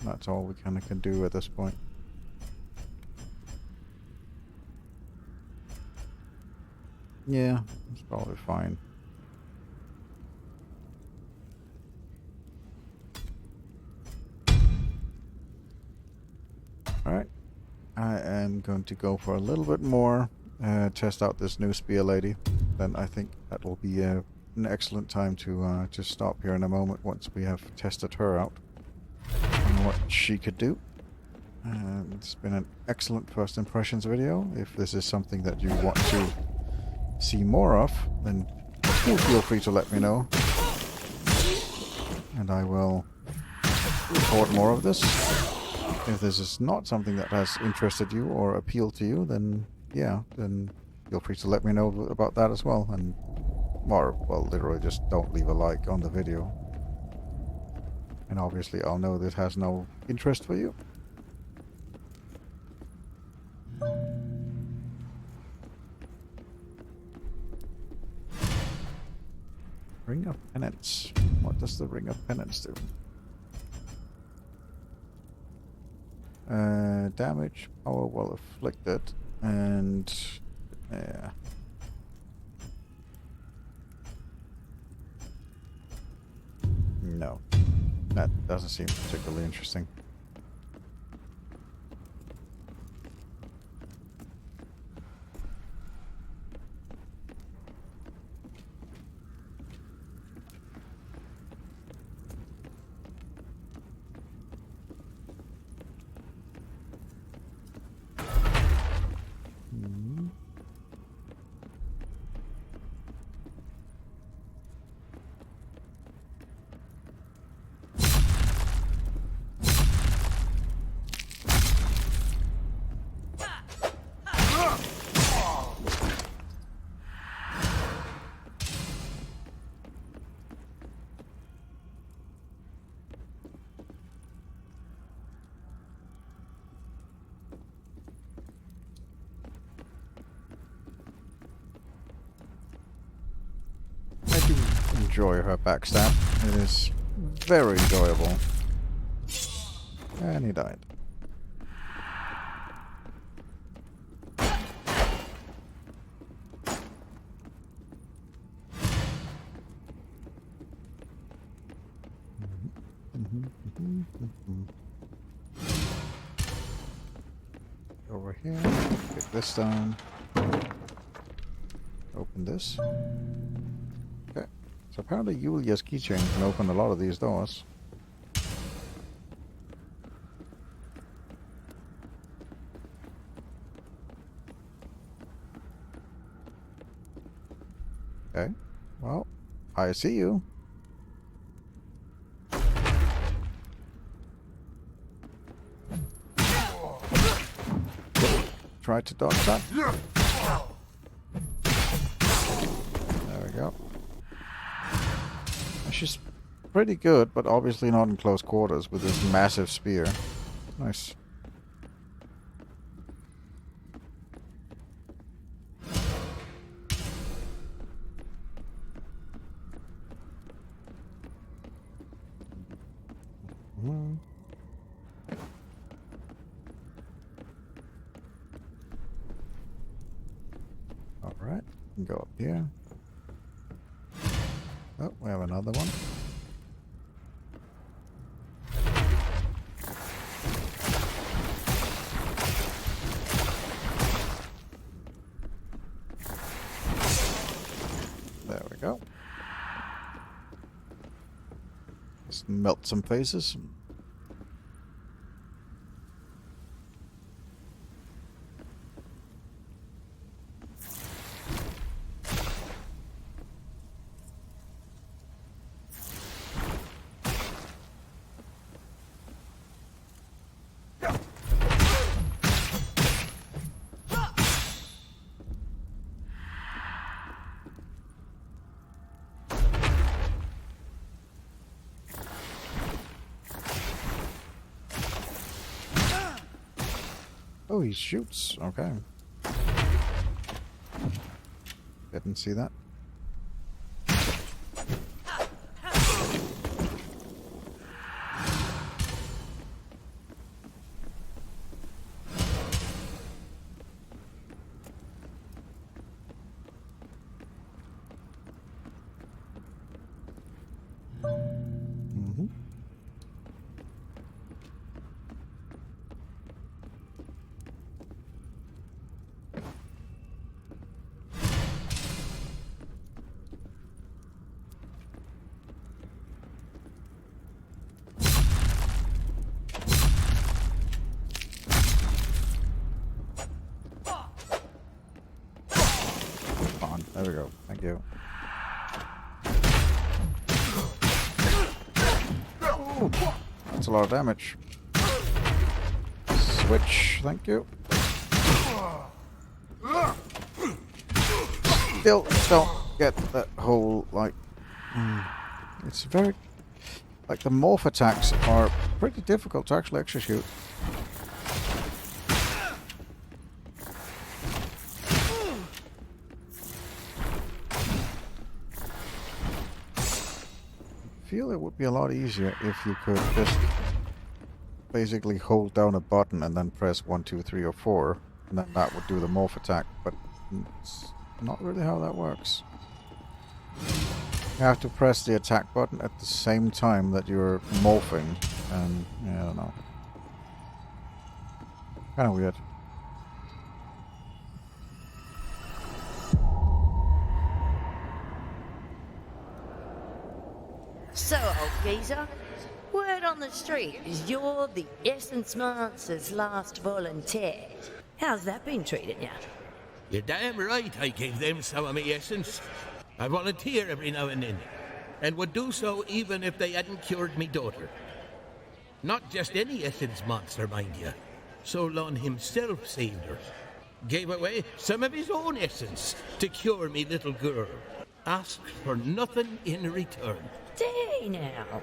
That's all we kind of can do at this point. Yeah, it's probably fine. Alright. I am going to go for a little bit more. Test out this new spear lady. Then I think that will be an excellent time to stop here in a moment once we have tested her out and what she could do. It's been an excellent first impressions video. If this is something that you want to see more of, then feel free to let me know, and I will record more of this. If this is not something that has interested you or appealed to you, then yeah, then feel free to let me know about that as well. And or, well, literally just don't leave a like on the video. And obviously I'll know this has no interest for you. Ring of Penance. What does the Ring of Penance do? Damage, power while afflicted, and yeah. No, that doesn't seem particularly interesting. enjoy her backstab. It is very enjoyable. And he died. Over here, take this down. Open this. Okay. So apparently Yulia's keychain can open a lot of these doors. Okay. Well, I see you. Try to dodge that. There we go. She's pretty good, but obviously not in close quarters with this massive spear. Nice. Alright, go up here. Oh, we have another one. There we go. Let's melt some faces. Oh, he shoots. Okay. Didn't see that. There we go. Thank you. Ooh, that's a lot of damage. Switch. Thank you. Still don't get that whole, like... It's very... Like, the morph attacks are pretty difficult to actually execute. I feel it would be a lot easier if you could just basically hold down a button and then press 1, 2, 3, or 4, and then that would do the morph attack, but it's not really how that works. You have to press the attack button at the same time that you're morphing, and yeah, I don't know. Kinda weird. So, old geezer, word on the street is you're the Essence Monster's last volunteer. How's that been treating you? You're damn right I gave them some of my essence. I volunteer every now and then, and would do so even if they hadn't cured me daughter. Not just any Essence Monster, mind you. Solon himself saved her. Gave away some of his own essence to cure me little girl. Asked for nothing in return. Day now.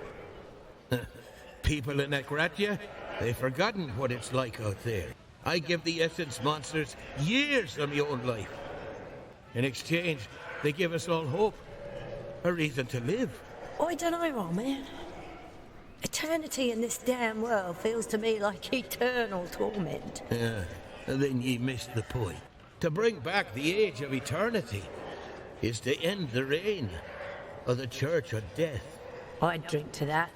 People in Akratya, they've forgotten what it's like out there. I give the Essence Monsters years of my own life. In exchange, they give us all hope. A reason to live. I don't know, old man. Eternity in this damn world feels to me like eternal torment. Yeah, and then ye missed the point. To bring back the age of eternity is to end the reign of the Church of Death. I'd drink to that.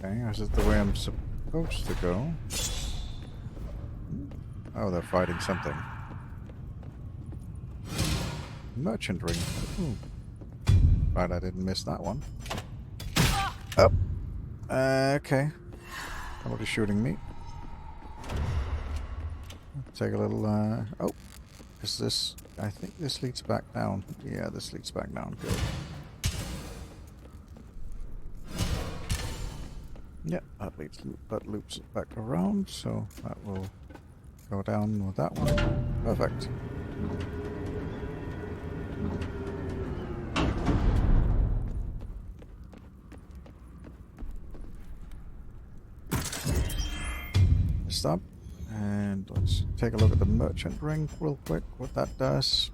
Okay, is it the way I'm supposed to go? Oh, they're fighting something. Merchant ring. Ooh. Right, I didn't miss that one. Oh. Okay. Somebody's shooting me. Take a little, oh. Is this... I think this leads back down. Yeah, this leads back down. Good. Yep, that loops it back around, so that will go down with that one. Perfect. Stop. And let's take a look at the merchant ring real quick, what that does.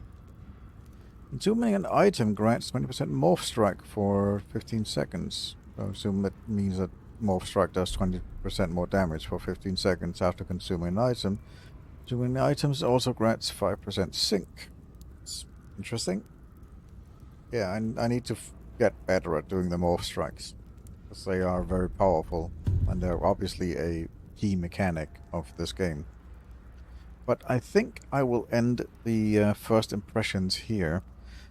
Consuming an item grants 20% Morphstrike for 15 seconds. So I assume that means that Morphstrike does 20% more damage for 15 seconds after consuming an item. Consuming items also grants 5% sync. It's interesting. Yeah, I need to get better at doing the Morphstrikes, because they are very powerful, and they're obviously a key mechanic of this game. But I think I will end the first impressions here.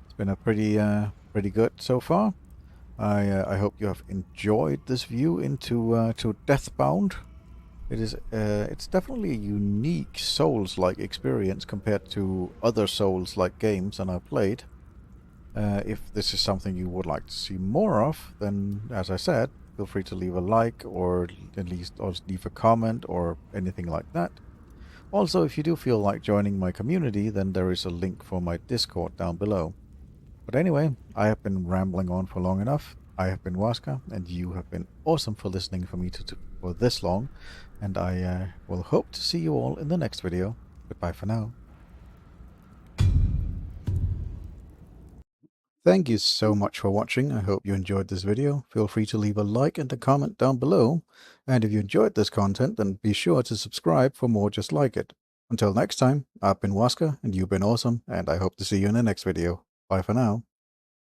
It's been a pretty good so far. I hope you have enjoyed this view into to Deathbound. It's definitely a unique Souls-like experience compared to other Souls-like games that I've played. If this is something you would like to see more of, then as I said, feel free to leave a like or at least leave a comment or anything like that. Also, if you do feel like joining my community, then there is a link for my Discord down below. But anyway, I have been rambling on for long enough. I have been Wazka, and you have been awesome for listening for me for this long. And I will hope to see you all in the next video. Goodbye for now. Thank you so much for watching. I hope you enjoyed this video. Feel free to leave a like and a comment down below. And if you enjoyed this content, then be sure to subscribe for more just like it. Until next time, I've been Wazka, and you've been awesome, and I hope to see you in the next video. Bye for now.